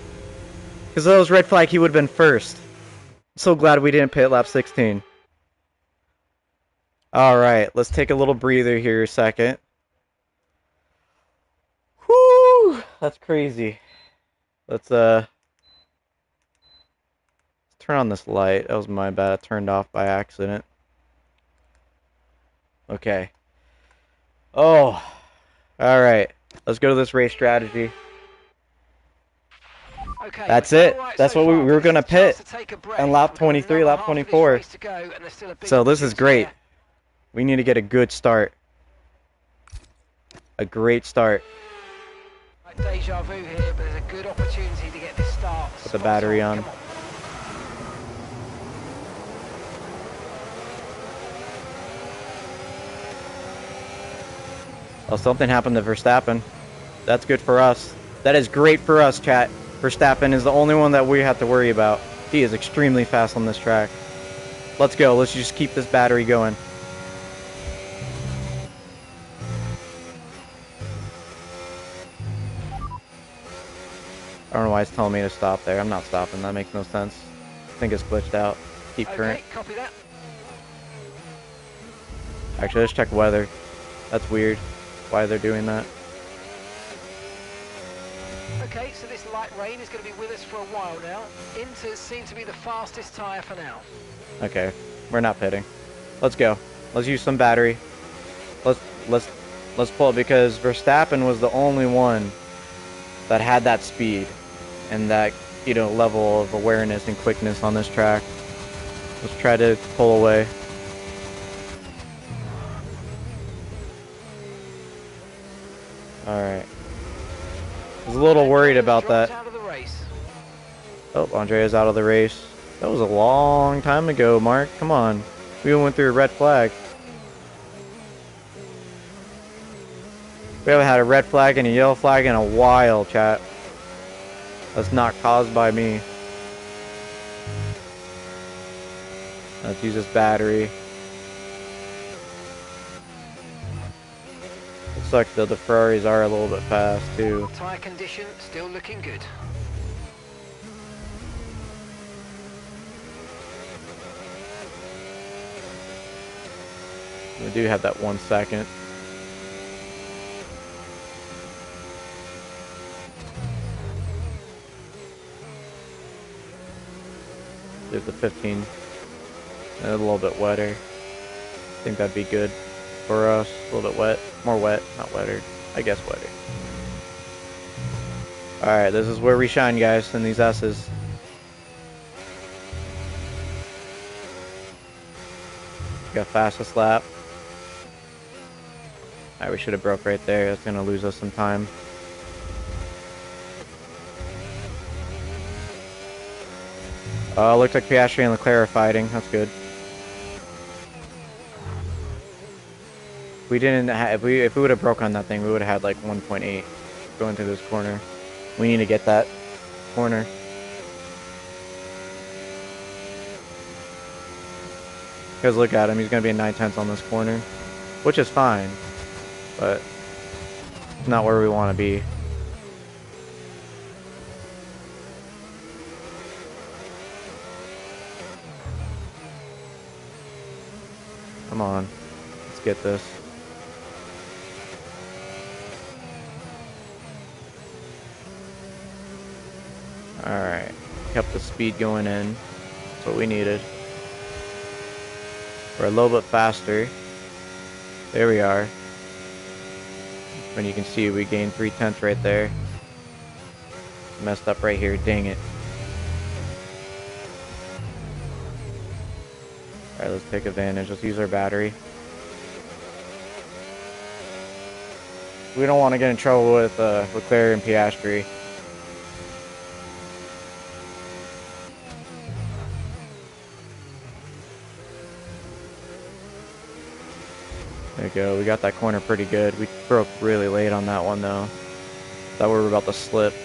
S1: Because if that was red flag, he would have been first. I'm so glad we didn't pit lap 16. Alright, let's take a little breather here a second. Whoo! That's crazy. Let's turn on this light. That was my bad. I turned off by accident. Okay. Oh. Alright. Let's go to this race strategy.
S3: Okay,
S1: that's it.
S3: Right,
S1: that's
S3: so
S1: what we were going to pit. And lap 23, lap 24. So this is great. We need to get a good start. A great start.
S3: Deja vu here, but there's a good opportunity to get this start.
S1: Put the battery on. Well, something happened to Verstappen. That's good for us. That is great for us, chat. Verstappen is the only one that we have to worry about. He is extremely fast on this track. Let's go. Let's just keep this battery going. I don't know why it's telling me to stop there. I'm not stopping. That makes no sense. I think it's glitched out. Keep current.
S3: Copy that.
S1: Actually, let's check weather. That's weird. Why they're doing that.
S3: Okay, so this light rain is going to be with us for a while now. Inters seem to be the fastest tyre for now.
S1: Okay, we're not pitting. Let's go. Let's use some battery. Let's pull it because Verstappen was the only one that had that speed and that, you know, level of awareness and quickness on this track. Let's try to pull away. Alright. I was a little worried about that. Oh, Andrea's out of the race. That was a long time ago, Mark. Come on. We went through a red flag. We haven't had a red flag and a yellow flag in a while, chat. That's not caused by me. Let's use this battery. Looks like the Ferraris are a little bit fast too.
S3: Tyre condition still looking good.
S1: We do have that 1 second. There's the 15. And a little bit wetter. I think that'd be good for us. a little bit wet. More wet, not wetter. I guess wetter. Alright, this is where we shine, guys, in these S's. Got fastest lap. Alright, we should have broke right there. That's gonna lose us some time. Looks like Piastri and Leclerc are fighting. That's good. We didn't have, if we would have broke on that thing, we would have had like 1.8 going through this corner. We need to get that corner. Because look at him, he's going to be a 9/10 on this corner, which is fine, but not where we want to be. Come on, let's get this. Alright, kept the speed going in. That's what we needed. We're a little bit faster. There we are. And you can see we gained 3/10 right there. Messed up right here, dang it. Alright, let's take advantage. Let's use our battery. We don't want to get in trouble with Leclerc and Piastri. There we go. We got that corner pretty good. We broke really late on that one, though. Thought we were about to slip.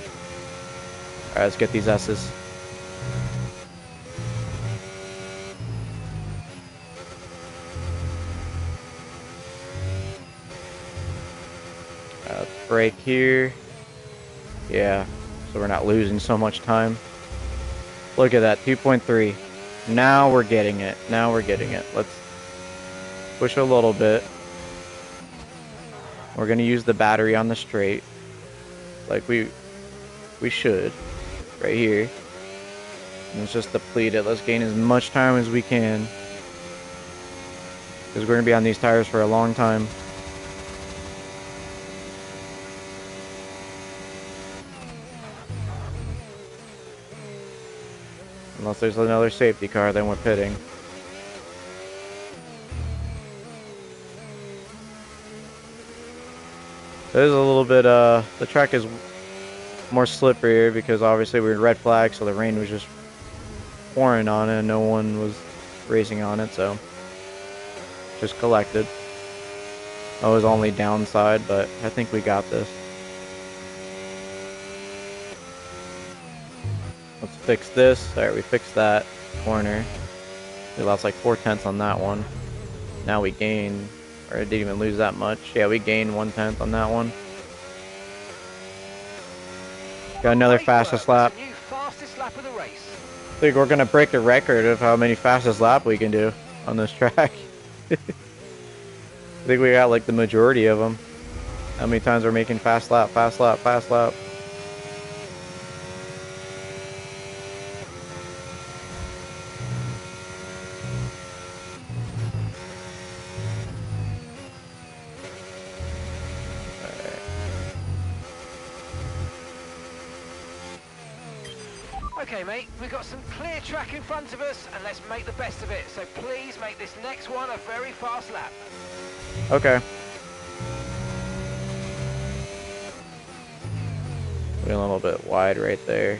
S1: Alright, let's get these S's. Let's brake here. Yeah, so we're not losing so much time. Look at that, 2.3. Now we're getting it. Now we're getting it. Let's push a little bit. We're gonna use the battery on the straight, like we should, right here. And let's just deplete it. Let's gain as much time as we can, because we're gonna be on these tires for a long time. Unless there's another safety car, then we're pitting. There's a little bit, the track is more slippery because obviously we were red flag, so the rain was just pouring on it and no one was racing on it, so just collected. That was only downside, but I think we got this. Let's fix this. Alright, we fixed that corner. We lost like 4/10 on that one. Now we gain, or didn't even lose that much. Yeah, we gained 1/10 on that one. Got another fastest lap.
S3: New fastest lap of the race.
S1: I think we're gonna break the record of how many fastest lap we can do on this track. I think we got like the majority of them. How many times we're making fast lap, fast lap, fast lap.
S3: Okay, mate, we've got some clear track in front of us, and let's make the best of it. So please make this next one a very fast lap.
S1: Okay. We're a little bit wide right there.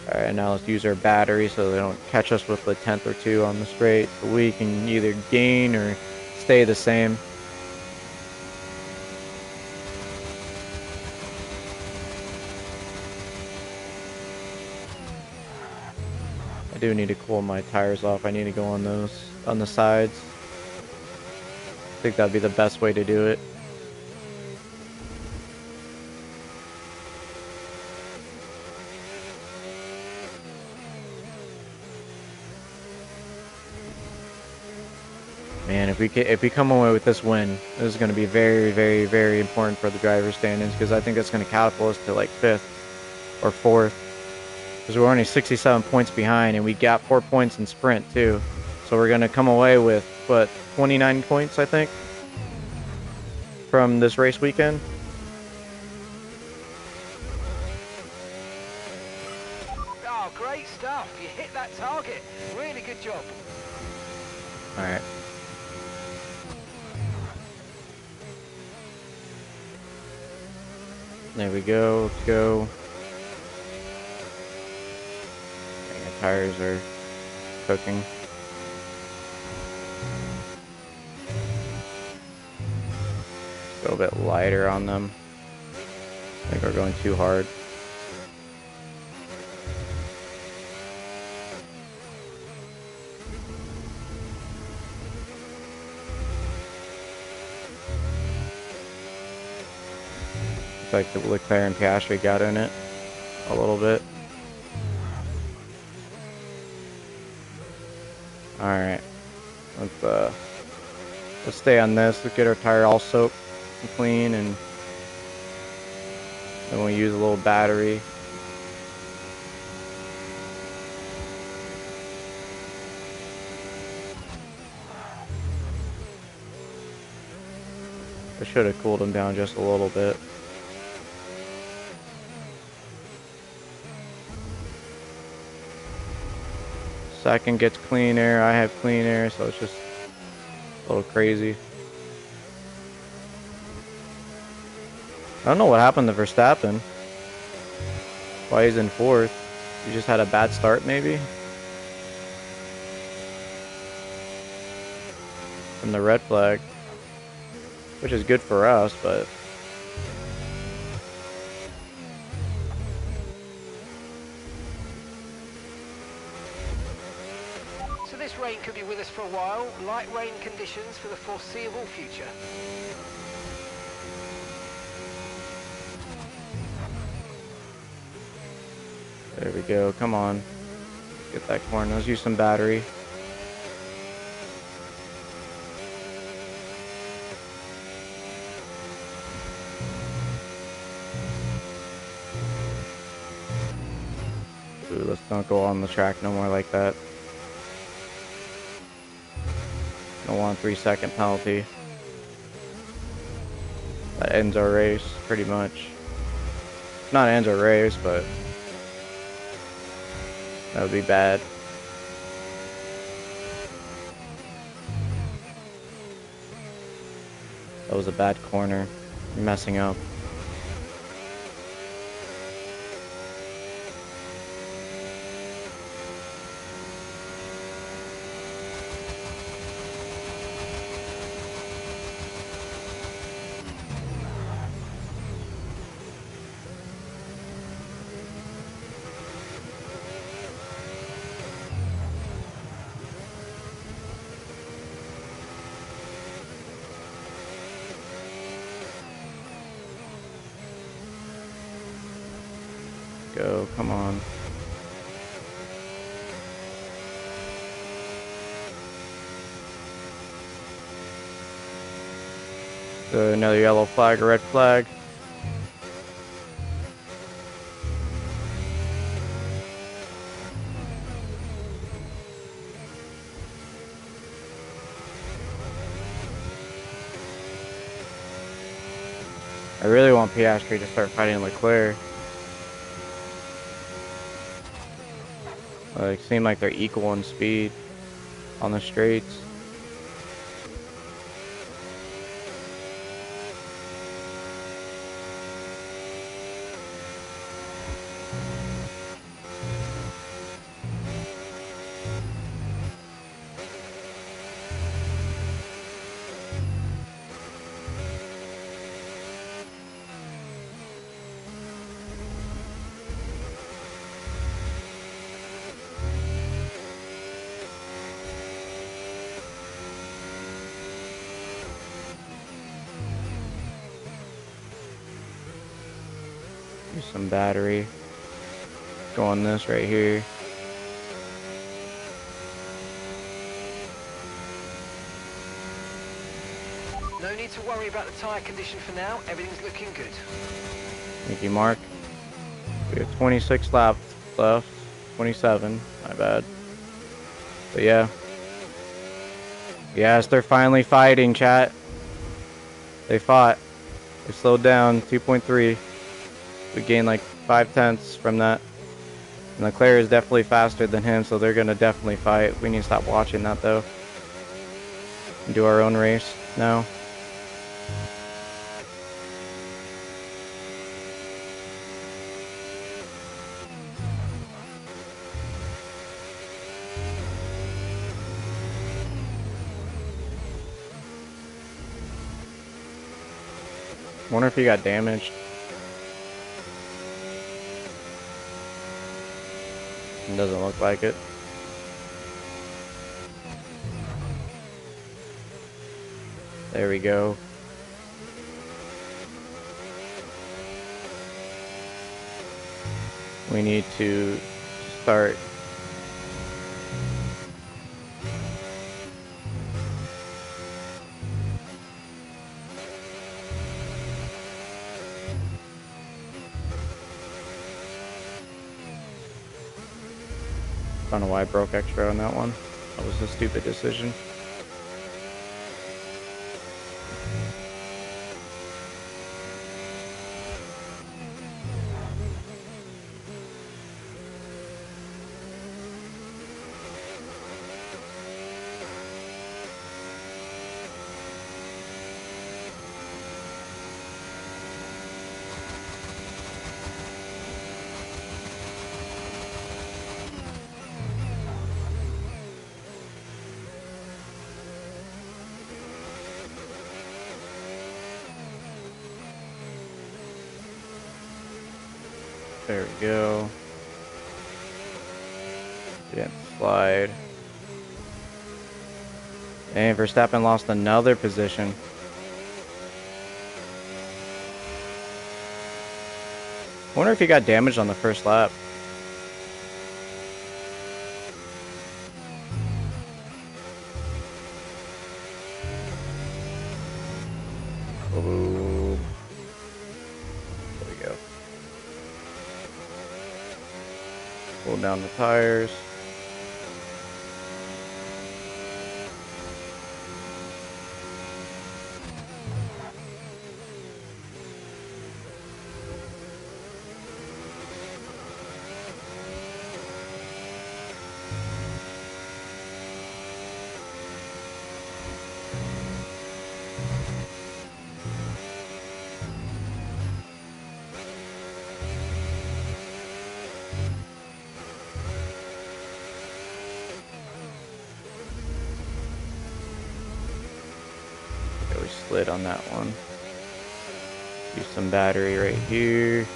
S1: Alright, now let's use our battery so they don't catch us with a 10th or 2 on the straight. So we can either gain or stay the same. I do need to cool my tires off. I need to go on those, on the sides. I think that'd be the best way to do it. Man, if we come away with this win, this is going to be very, very, very important for the driver's standings, because I think that's going to catapult us to like 5th or 4th. Because we're only 67 points behind, and we got 4 points in sprint too. So we're going to come away with, what, 29 points, I think? from this race weekend?
S3: Oh, great stuff. You hit that target. Really good job.
S1: All right. There we go. Let's go. Dang, the tires are cooking. Go a bit lighter on them. I think we're going too hard. Looks like the Leclerc and Piastri got in it a little bit. All right, let's stay on this. Let's get our tire all soaked and clean, and then we'll use a little battery. I should have cooled them down just a little bit. Second gets clean air. I have clean air, so it's just a little crazy. I don't know what happened to Verstappen. Why he's in fourth. He just had a bad start, maybe? From the red flag. Which is good for us, but...
S3: So this rain could be with us for a while. Light rain conditions for the foreseeable future.
S1: There we go. Come on. Get that corn. Let's use some battery. Ooh, let's not go on the track no more like that. Don't want a 3-second penalty. That ends our race, pretty much. Not ends our race, but that would be bad. That was a bad corner. You're messing up. Go, come on. So another yellow flag, a red flag. I really want Piastri to start fighting Leclerc. Like, seem like they're equal in speed on the straights. Use some battery. Go on this right here.
S3: No need to worry about the tyre condition for now. Everything's looking good.
S1: Thank you, Mark. We have 26 laps left. 27, my bad. But yeah. Yes, they're finally fighting, chat. They fought. They slowed down 2.3. We gained like 5/10 from that. And Leclerc is definitely faster than him, so they're going to definitely fight. We need to stop watching that, though. And do our own race now. Wonder if he got damaged. It doesn't look like it. There we go. We need to start I don't know why I broke extra on that one. That was a stupid decision. There we go. Didn't slide. And Verstappen lost another position. Wonder if he got damaged on the first lap. Oh. There we go. Pull down the tires. We slid on that one. Use some battery right here.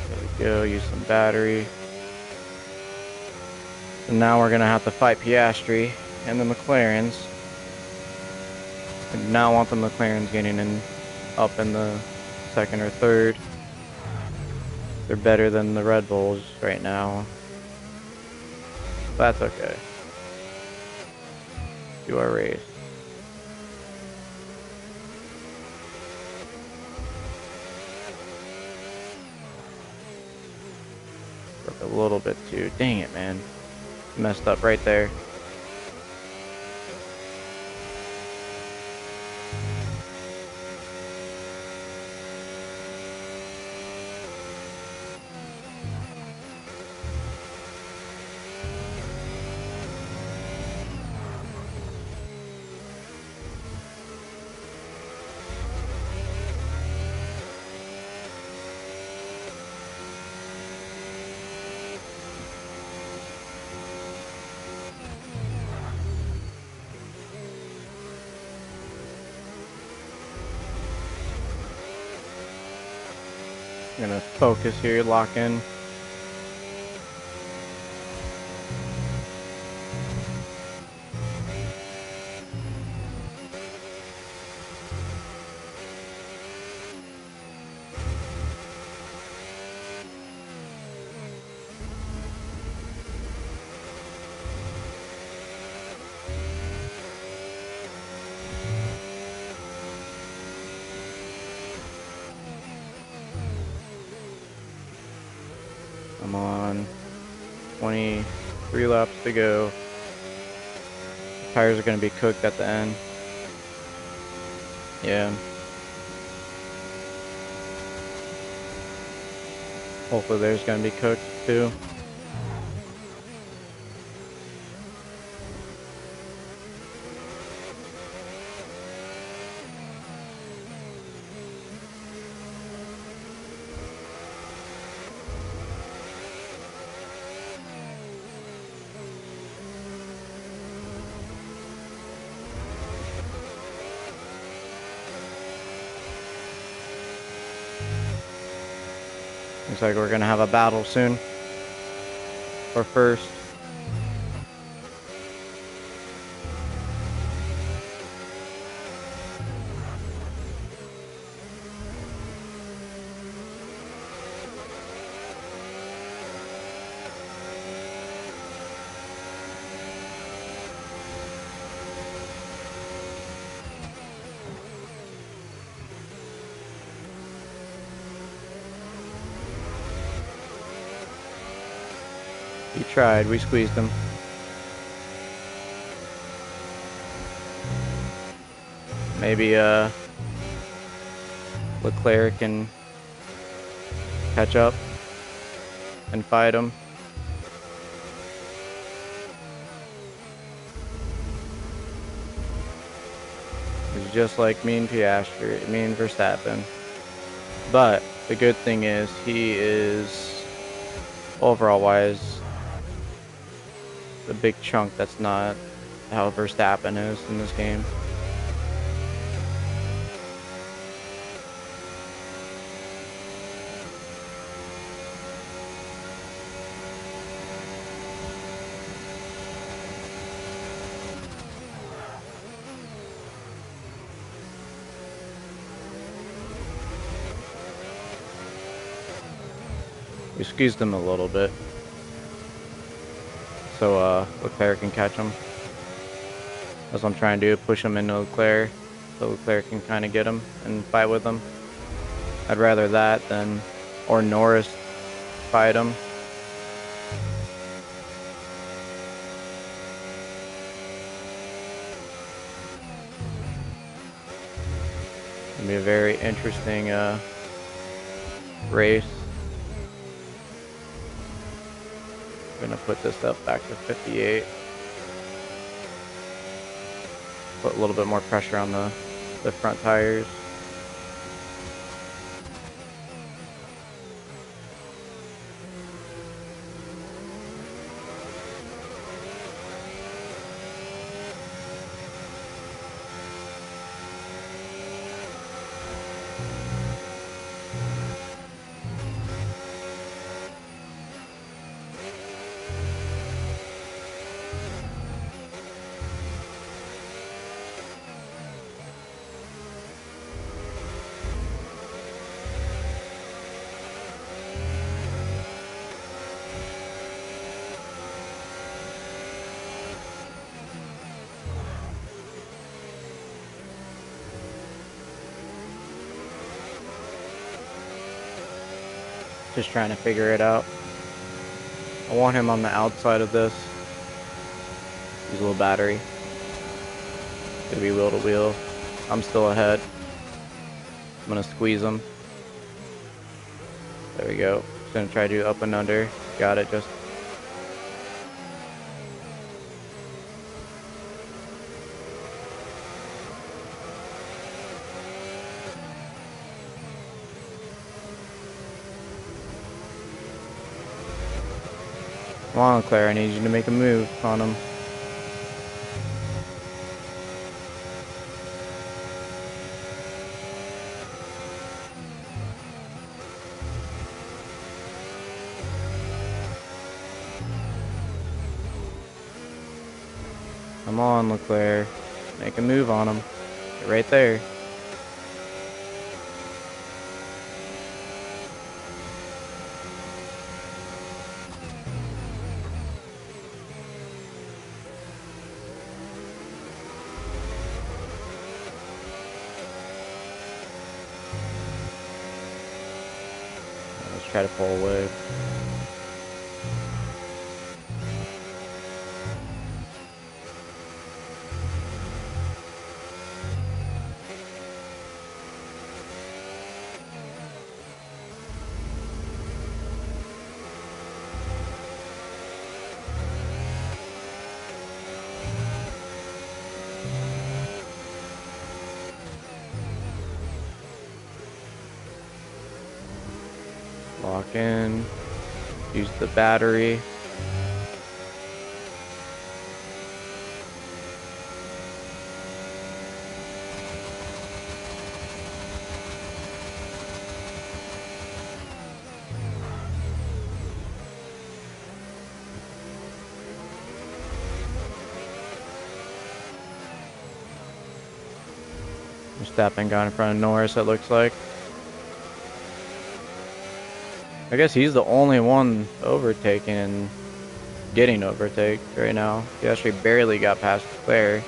S1: There we go, use some battery. And now we're gonna have to fight Piastri and the McLarens. I do not want the McLarens getting in up in the second or third. They're better than the Red Bulls right now. That's okay. Do our race. Broke a little bit too. Dang it, man. Messed up right there. I'm gonna focus here, lock in. Come on. 23 laps to go. Tires are going to be cooked at the end. Yeah. Hopefully there's going to be cooked too. Looks like we're going to have a battle soon for first. He tried, we squeezed him. Maybe Leclerc can catch up and fight him. It's just like me and Piastri, me and Verstappen. But the good thing is he is overall wise the big chunk that's not how Verstappen is in this game. We squeezed him a little bit, so Leclerc can catch him. That's what I'm trying to do, push him into Leclerc, so Leclerc can kind of get him and fight with him. I'd rather that than, or Norris fight him. It'll be a very interesting race. I'm gonna put this up back to 58. Put a little bit more pressure on the front tires. Just trying to figure it out. I want him on the outside of this. Use a little battery. Gonna be wheel to wheel. I'm still ahead. I'm gonna squeeze him. There we go. Just gonna try to do up and under. Got it. Just. Come on, Claire, I need you to make a move on him. Come on, Leclerc. Make a move on him. Get right there. Let's try to pull away. Lock in. Use the battery. Verstappen got in front of Norris, it looks like. I guess he's the only one overtaking and getting overtaken right now. He actually barely got past Leclerc.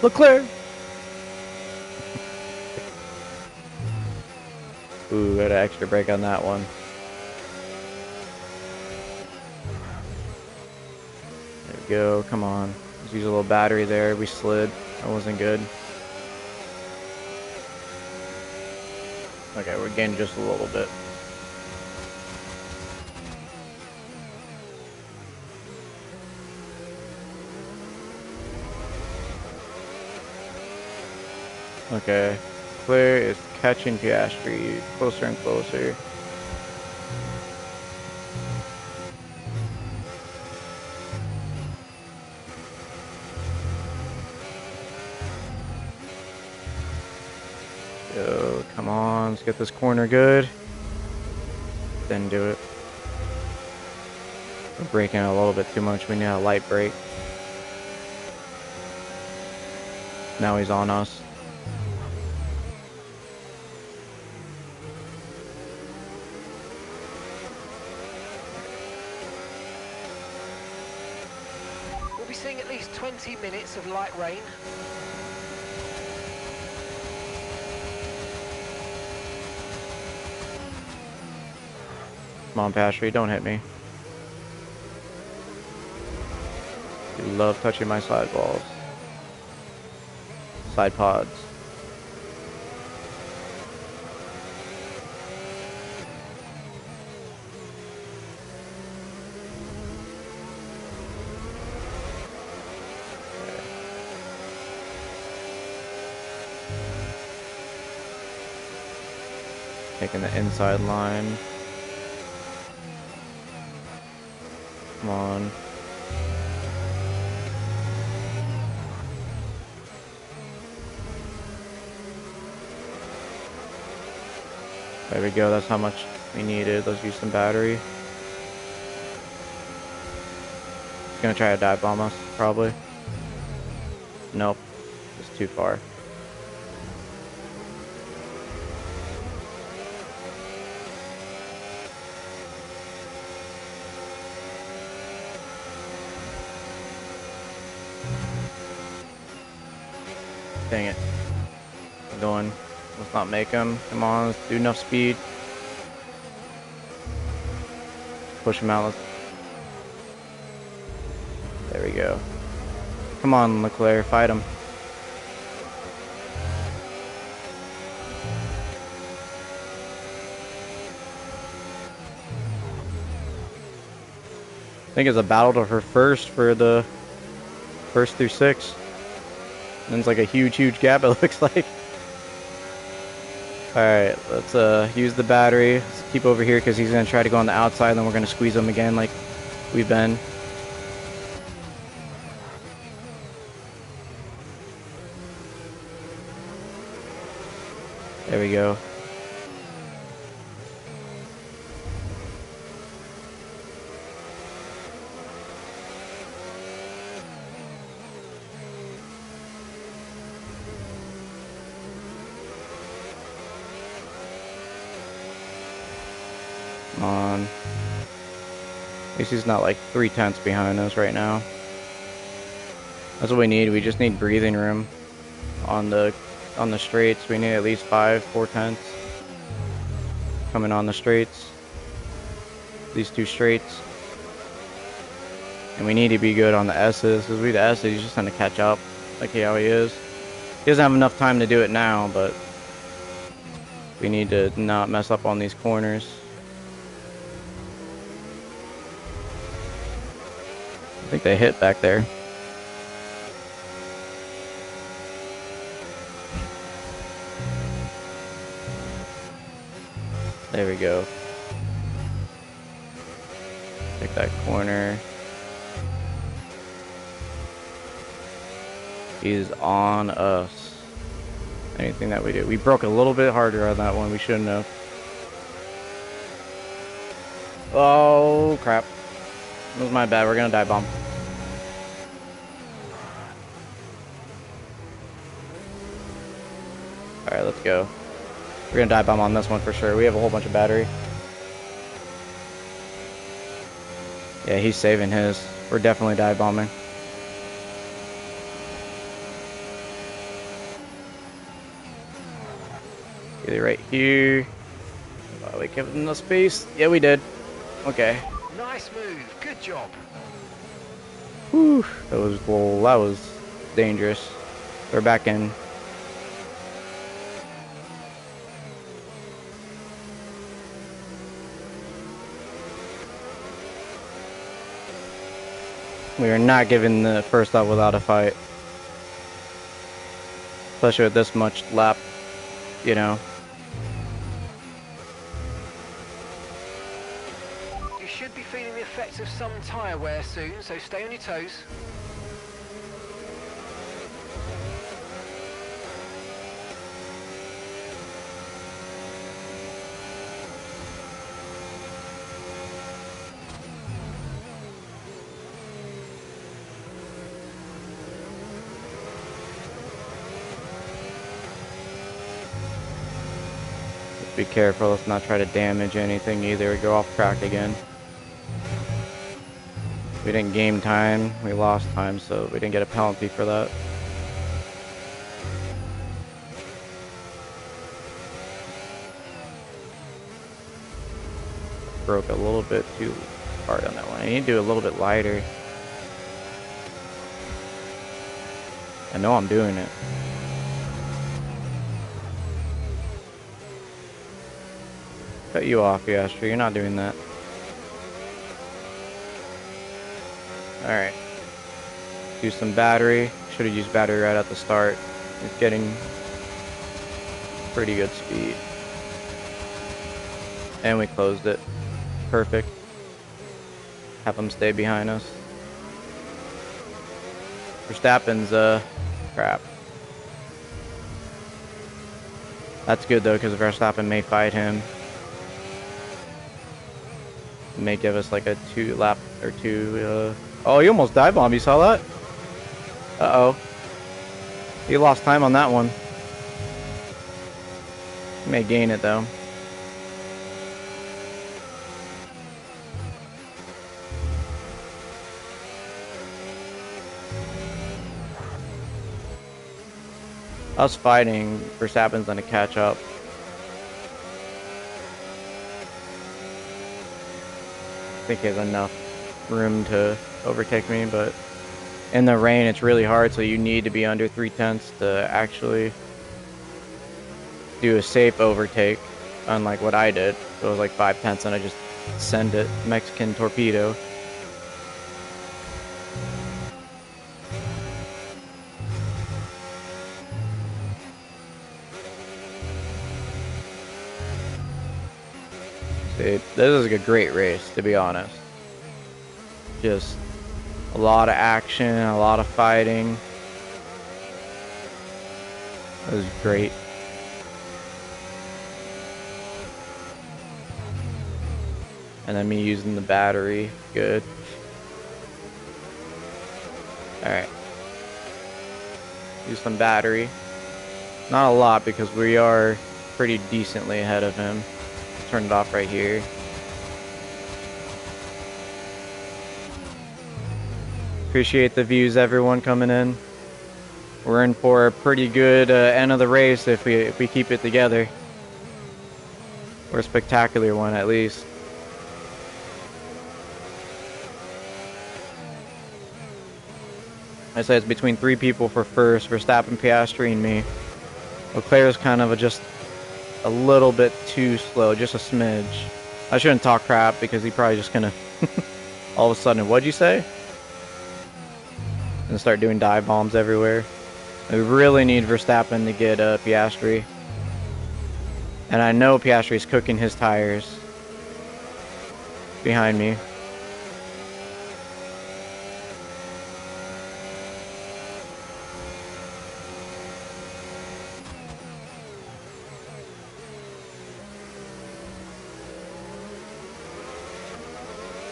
S1: Leclerc! Ooh, got an extra brake on that one. There we go, come on. Let's use a little battery there. We slid. That wasn't good. Okay, we're getting just a little bit. Okay, Leclerc is catching Piastri closer and closer. Yo, come on, let's get this corner good. Didn't do it. We're braking a little bit too much. We need a light brake. Now he's on us.
S3: We'll be seeing at least 20 minutes of light rain.
S1: Come on, Piastri, don't hit me. You love touching my side walls. Side pods. Taking the inside line. Come on. There we go, that's how much we needed. Let's use some battery. He's gonna try to dive bomb us, probably. Nope, it's too far. Dang it. I'm going. Let's not make him. Come on, let's do enough speed. Push him out. There we go. Come on, Leclerc, fight him. I think it's a battle to her first for the first through 6. And it's like a huge gap, it looks like. Alright, let's use the battery. Let's keep over here because he's going to try to go on the outside, and then we're going to squeeze him again like we've been. There we go. Come on. At least he's not like 3/10 behind us right now. That's what we need. We just need breathing room on the straights. We need at least 4/10 coming on the straights. These 2 straights. And we need to be good on the S's, because the S's, he's just trying to catch up like how he is. He doesn't have enough time to do it now, but we need to not mess up on these corners. I think they hit back there. There we go. Take that corner. He's on us. Anything that we do. We broke a little bit harder on that one. We shouldn't have. Oh, crap. That was my bad. We're going to dive bomb. Alright, let's go. We're going to dive bomb on this one for sure. We have a whole bunch of battery. Yeah, he's saving his. We're definitely dive bombing. Either right here. Oh, we kept enough space. Yeah, we did. Okay.
S3: Nice move. Good job.
S1: Whew. That was dangerous. They're back in. We are not giving the first up without a fight. Especially with this much lap, you know.
S3: You should be feeling the effects of some tyre wear soon, so stay on your toes.
S1: Be careful, let's not try to damage anything either. We go off track again. We didn't gain time, we lost time, so we didn't get a penalty for that. Broke a little bit too hard on that one. I need to do a little bit lighter. I know I'm doing it. Cut you off, Piastri. You're not doing that. Alright. Use some battery. Should have used battery right at the start. It's getting pretty good speed. And we closed it. Perfect. Have them stay behind us. Verstappen's, crap. That's good though, because Verstappen may fight him. May give us like a 2 lap or 2. Oh, he almost dive bomb. You saw that? Uh-oh. He lost time on that one. He may gain it though. Us fighting, Verstappen's gonna catch up. I think he has enough room to overtake me, but in the rain it's really hard, so you need to be under 3/10 to actually do a safe overtake, unlike what I did. So it was like 5/10 and I just send it Mexican torpedo. See, this is a great race, to be honest. Just a lot of action, a lot of fighting. It was great. And then me using the battery, good. Alright. Use some battery. Not a lot because we are pretty decently ahead of him. Turn it off right here. Appreciate the views, everyone coming in. We're in for a pretty good end of the race if we keep it together. Or a spectacular one at least. I say it's between 3 people for first: Verstappen, Piastri, and me. Leclerc's kind of just a little bit too slow, just a smidge. I shouldn't talk crap because he probably just gonna all of a sudden, what'd you say? And start doing dive bombs everywhere. We really need Verstappen to get Piastri. And I know Piastri's cooking his tires behind me.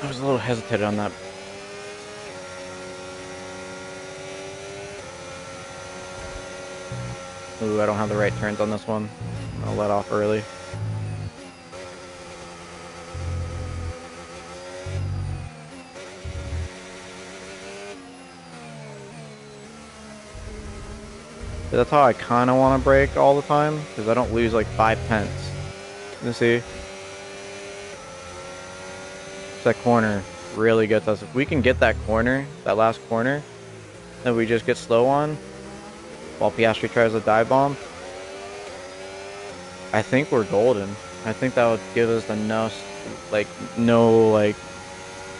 S1: I was a little hesitant on that. Ooh, I don't have the right turns on this one. I'll let off early. But that's how I kind of want to brake all the time, because I don't lose like 5/10. You see? That corner really gets us. If we can get that corner, that last corner, that we just get slow on, while Piastri tries a dive bomb, I think we're golden. I think that would give us enough, like, no, like,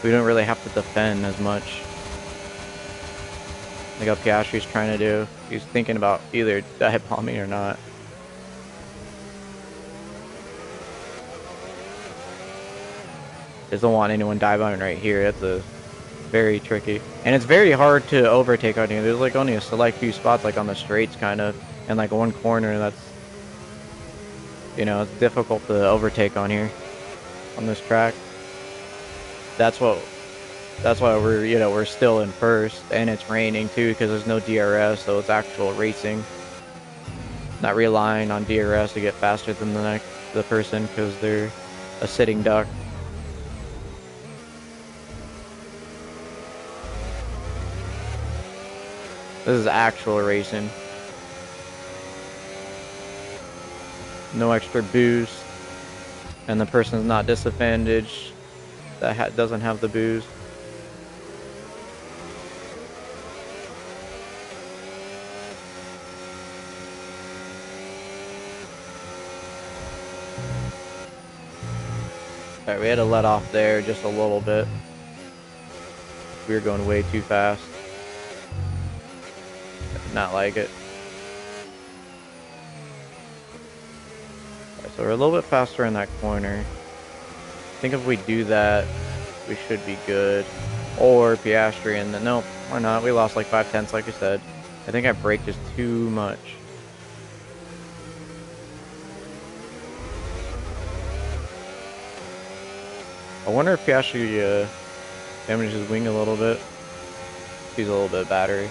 S1: we don't really have to defend as much. Like what Piastri's trying to do. He's thinking about either dive bombing or not. Just don't want anyone dive bombing right here. That's a very tricky. And it's very hard to overtake on here. There's like only a select few spots, like on the straights kind of, and like one corner that's, you know, it's difficult to overtake on here, on this track. That's why we're, you know, we're still in first, and it's raining too because there's no DRS, so it's actual racing. Not relying on DRS to get faster than the person because they're a sitting duck. This is actual racing. No extra boost, and the person's not disadvantaged that doesn't have the boost. Alright, we had to let off there just a little bit. We were going way too fast. I did not like it. Right, so we're a little bit faster in that corner. I think if we do that, we should be good. Or Piastri, and then nope, we're not. We lost like 5/10 like I said. I think I braked just too much. I wonder if Piastri damages his wing a little bit. He's a little bit of battery.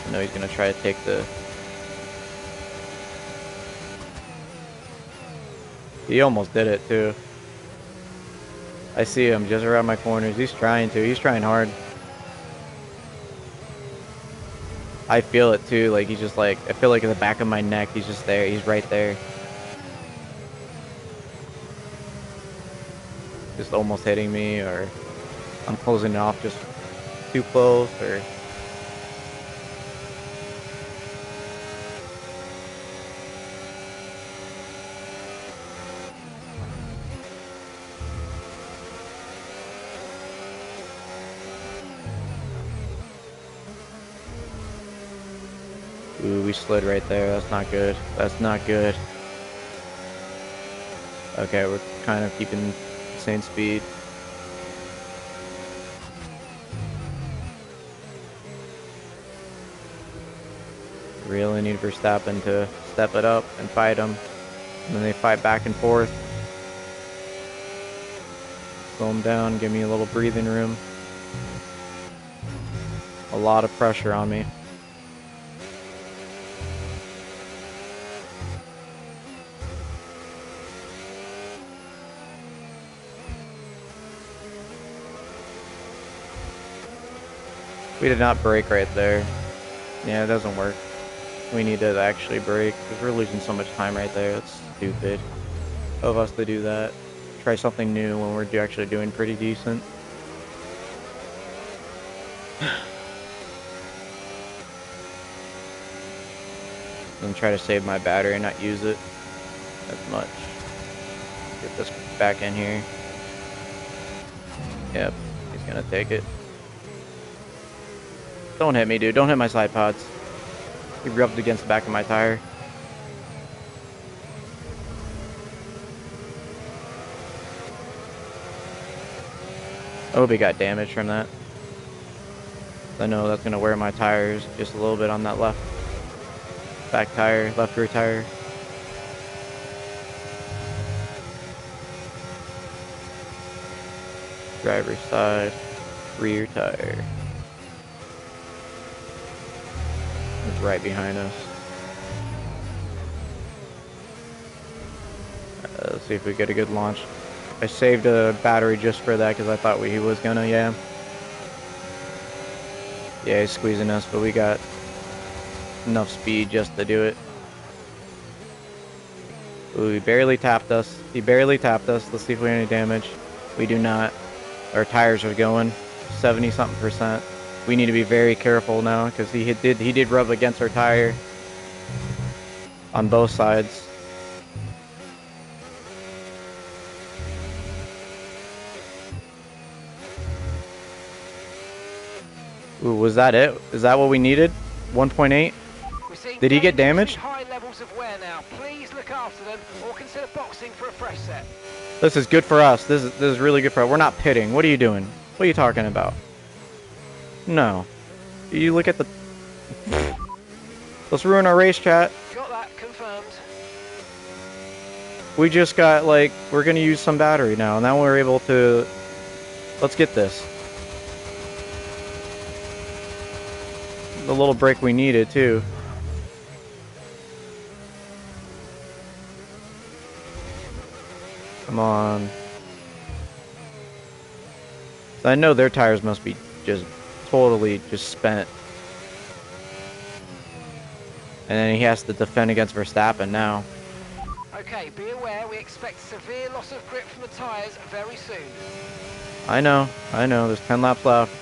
S1: I know he's gonna try to take the. He almost did it too. I see him just around my corners. He's trying to. He's trying hard. I feel it too. Like he's just like, I feel like in the back of my neck, he's just there. He's right there. Just almost hitting me, or I'm closing it off just too close, or. Ooh, we slid right there. That's not good. That's not good. Okay, we're kind of keeping the same speed. Really need Verstappen to step it up and fight him. And then they fight back and forth. Slow him down, give me a little breathing room. A lot of pressure on me. We did not brake right there. Yeah, it doesn't work. We need to actually brake because we're losing so much time right there. It's stupid of us to do that. Try something new when we're actually doing pretty decent. And try to save my battery and not use it as much. Get this back in here. Yep, he's gonna take it. Don't hit me, dude. Don't hit my side pods. He rubbed against the back of my tire. hope he got damage from that. I know that's gonna wear my tires just a little bit on that left back tire, left rear tire. Driver's side, rear tire. It's right behind us. Let's see if we get a good launch. I saved a battery just for that because I thought he was gonna, yeah. Yeah, he's squeezing us, but we got enough speed just to do it. Ooh, he barely tapped us. He barely tapped us. Let's see if we have any damage. We do not. Our tires are going 70-something%. We need to be very careful now because he did rub against our tire on both sides. Ooh, was that it? Is that what we needed? 1.8? Did he get damaged?
S3: High levels of wear now. Please look after them or consider boxing for a fresh set.
S1: This is good for us. This is really good for us. We're not pitting. What are you doing? What are you talking about? No. You look at the... Let's ruin our race, chat.
S3: Got that confirmed.
S1: We just got, like, we're going to use some battery now. Now we're able to... Let's get this. The little break we needed, too. Come on. I know their tires must be just totally just spent. And then he has to defend against Verstappen now.
S3: Okay, be aware we expect severe loss of grip from the tyres very soon.
S1: I know. There's 10 laps left.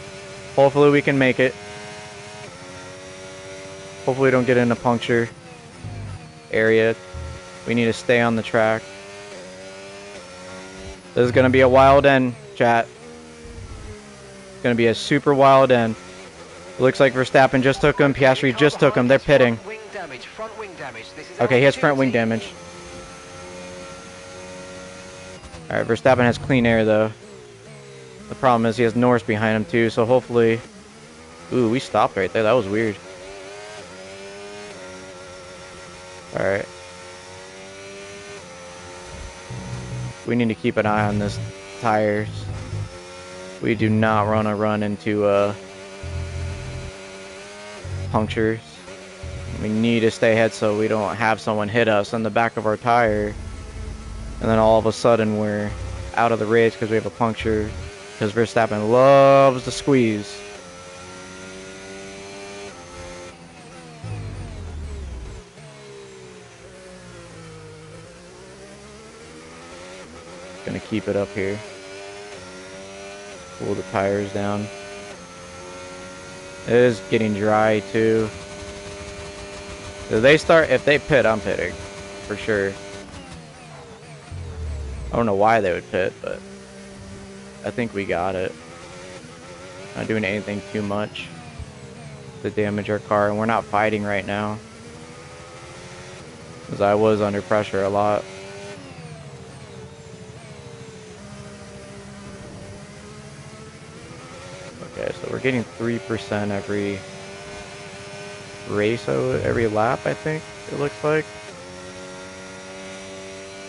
S1: Hopefully we can make it. Hopefully we don't get in a puncture area. We need to stay on the track. This is going to be a wild end, chat. It's going to be a super wild end. It looks like Verstappen just took him. Piastri just took him. They're pitting.
S3: Front wing damage.
S1: Okay, he has front wing damage. Alright, Verstappen has clean air, though. The problem is he has Norris behind him, too, so hopefully... Ooh, we stopped right there. That was weird. Alright. We need to keep an eye on this tires. We do not want to run into punctures. We need to stay ahead so we don't have someone hit us on the back of our tire. And then all of a sudden we're out of the race because we have a puncture. Because Verstappen loves to squeeze. Gonna keep it up here. Pull the tires down. It is getting dry too. If they pit, I'm pitting. For sure. I don't know why they would pit, but I think we got it. Not doing anything too much to damage our car, and we're not fighting right now. Because I was under pressure a lot. Okay, so we're getting 3% every race, every lap, I think it looks like.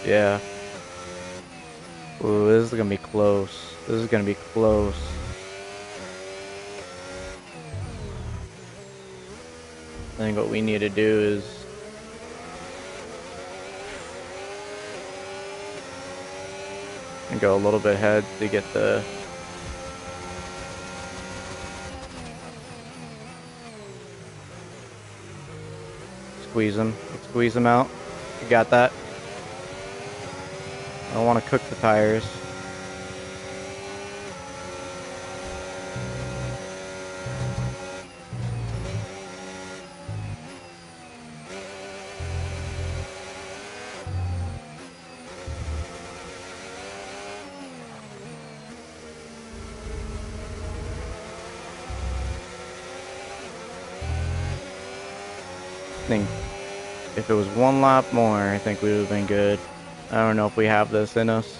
S1: Yeah. Ooh, this is gonna be close. This is gonna be close. I think what we need to do is go a little bit ahead to get the squeeze them. Let's squeeze them out. You got that. I don't want to cook the tires. I think if it was one lap more, I think we would have been good. I don't know if we have this in us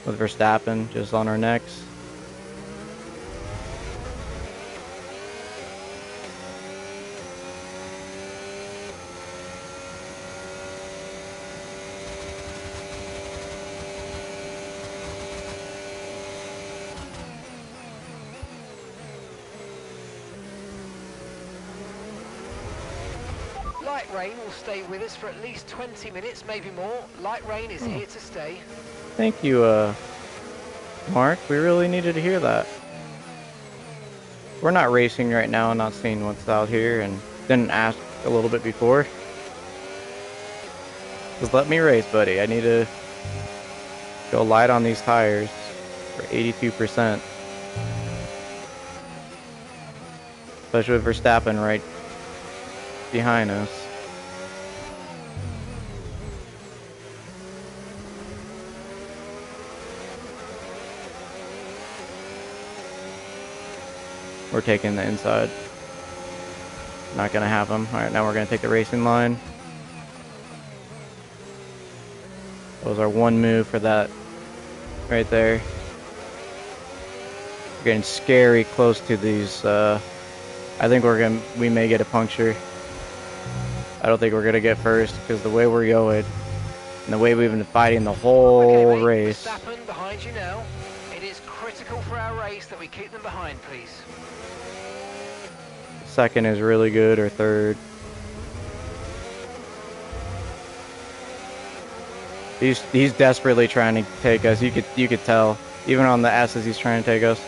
S1: with Verstappen just on our necks.
S3: light rain will stay with us for at least 20 minutes, maybe more. Light rain is here to stay.
S1: Thank you, Mark. We really needed to hear that. We're not racing right now, not seeing what's out here, and didn't ask a little bit before. Just let me race, buddy. I need to go light on these tires for 82%. Especially with Verstappen right behind us. We're taking the inside. Not gonna have him. Alright, now we're gonna take the racing line. That was our one move for that right there. We're getting scary close to these. I think we may get a puncture. I don't think we're gonna get first because the way we're going and the way we've been fighting the whole race.
S3: Verstappen behind you now. It is critical for our race that we keep them behind, please.
S1: Second is really good, or third. He's desperately trying to take us. You could tell. Even on the S's, he's trying to take us.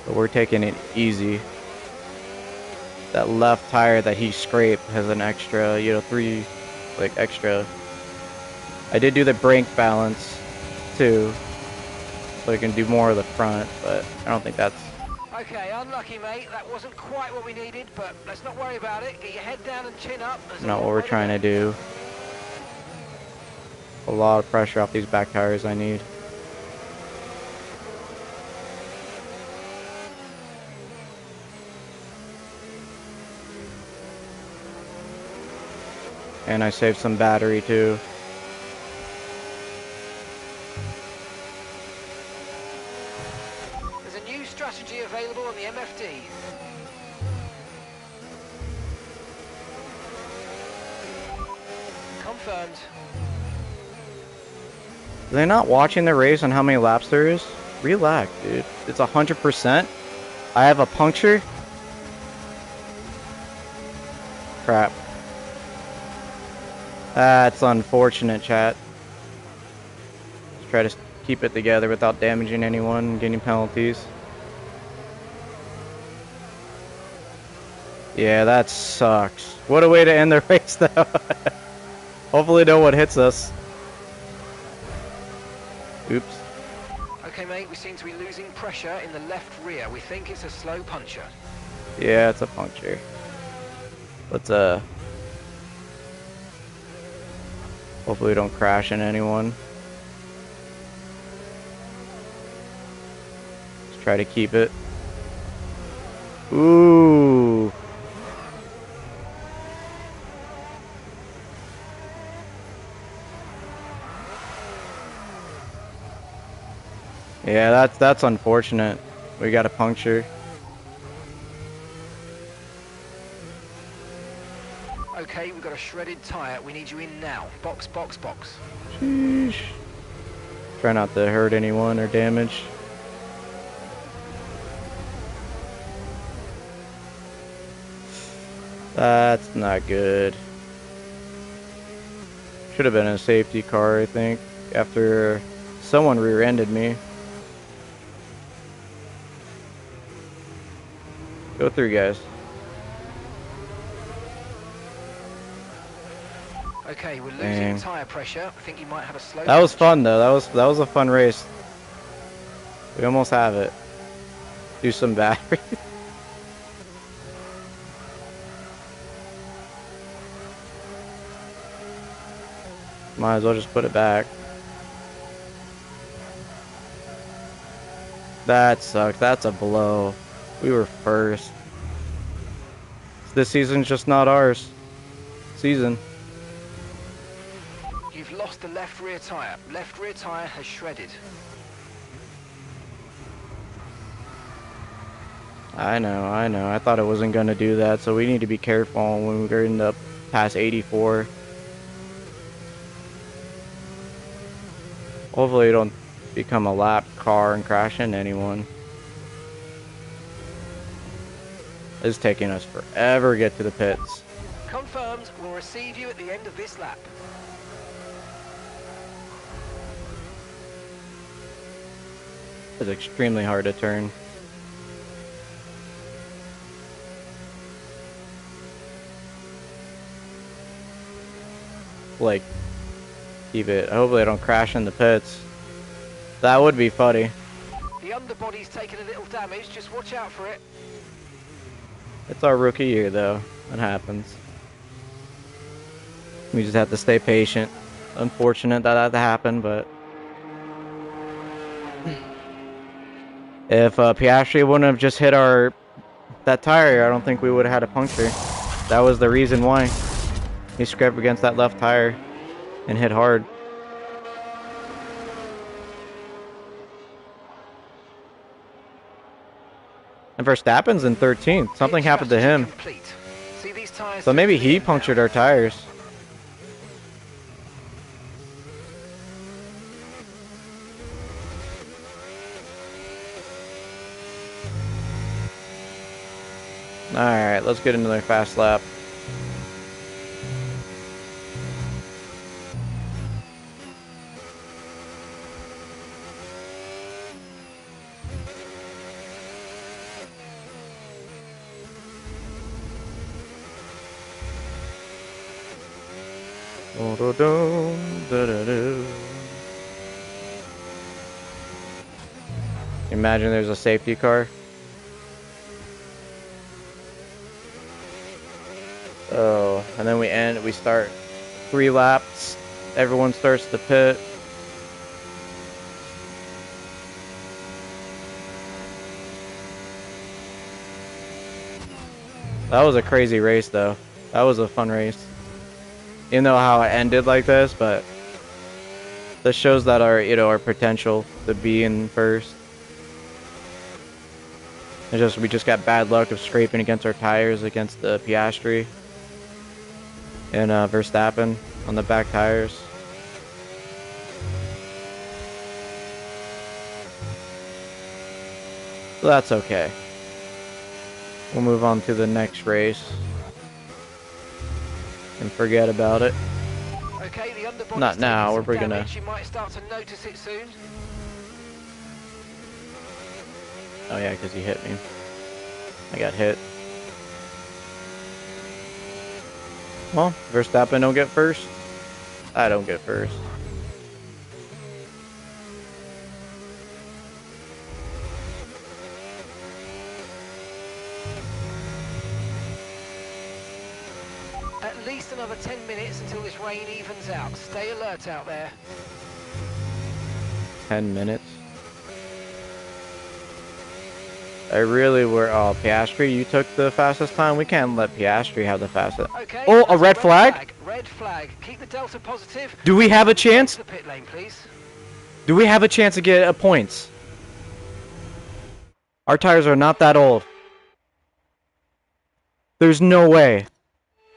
S1: But we're taking it easy. That left tire that he scraped has an extra, 3, extra. I did do the brake balance too, so I can do more of the front, but I don't think that's...
S3: Okay, unlucky, mate. That wasn't quite what we needed, but let's not worry about it. Get your head down and chin up.
S1: Not what we're trying to do. A lot of pressure off these back tires I need. And I saved some battery too.
S3: There's a new strategy available on the MFD. Confirmed.
S1: Are they not watching the race on how many laps there is? Relax, dude. It's 100%. I have a puncture. Crap. That's unfortunate, chat. Let's try to keep it together without damaging anyone and getting penalties. Yeah, that sucks. What a way to end the race, though. Hopefully no one hits us. Oops.
S3: Okay, mate, we seem to be losing pressure in the left rear. We think it's a slow puncher.
S1: Yeah, it's a puncture. Let's, hopefully we don't crash into anyone. Let's try to keep it. Ooh. Yeah, that's unfortunate. We got a puncture.
S3: Okay, we've got a shredded tyre. We need you in now. Box, box, box.
S1: Sheesh. Try not to hurt anyone or damage. That's not good. Should have been a safety car, I think, after someone rear-ended me. Go through, guys.
S3: Okay, we're losing
S1: Dang.
S3: tyre pressure. I think you might have a slow...
S1: That was fun, though. That was a fun race. We almost have it. Do some battery. Might as well just put it back. That sucks. That's a blow. We were first. This season's just not ours. Season.
S3: You've lost the left rear tyre. Left rear tyre has shredded.
S1: I know. I thought it wasn't going to do that, so we need to be careful when we end up past 84. Hopefully you don't become a lap car and crash into anyone. It's taking us forever to get to the pits.
S3: Confirmed, we'll receive you at the end of this lap.
S1: It's extremely hard to turn. Like, keep it. Hopefully I don't crash in the pits. That would be funny.
S3: The underbody's taken a little damage, just watch out for it.
S1: It's our rookie year, though. That happens. We just have to stay patient. Unfortunate that had to happen, but if Piastri wouldn't have just hit that tire, I don't think we would have had a puncture. That was the reason why. He scraped against that left tire and hit hard. And Verstappen's in 13th. Something happened to him.
S3: See these tires,
S1: So maybe he punctured our tires. Alright, let's get another fast lap. Imagine there's a safety car. Oh, and then we start 3 laps. Everyone starts to pit. That was a crazy race, though. That was a fun race. You know how it ended like this, but this shows that our potential to be in first. We just got bad luck of scraping against our tires against the Piastri and Verstappen on the back tires. So that's okay. We'll move on to the next race and forget about it.
S3: Okay, the underbody's
S1: Not now.
S3: taken
S1: We're
S3: some
S1: gonna.
S3: damage. You might start to notice it soon.
S1: Oh yeah, because he hit me. I got hit. Well, Verstappen don't get first. I don't get first.
S3: At least another 10 minutes until this rain evens out. Stay alert out there.
S1: 10 minutes. I really were. Oh, Piastri, you took the fastest time. We can't let Piastri have the fastest.
S3: Okay,
S1: Oh, a
S3: that's
S1: red flag?
S3: Red flag. Keep the delta positive.
S1: Do we have a chance?
S3: The pit lane, please.
S1: Do we have a chance to get points? Our tires are not that old. There's no way.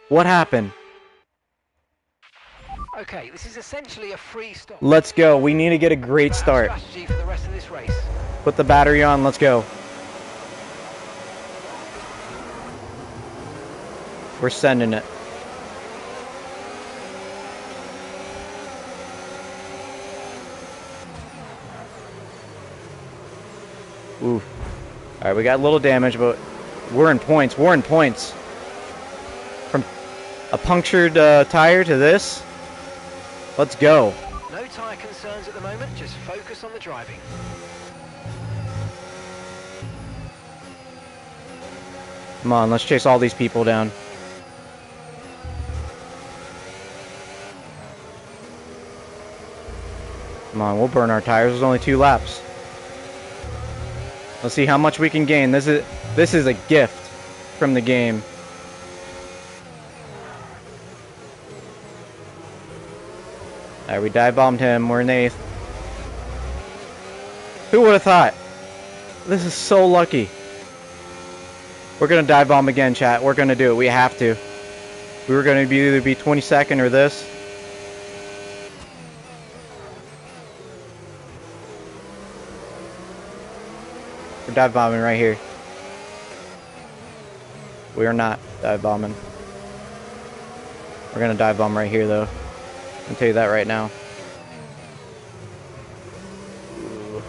S1: What happened?
S3: Okay, this is essentially a free stop.
S1: Let's go. We need to get a great start.
S3: Strategy for the rest of this race.
S1: Put the battery on. Let's go. We're sending it. Ooh. Alright, we got a little damage, but we're in points. We're in points. From a punctured tire to this. Let's go.
S3: No tyre concerns at the moment, just focus on the driving.
S1: Come on, let's chase all these people down. Come on, we'll burn our tires. There's only 2 laps. Let's see how much we can gain. This is a gift from the game. Alright, we dive bombed him. We're in 8th. Who would have thought? This is so lucky. We're gonna dive bomb again, chat. We're gonna do it. We have to. We were gonna either be 22nd or this. We're dive bombing right here. We are not dive bombing. We're gonna dive bomb right here, though. I'll tell you that right now. Ooh.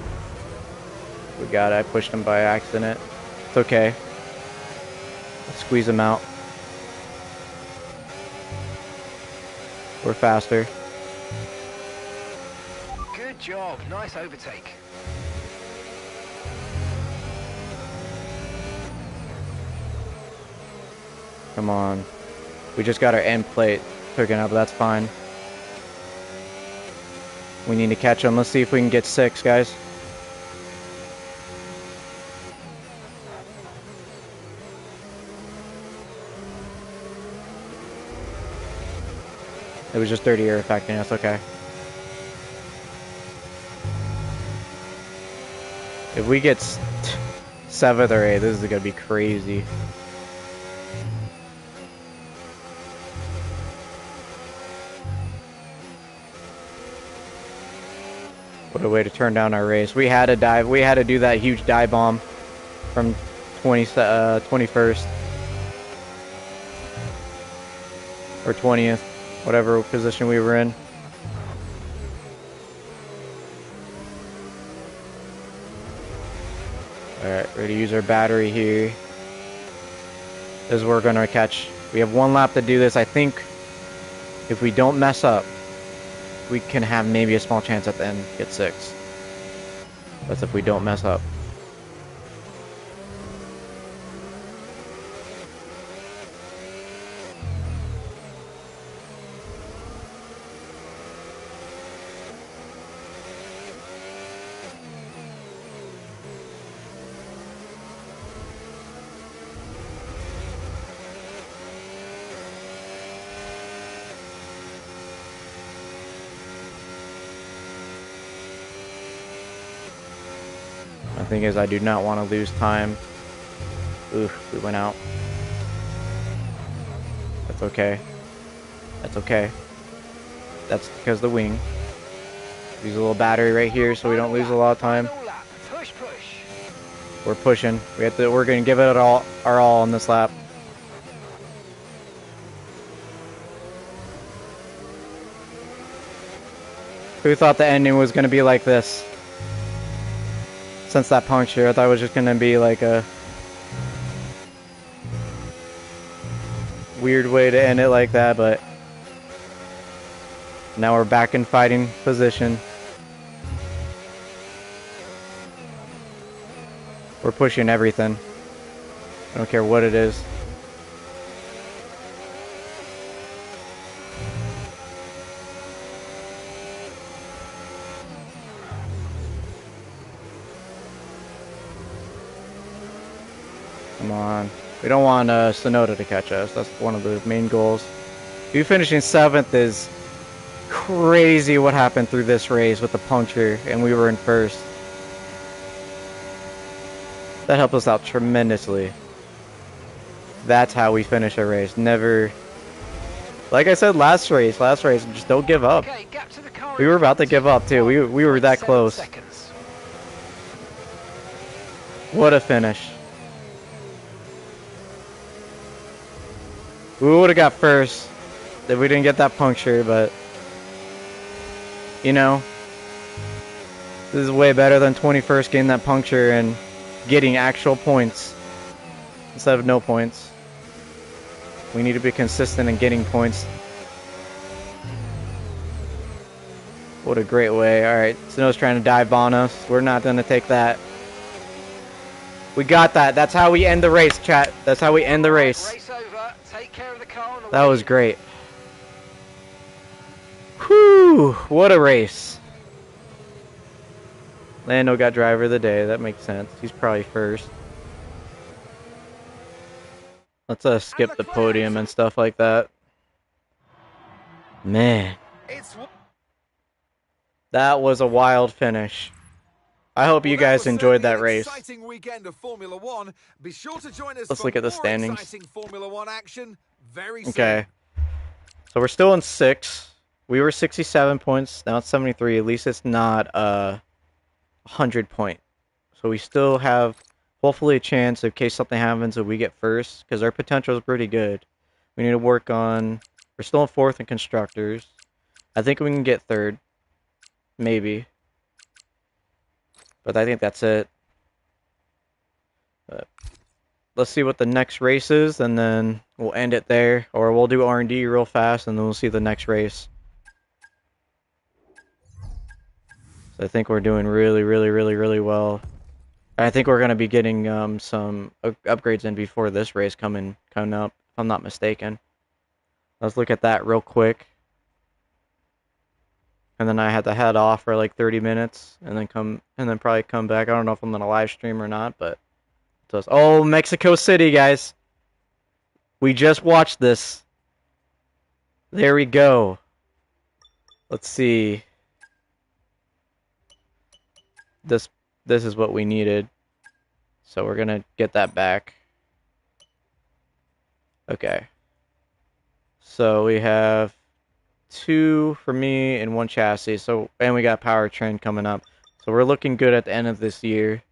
S1: We got it. I pushed him by accident. It's okay. Let's squeeze him out. We're faster.
S3: Good job. Nice overtake.
S1: Come on. We just got our end plate taken up, but that's fine. We need to catch him. Let's see if we can get 6, guys. It was just 30 air affecting us, okay. If we get 7th or 8th, this is gonna be crazy. What a way to turn down our race. We had to dive. We had to do that huge dive bomb from 21st or 20th, whatever position we were in. Alright, ready to use our battery here. This is where we're gonna catch. We have 1 lap to do this. I think if we don't mess up, we can have maybe a small chance at the end, get 6. That's if we don't mess up. The thing is, I do not want to lose time. Oof, we went out. That's okay. That's okay. That's because of the wing. Use a little battery right here so we don't lose a lot of time.
S3: Push, push.
S1: We're pushing. We're gonna give it our all on this lap. Who thought the ending was gonna be like this? Since that puncture, I thought it was just gonna be like a weird way to end it like that, but now we're back in fighting position. We're pushing everything. I don't care what it is. Come on. We don't want Leonida to catch us. That's one of the main goals. You finishing 7th is crazy what happened through this race with the puncture, and we were in 1st. That helped us out tremendously. That's how we finish a race. Never... Like I said last race, just don't give up.
S3: Okay, gap to the car.
S1: We were about to give up too. We were that close.
S3: Seconds.
S1: What a finish. We would have got 1st if we didn't get that puncture, but you know, this is way better than 21st getting that puncture and getting actual points instead of no points. We need to be consistent in getting points. What a great way. Alright, Snow's trying to dive on us. We're not going to take that. We got that. That's how we end the race, chat. That's how we end the race.
S3: Race over. Take care of the car on the
S1: That
S3: way.
S1: was great. Whew, what a race. Lando got driver of the day. That makes sense. He's probably 1st. Let's skip the podium and stuff like that. Man. That was a wild finish. I hope you guys enjoyed that race.
S4: Exciting weekend of Formula One. Be sure to join us
S1: Let's
S4: for
S1: look at the
S4: more
S1: standings.
S4: exciting Formula One action very soon.
S1: Okay. So we're still in 6th. We were 67 points. Now it's 73. At least it's not 100 point. So we still have hopefully a chance in case something happens that we get first, because our potential is pretty good. We need to work on... We're still in 4th in constructors. I think we can get 3rd. Maybe. But I think that's it. But let's see what the next race is, and then we'll end it there. Or we'll do R&D real fast, and then we'll see the next race. So I think we're doing really, really, really, really well. I think we're going to be getting some upgrades in before this race coming up, if I'm not mistaken. Let's look at that real quick. And then I had to head off for like 30 minutes and then probably come back. I don't know if I'm going to live stream or not, but oh, Mexico City, guys. We just watched this. There we go. Let's see. This is what we needed. So we're going to get that back. Okay. So we have 2 for me and 1 chassis. And we got powertrain coming up. So we're looking good at the end of this year.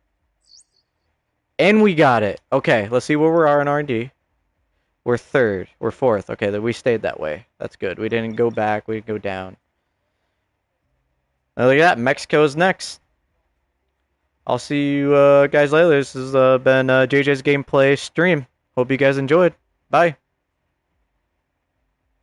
S1: And we got it. Okay, let's see where we are in R&D. We're 3rd. We're 4th. Okay, we stayed that way. That's good. We didn't go back. We didn't go down. Now look at that. Mexico's next. I'll see you guys later. This has been JJ's Gameplay stream. Hope you guys enjoyed. Bye.